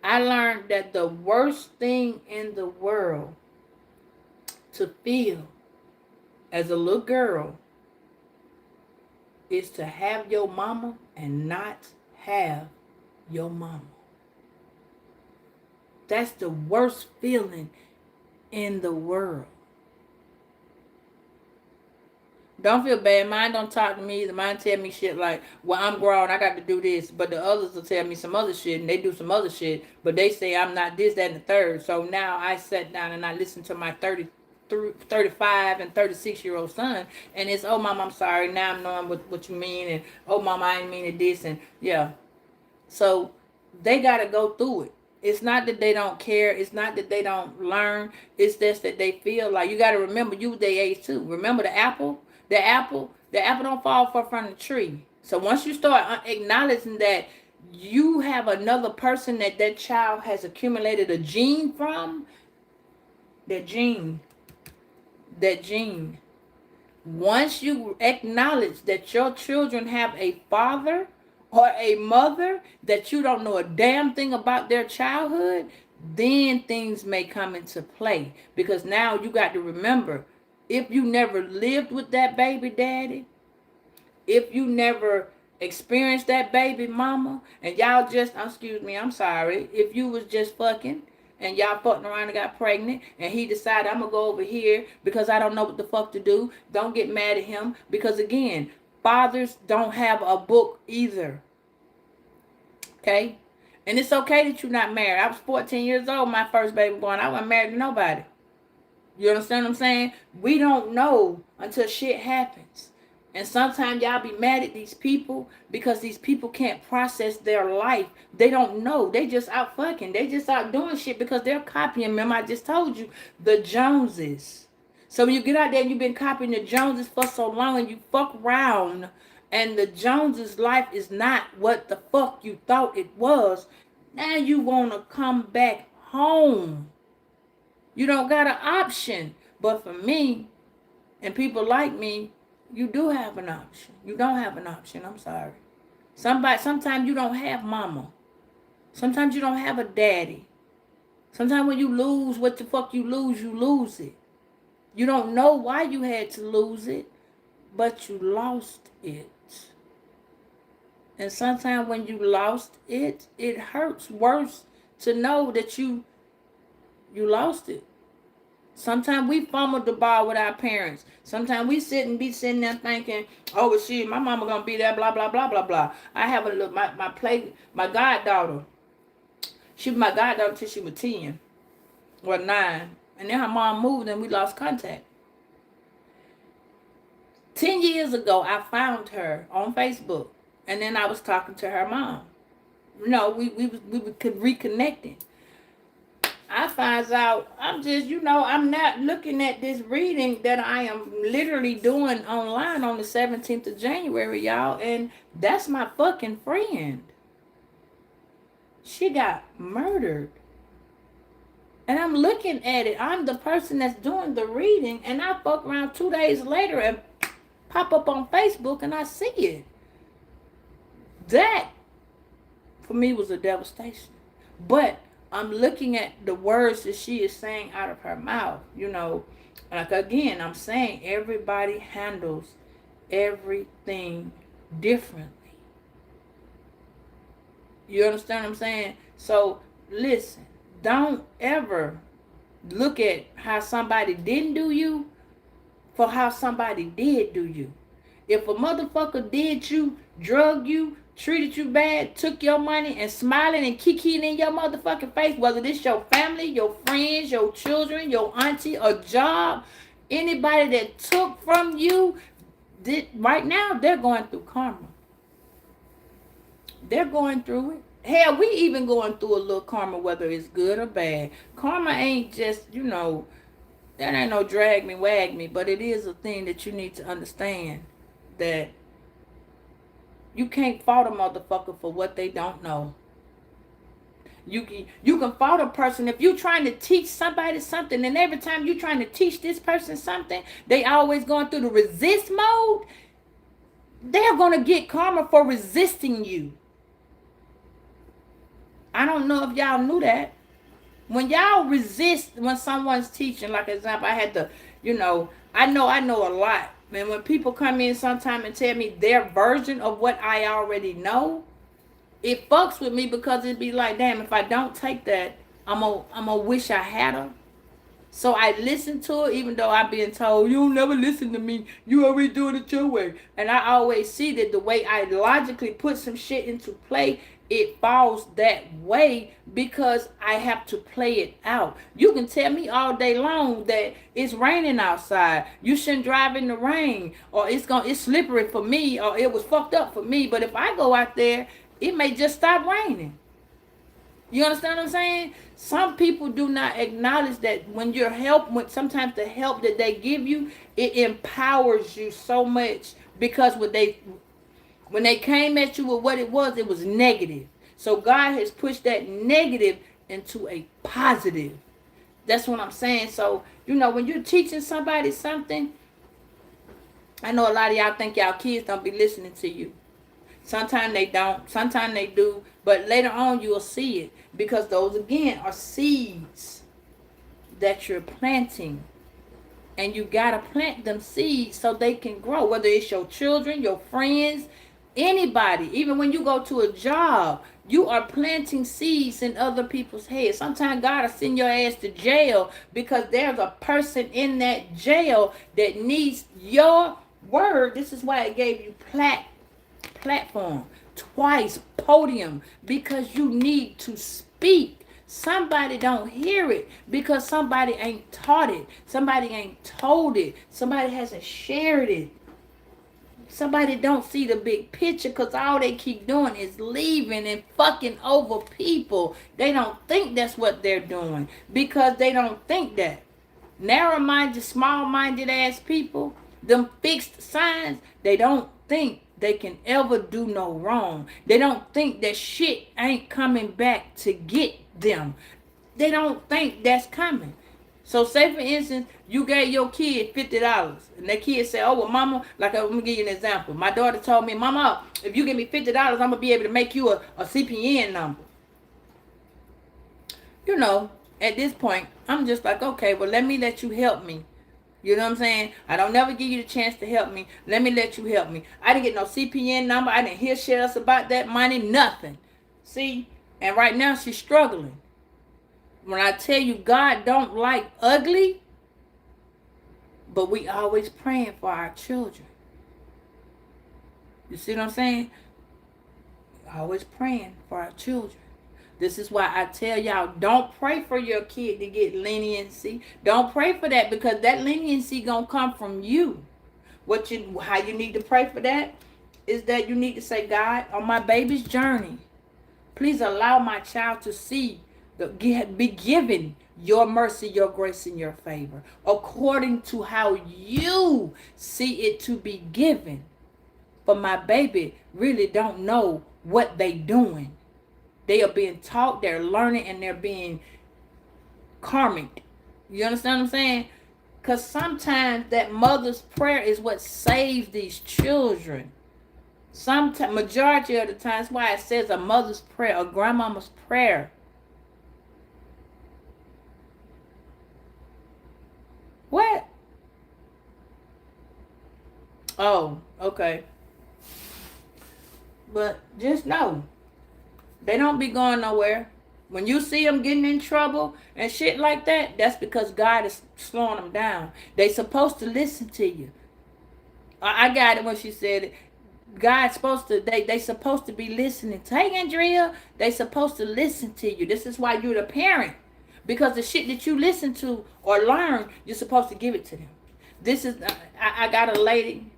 S1: I learned that the worst thing in the world to feel as a little girl is to have your mama and not have your mama. That's the worst feeling in the world. Don't feel bad. Mine don't talk to me either. Mine tell me shit like, well, I'm grown, I got to do this. But the others will tell me some other shit, and they do some other shit. But they say I'm not this, that, and the third. So now I sat down and I listened to my 35 and 36-year-old son. And it's, oh, mom, I'm sorry. Now I'm knowing what you mean. And, oh, mom, I ain't mean this. And, yeah. So they got to go through it. It's not that they don't care. It's not that they don't learn. It's just that they feel like, you got to remember, you their age too. Remember the apple? The apple don't fall far from the tree. So once you start acknowledging that you have another person that child has accumulated a gene from, that gene. Once you acknowledge that your children have a father or a mother that you don't know a damn thing about their childhood, then things may come into play. Because now you got to remember, if you never lived with that baby daddy, if you never experienced that baby mama, and y'all just, excuse me, I'm sorry, if you was just fucking, and y'all fucking around and got pregnant, and he decided, I'm going to go over here because I don't know what the fuck to do, don't get mad at him. Because again, fathers don't have a book either. Okay? And it's okay that you're not married. I was 14 years old, my first baby born. I wasn't married to nobody. You understand what I'm saying? We don't know until shit happens. And sometimes y'all be mad at these people because these people can't process their life. They don't know. They just out fucking. They just out doing shit because they're copying. Remember, I just told you, the Joneses. So when you get out there and you've been copying the Joneses for so long and you fuck around and the Joneses' life is not what the fuck you thought it was, now you want to come back home. You don't got an option. But for me, and people like me, you do have an option. You don't have an option. I'm sorry. Sometimes you don't have mama. Sometimes you don't have a daddy. Sometimes when you lose what the fuck you lose it. You don't know why you had to lose it, but you lost it. And sometimes when you lost it, it hurts worse to know that you lost it. Sometimes we fumbled the ball with our parents. Sometimes we be sitting there thinking, oh, well, shit, my mama gonna be there, blah, blah, blah, blah, blah. I have a look, my goddaughter. She was my goddaughter until she was 10 or 9. And then her mom moved and we lost contact. 10 years ago, I found her on Facebook. And then I was talking to her mom. No, we reconnecting. I find out I'm not looking at this reading that I am literally doing online on the 17th of January, y'all. And that's my fucking friend. She got murdered. And I'm looking at it. I'm the person that's doing the reading, and I fuck around 2 days later and pop up on Facebook and I see it. That for me was a devastation. But I'm looking at the words that she is saying out of her mouth. Like again, I'm saying everybody handles everything differently. You understand what I'm saying? So listen, don't ever look at how somebody didn't do you for how somebody did do you. If a motherfucker did you, drug you, treated you bad, took your money, and smiling and kikiing in your motherfucking face, whether this your family, your friends, your children, your auntie, a job, anybody that took from you, right now they're going through karma. They're going through it. Hell, we even going through a little karma, whether it's good or bad. Karma ain't just, that ain't no drag me, wag me, but it is a thing that you need to understand that you can't fault a motherfucker for what they don't know. You can fault a person if you're trying to teach somebody something, and every time you're trying to teach this person something, they always going through the resist mode. They're going to get karma for resisting you. I don't know if y'all knew that. When y'all resist when someone's teaching, like example, I had to, I know a lot. And when people come in sometime and tell me their version of what I already know, it fucks with me because it'd be like, damn, if I don't take that, I'm gonna wish I had her. So I listen to it, even though I'm being told, you'll never listen to me. You always doing it your way. And I always see that the way I logically put some shit into play, it falls that way because I have to play it out. You can tell me all day long that it's raining outside. You shouldn't drive in the rain. Or it's slippery for me. Or it was fucked up for me. But if I go out there, it may just stop raining. You understand what I'm saying? Some people do not acknowledge that when sometimes the help that they give you, it empowers you so much because when they came at you with what it was negative. So God has pushed that negative into a positive. That's what I'm saying. So, when you're teaching somebody something, I know a lot of y'all think y'all kids don't be listening to you. Sometimes they don't. Sometimes they do. But later on, you'll see it. Because those, again, are seeds that you're planting. And you got to plant them seeds so they can grow. Whether it's your children, your friends, anybody. Even when you go to a job, you are planting seeds in other people's heads. Sometimes God will send your ass to jail because there's a person in that jail that needs your word. This is why it gave you platform, twice podium, because you need to speak. Somebody don't hear it because somebody ain't taught it. Somebody ain't told it. Somebody hasn't shared it. Somebody don't see the big picture because all they keep doing is leaving and fucking over people. They don't think that's what they're doing because they don't think that. Narrow-minded, small-minded ass people, them fixed signs, they don't think they can ever do no wrong. They don't think that shit ain't coming back to get them. They don't think that's coming. So say for instance, you gave your kid $50 and that kid said, oh well mama, let me give you an example. My daughter told me, mama, if you give me $50, I'm going to be able to make you a CPN number. At this point, I'm just like, okay, well let me let you help me. You know what I'm saying? I don't never give you the chance to help me. Let me let you help me. I didn't get no CPN number. I didn't hear shit else about that money. Nothing. See? And right now she's struggling. When I tell you God don't like ugly, but we always praying for our children. You see what I'm saying? Always praying for our children. This is why I tell y'all, don't pray for your kid to get leniency. Don't pray for that because that leniency gonna come from you. How you need to pray for that is that you need to say, God, on my baby's journey, please allow my child to be given your mercy, your grace, and your favor according to how you see it to be given. But my baby really don't know what they doing. They are being taught, they're learning, and they're being karmic. You understand what I'm saying? Because sometimes that mother's prayer is what saves these children. Sometimes, majority of the times, why it says a mother's prayer, a grandmama's prayer. What? Oh, okay. But just know, they don't be going nowhere. When you see them getting in trouble and shit like that, that's because God is slowing them down. They supposed to listen to you. I got it when she said it. God's supposed to, they supposed to be listening. Hey, Andrea, they supposed to listen to you. This is why you're the parent. Because the shit that you listen to or learn, you're supposed to give it to them. This is, I got a lady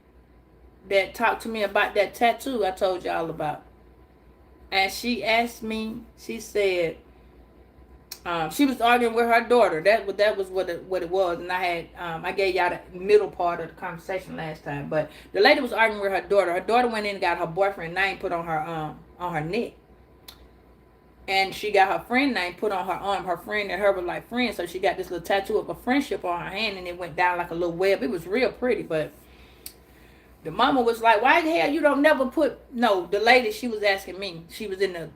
S1: that talked to me about that tattoo I told y'all about. And she asked me, she said, she was arguing with her daughter. That was what it was. And I gave y'all the middle part of the conversation last time. But the lady was arguing with her daughter. Her daughter went in and got her boyfriend name put on her neck. And she got her friend name put on her arm. Her friend and her were like friends. So she got this little tattoo of a friendship on her hand, and it went down like a little web. It was real pretty, but the mama was like, why the hell you don't never put... No, the lady, she was asking me. She was in the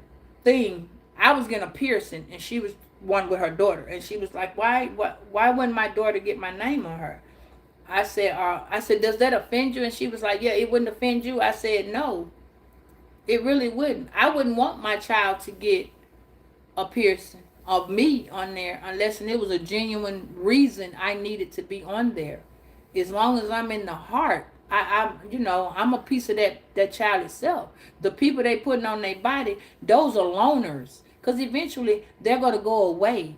S1: thing. I was getting a piercing, and she was one with her daughter. And she was like, why wouldn't my daughter get my name on her? I said, does that offend you? And she was like, yeah, it wouldn't offend you. I said, no, it really wouldn't. I wouldn't want my child to get a piercing of me on there unless it was a genuine reason I needed to be on there. As long as I'm in the heart, I'm a piece of that child itself. The people they putting on their body, those are loners. Because eventually they're going to go away.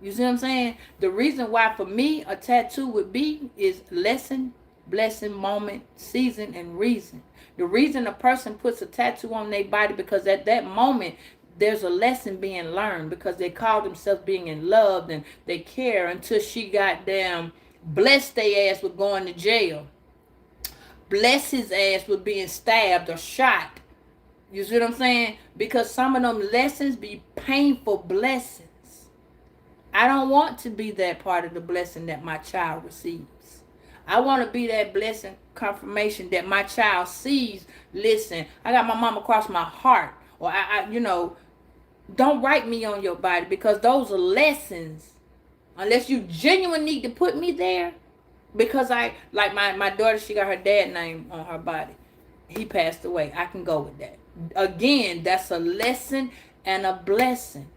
S1: You see what I'm saying? The reason why for me a tattoo would be is lesson, blessing, moment, season, and reason. The reason a person puts a tattoo on their body because at that moment there's a lesson being learned because they call themselves being in love and they care until she goddamn blessed their ass with going to jail. Bless his ass with being stabbed or shot. You see what I'm saying? Because some of them lessons be painful blessings. I don't want to be that part of the blessing that my child receives. I want to be that blessing confirmation that my child sees. Listen, I got my mama across my heart. Or don't write me on your body because those are lessons. Unless you genuinely need to put me there. Because my daughter, she got her dad name on her body. He passed away. I can go with that. Again, that's a lesson and a blessing.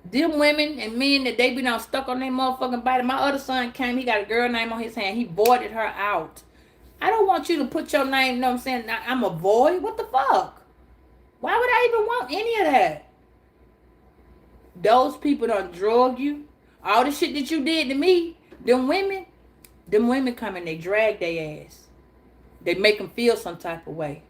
S1: Them women and men that they be now stuck on their motherfucking body. My other son came, he got a girl name on his hand. He voided her out. I don't want you to put your name, you know what I'm saying? I'm a void. What the fuck? Why would I even want any of that? Those people done drug you. All the shit that you did to me, them women come and they drag their ass. They make them feel some type of way.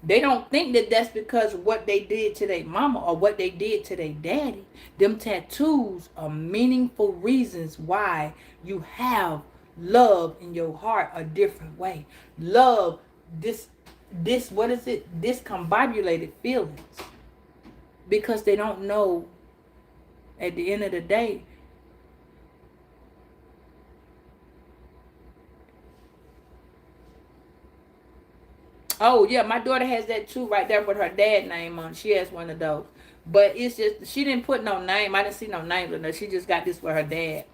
S1: They don't think that that's because of what they did to their mama or what they did to their daddy. Them tattoos are meaningful reasons why you have love in your heart a different way. Love, this what is it? Discombobulated feelings. Because they don't know at the end of the day, oh, yeah, my daughter has that too right there with her dad name on. She has one of those. But it's just, she didn't put no name. I didn't see no name on her. She just got this for her dad.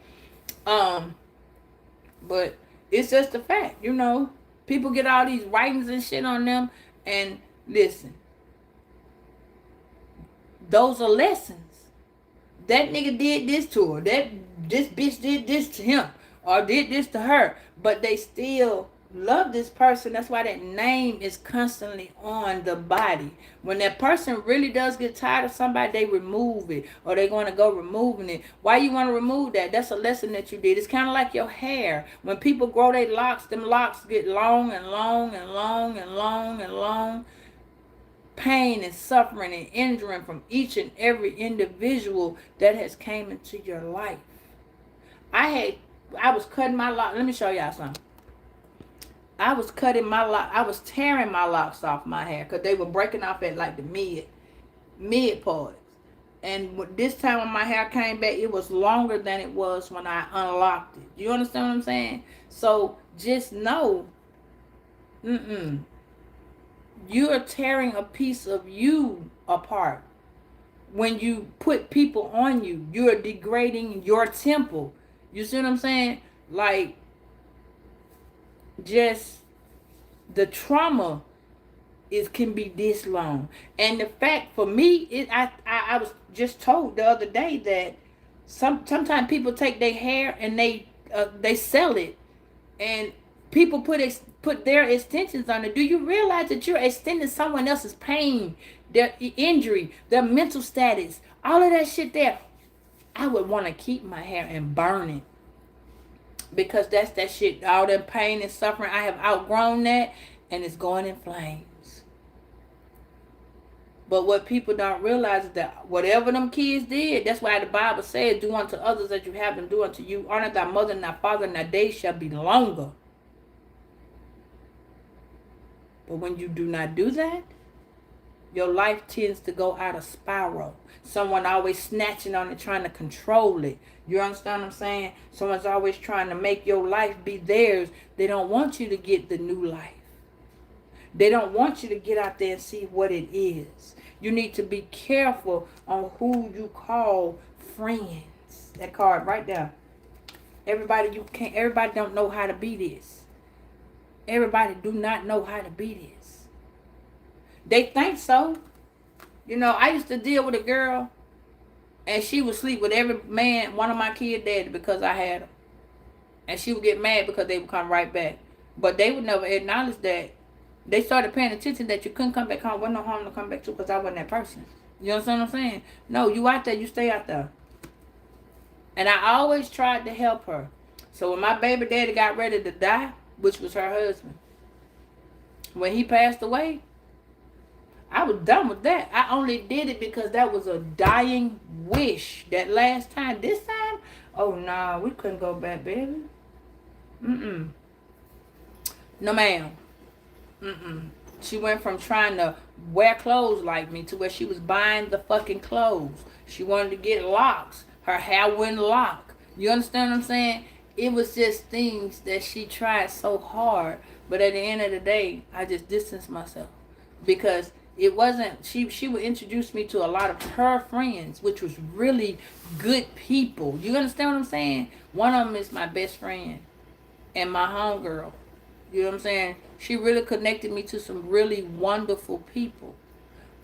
S1: But it's just a fact, you know. People get all these writings and shit on them. And listen, those are lessons. That nigga did this to her. This bitch did this to him. Or did this to her. But they still love this person. That's why that name is constantly on the body. When that person really does get tired of somebody, they remove it. Or they're going to go removing it. Why you want to remove that? That's a lesson that you did. It's kind of like your hair. When people grow their locks, them locks get long and long and long and long and long. Pain and suffering and injuring from each and every individual that has came into your life. I was cutting my locks. Let me show y'all something. I was cutting my lock. I was tearing my locks off my hair because they were breaking off at like the mid parts. And this time when my hair came back, it was longer than it was when I unlocked it. You understand what I'm saying? So just know, you are tearing a piece of you apart. When you put people on you, you're degrading your temple. You see what I'm saying? Like, just the trauma is can be this long. And the fact for me, I was just told the other day that sometimes people take their hair and they sell it, and people put their extensions on it. Do you realize that you're extending someone else's pain, their injury, their mental status, all of that shit there? I would want to keep my hair and burn it, because that's that shit, all that pain and suffering. I have outgrown that, and it's going in flames. But what people don't realize is that whatever them kids did, that's why the Bible says, do unto others as you have them do unto you. Honor thy mother and thy father, and thy days shall be longer. But when you do not do that, your life tends to go out of spiral. Someone always snatching on it, trying to control it. You understand what I'm saying? Someone's always trying to make your life be theirs. They don't want you to get the new life. They don't want you to get out there and see what it is. You need to be careful on who you call friends. That card right there. Everybody don't know how to be this. Everybody do not know how to be this. They think so. You know, I used to deal with a girl, and she would sleep with every man, one of my kids' daddy, because I had them. And she would get mad because they would come right back. But they would never acknowledge that. They started paying attention that you couldn't come back home. Wasn't no home to come back to, because I wasn't that person. You understand what I'm saying? No, you out there, you stay out there. And I always tried to help her. So when my baby daddy got ready to die, which was her husband, when he passed away, I was done with that. I only did it because that was a dying wish. That last time. This time, oh nah, we couldn't go back, baby. No ma'am. She went from trying to wear clothes like me to where she was buying the fucking clothes. She wanted to get locks. Her hair wouldn't lock. You understand what I'm saying? It was just things that she tried so hard. But at the end of the day, I just distanced myself. Because it wasn't, she would introduce me to a lot of her friends, which was really good people. You understand what I'm saying? One of them is my best friend and my homegirl. You know what I'm saying? She really connected me to some really wonderful people.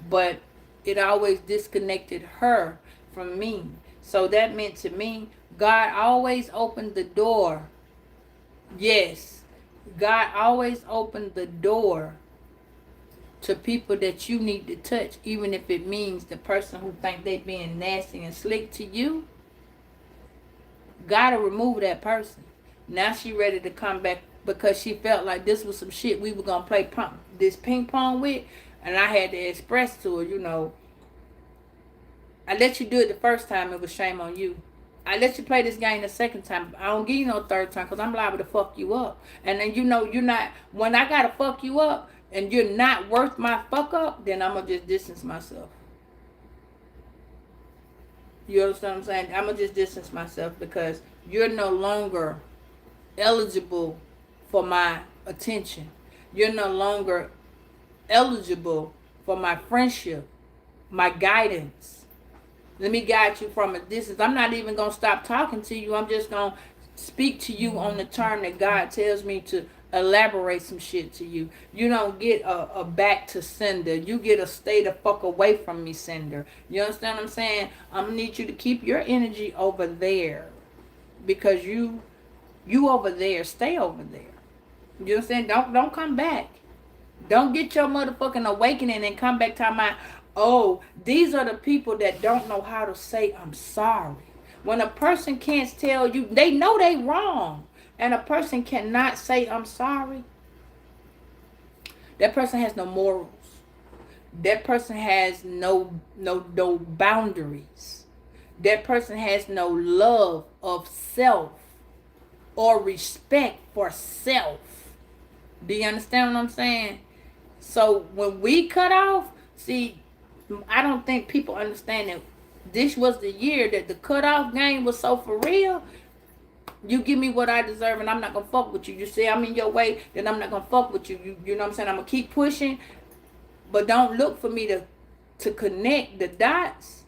S1: But it always disconnected her from me. So that meant to me, God always opened the door. Yes. God always opened the door to people that you need to touch, even if it means the person who think they being nasty and slick to you. Gotta remove that person. Now she ready to come back because she felt like this was some shit we were gonna play this ping pong with, and I had to express to her, you know, I let you do it the first time, it was shame on you. I let you play this game the second time. I don't give you no third time, because I'm liable to fuck you up. And then you know you're not, when I gotta fuck you up and you're not worth my fuck up, then I'm gonna just distance myself. You understand what I'm saying? I'm gonna just distance myself because you're no longer eligible for my attention. You're no longer eligible for my friendship, my guidance. Let me guide you from a distance. I'm not even going to stop talking to you. I'm just going to speak to you on the term that God tells me to elaborate some shit to you. You don't get a back to sender. You get a stay the fuck away from me sender. You understand what I'm saying? I'm going to need you to keep your energy over there. Because you over there. Stay over there. You understand? Don't come back. Don't get your motherfucking awakening and come back to my, oh, these are the people that don't know how to say I'm sorry. When a person can't tell you, they know they wrong. And a person cannot say I'm sorry. That person has no morals. That person has no boundaries. That person has no love of self or respect for self. Do you understand what I'm saying? So when we cut off, see, I don't think people understand that This was the year that the cutoff game was so for real. You give me what I deserve and I'm not gonna fuck with you. You say I'm in your way, then I'm not gonna fuck with you. You know what I'm saying? I'm gonna keep pushing, but don't look for me to connect the dots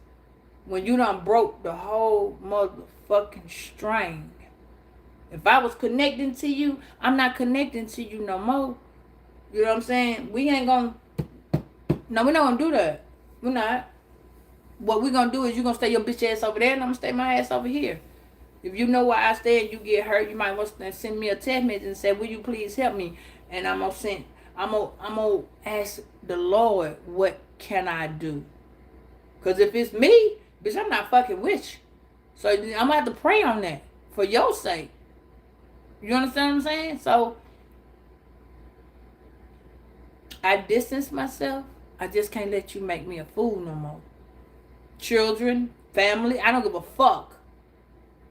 S1: when you done broke the whole motherfucking string. If I was connecting to you, I'm not connecting to you no more. You know what I'm saying? We ain't gonna, no, we're not gonna do that. We're not. What we're gonna do is you gonna stay your bitch ass over there and I'm gonna stay my ass over here. If you know where I stay and you get hurt, you might want to send me a text message and say, will you please help me? And I'm gonna ask the Lord, what can I do? Because if it's me, bitch, I'm not fucking with you. So I'm gonna have to pray on that for your sake. You understand what I'm saying? So I distance myself. I just can't let you make me a fool no more. Children, family, I don't give a fuck.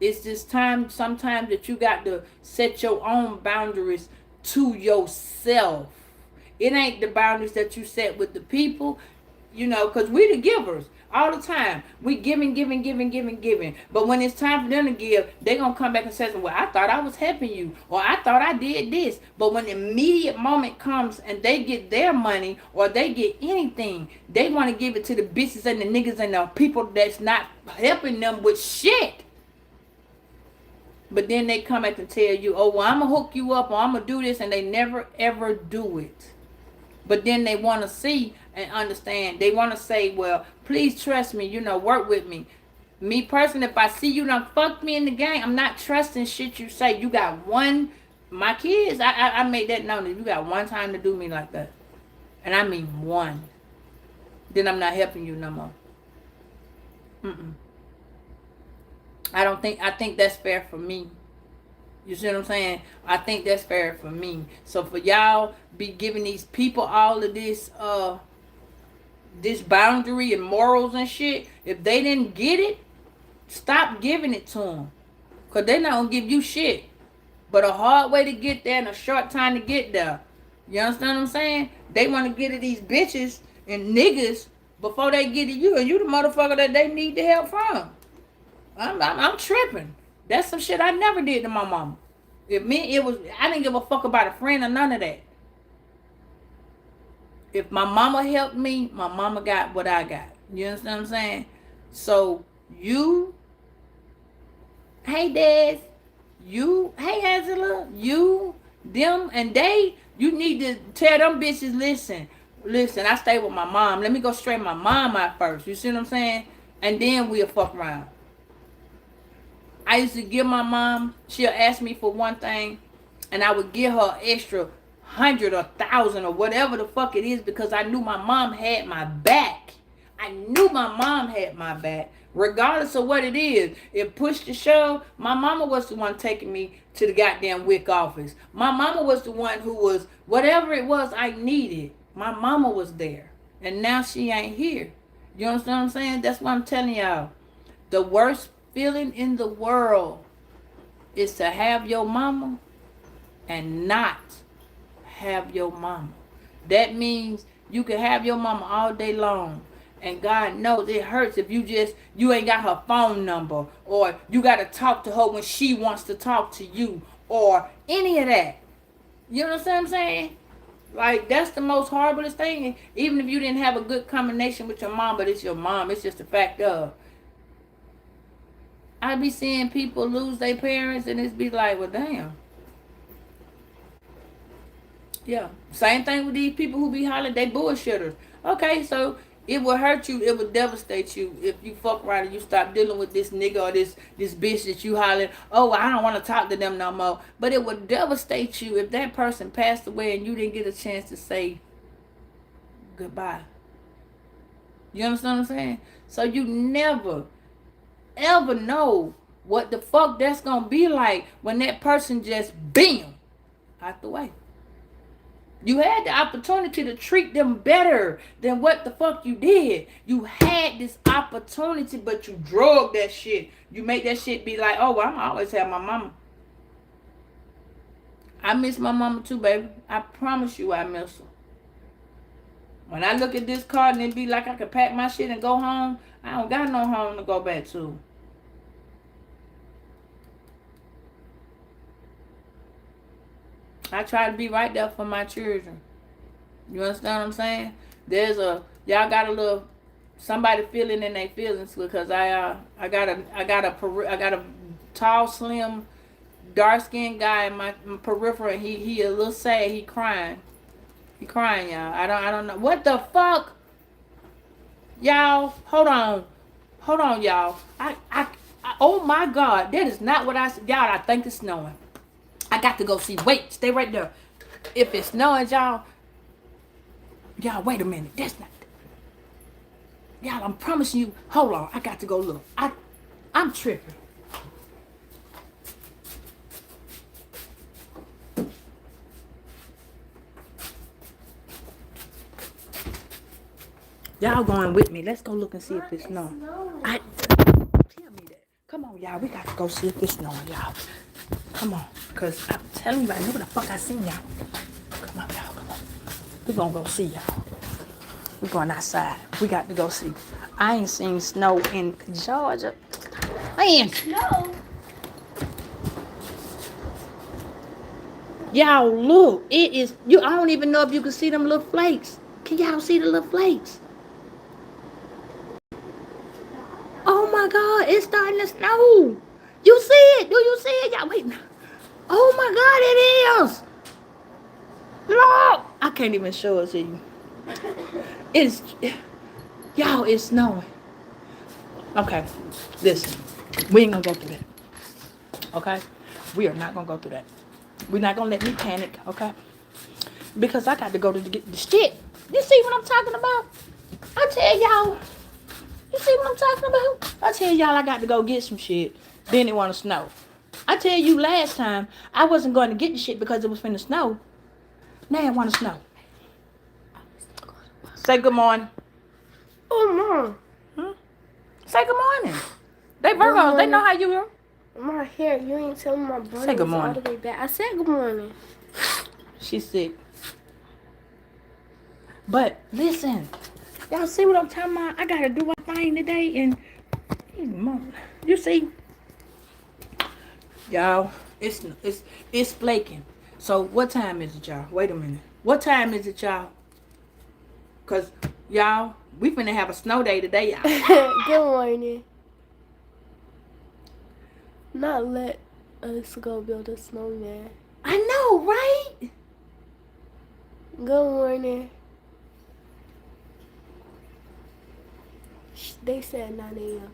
S1: It's just time sometimes that you got to set your own boundaries to yourself. It ain't the boundaries that you set with the people, you know, because we the givers all the time. We giving. But when it's time for them to give, they going to come back and say, well, I thought I was helping you, or I thought I did this. But when the immediate moment comes and they get their money or they get anything, they want to give it to the bitches and the niggas and the people that's not helping them with shit. But then they come back and tell you, oh, well, I'm going to hook you up or I'm going to do this, and they never, ever do it. But then they want to see and understand. They want to say, well, please trust me, you know, work with me. Me personally, if I see you done fucked me in the game, I'm not trusting shit you say. You got one, my kids, I made that known that you got one time to do me like that. And I mean one. Then I'm not helping you no more. I think that's fair for me. You see what I'm saying? I think that's fair for me. So for y'all be giving these people all of this this boundary and morals and shit, if they didn't get it, stop giving it to them. Because they're not going to give you shit. But a hard way to get there and a short time to get there. You understand what I'm saying? They want to get to these bitches and niggas before they get to you. And you the motherfucker that they need the help from. I'm tripping. That's some shit I never did to my mama. I didn't give a fuck about a friend or none of that. If my mama helped me, my mama got what I got. You understand what I'm saying? So you, hey Des, you, hey Angela, you, them, and they, you need to tell them bitches, listen, I stay with my mom. Let me go straighten my mom out first. You see what I'm saying? And then we'll fuck around. I used to give my mom, she'll ask me for one thing, and I would give her extra 100 or 1,000 or whatever the fuck it is, because I knew my mom had my back. I knew my mom had my back, regardless of what it is. If push to shove, my mama was the one taking me to the goddamn WIC office. My mama was the one who was, whatever it was I needed, my mama was there. And now she ain't here. You understand what I'm saying? That's what I'm telling y'all. The worst feeling in the world is to have your mama and not have your mama. That means you can have your mama all day long, and God knows it hurts if you ain't got her phone number, or you got to talk to her when she wants to talk to you, or any of that. You understand what I'm saying? Like, that's the most horriblest thing. Even if you didn't have a good combination with your mom, but it's your mom, it's just the fact of, I be seeing people lose their parents and it's be like, well, damn. Yeah. Same thing with these people who be hollering, they bullshitters. Okay, so it will hurt you, it will devastate you if you fuck around and you stop dealing with this nigga or this bitch that you hollering, oh, I don't want to talk to them no more. But it would devastate you if that person passed away and you didn't get a chance to say goodbye. You understand what I'm saying? So you never ever know what the fuck that's gonna be like when that person just bam out the way. You had the opportunity to treat them better than what the fuck you did. You had this opportunity, but you drug that shit. You make that shit be like, oh, well, I'm always have my mama. I miss my mama too, baby. I promise you I miss her. When I look at this card and it be like I could pack my shit and go home, I don't got no home to go back to. I try to be right there for my children. You understand what I'm saying? Y'all got a little somebody feeling in their feelings because I got a tall, slim, dark skinned guy in my peripheral. He a little sad. He crying. He crying, y'all. I don't know what the fuck, y'all. Hold on, y'all. Oh my God, that is not what I said, y'all. I think it's snowing. I got to go see. Wait, stay right there. If it's snowing, y'all, wait a minute. That's not. Y'all, I'm promising you. Hold on, I got to go look. I'm tripping. Y'all going with me? Let's go look and see if it's snowing. Tell me that. Come on, y'all. We got to go see if it's snowing, y'all. Come on, cause I'm telling you, I know what the fuck I seen, y'all. Come on, y'all. Come on. We gonna go see, y'all. We going outside. We got to go see. I ain't seen snow in Georgia. Man.
S2: No.
S1: Y'all look. It is. I don't even know if you can see them little flakes. Can y'all see the little flakes? Oh my God, it's starting to snow. You see it? Do you see it? Y'all wait. Oh my God, it is. Look. I can't even show it to you. It's, y'all, it's snowing. Okay, listen. We ain't gonna go through that. Okay? We are not gonna go through that. We're not gonna let me panic, okay? Because I got to go to get the shit. You see what I'm talking about? I tell y'all. You see what I'm talking about? I tell y'all I got to go get some shit. Then it want to snow. I tell you last time I wasn't going to get the shit because it was finna snow. Now it want to snow. Say good morning.
S2: Oh, Mom.
S1: Say good morning. They Virgos. They know how you are.
S2: My hair, you ain't telling my brother.
S1: Say good
S2: was all
S1: morning.
S2: the way back. I said good morning.
S1: She's sick. But listen, y'all see what I'm talking about? I gotta do my thing today, and you see, y'all, it's flaking. So what time is it, y'all? Wait a minute. What time is it, y'all? Cause y'all, we finna have a snow day today, y'all.
S2: Good morning. Not let us go build a snowman.
S1: I know, right?
S2: Good morning. They said 9 a.m.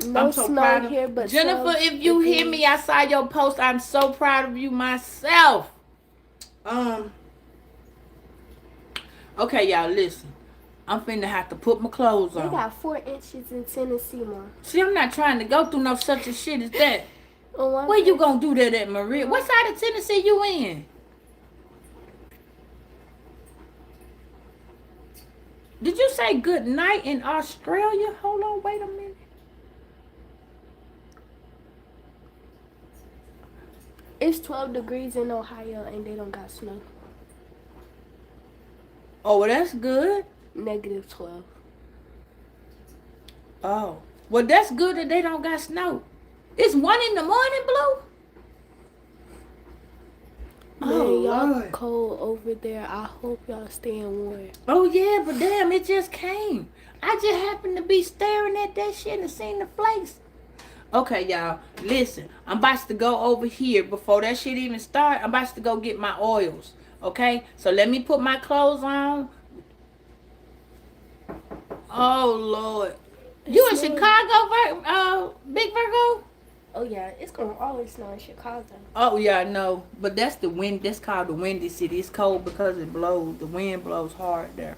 S2: No
S1: I'm so
S2: snow
S1: proud of
S2: here, but
S1: Jennifer. If you hear me, I saw your post. I'm so proud of you myself. Okay, y'all, listen. I'm finna have to put my clothes on.
S2: They got 4 inches in Tennessee, Mom.
S1: See, I'm not trying to go through no such a shit as that.
S2: Oh,
S1: where you gonna do that at, Maria? What side of Tennessee you in? Did you say good night in Australia? Hold on, wait a minute.
S2: It's 12 degrees in Ohio and they don't got snow.
S1: Oh, well, that's good.
S2: Negative 12.
S1: Oh, well, that's good that they don't got snow. It's 1 in the morning, Blue.
S2: Man, y'all cold over there. I hope y'all staying warm.
S1: Oh, yeah, but damn, it just came. I just happened to be staring at that shit and seeing the flakes. Okay, y'all, listen. I'm about to go over here before that shit even start. I'm about to go get my oils. Okay, so let me put my clothes on. Oh, Lord. You in Chicago, Big Virgo?
S2: Oh, yeah, it's going to always snow in Chicago.
S1: Oh, yeah, I know. But that's the wind. That's called the windy city. It's cold because it blows. The wind blows hard there.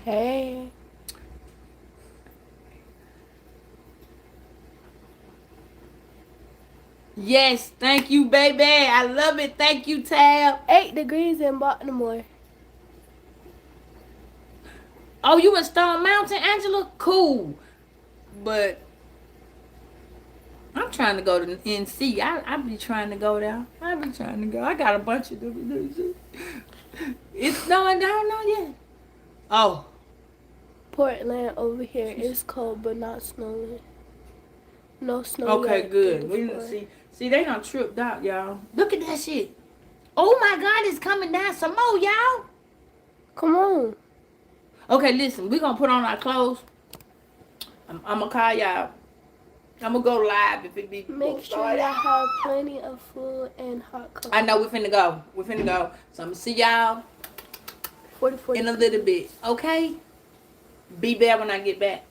S2: Hey.
S1: Yes, thank you, baby. I love it. Thank you, Tab.
S2: 8 degrees in Baltimore.
S1: Oh, you in Stone Mountain, Angela? Cool. But I'm trying to go to NC. I be trying to go there. I be trying to go. I got a bunch of them. It's snowing down now yet. Oh.
S2: Portland over here is cold but not snowing. No snow
S1: Okay,
S2: yet.
S1: good. We didn't see. See, they done tripped out, y'all. Look at that shit. Oh my God, it's coming down some more, y'all.
S2: Come on.
S1: Okay, listen. We gonna put on our clothes. I'm gonna call y'all. I'm gonna go live if it be.
S2: Make sure y'all have plenty of food and hot cocoa.
S1: I know we finna go. We finna go. So I'm gonna see y'all
S2: 40.
S1: in a little bit. Okay. Be there when I get back.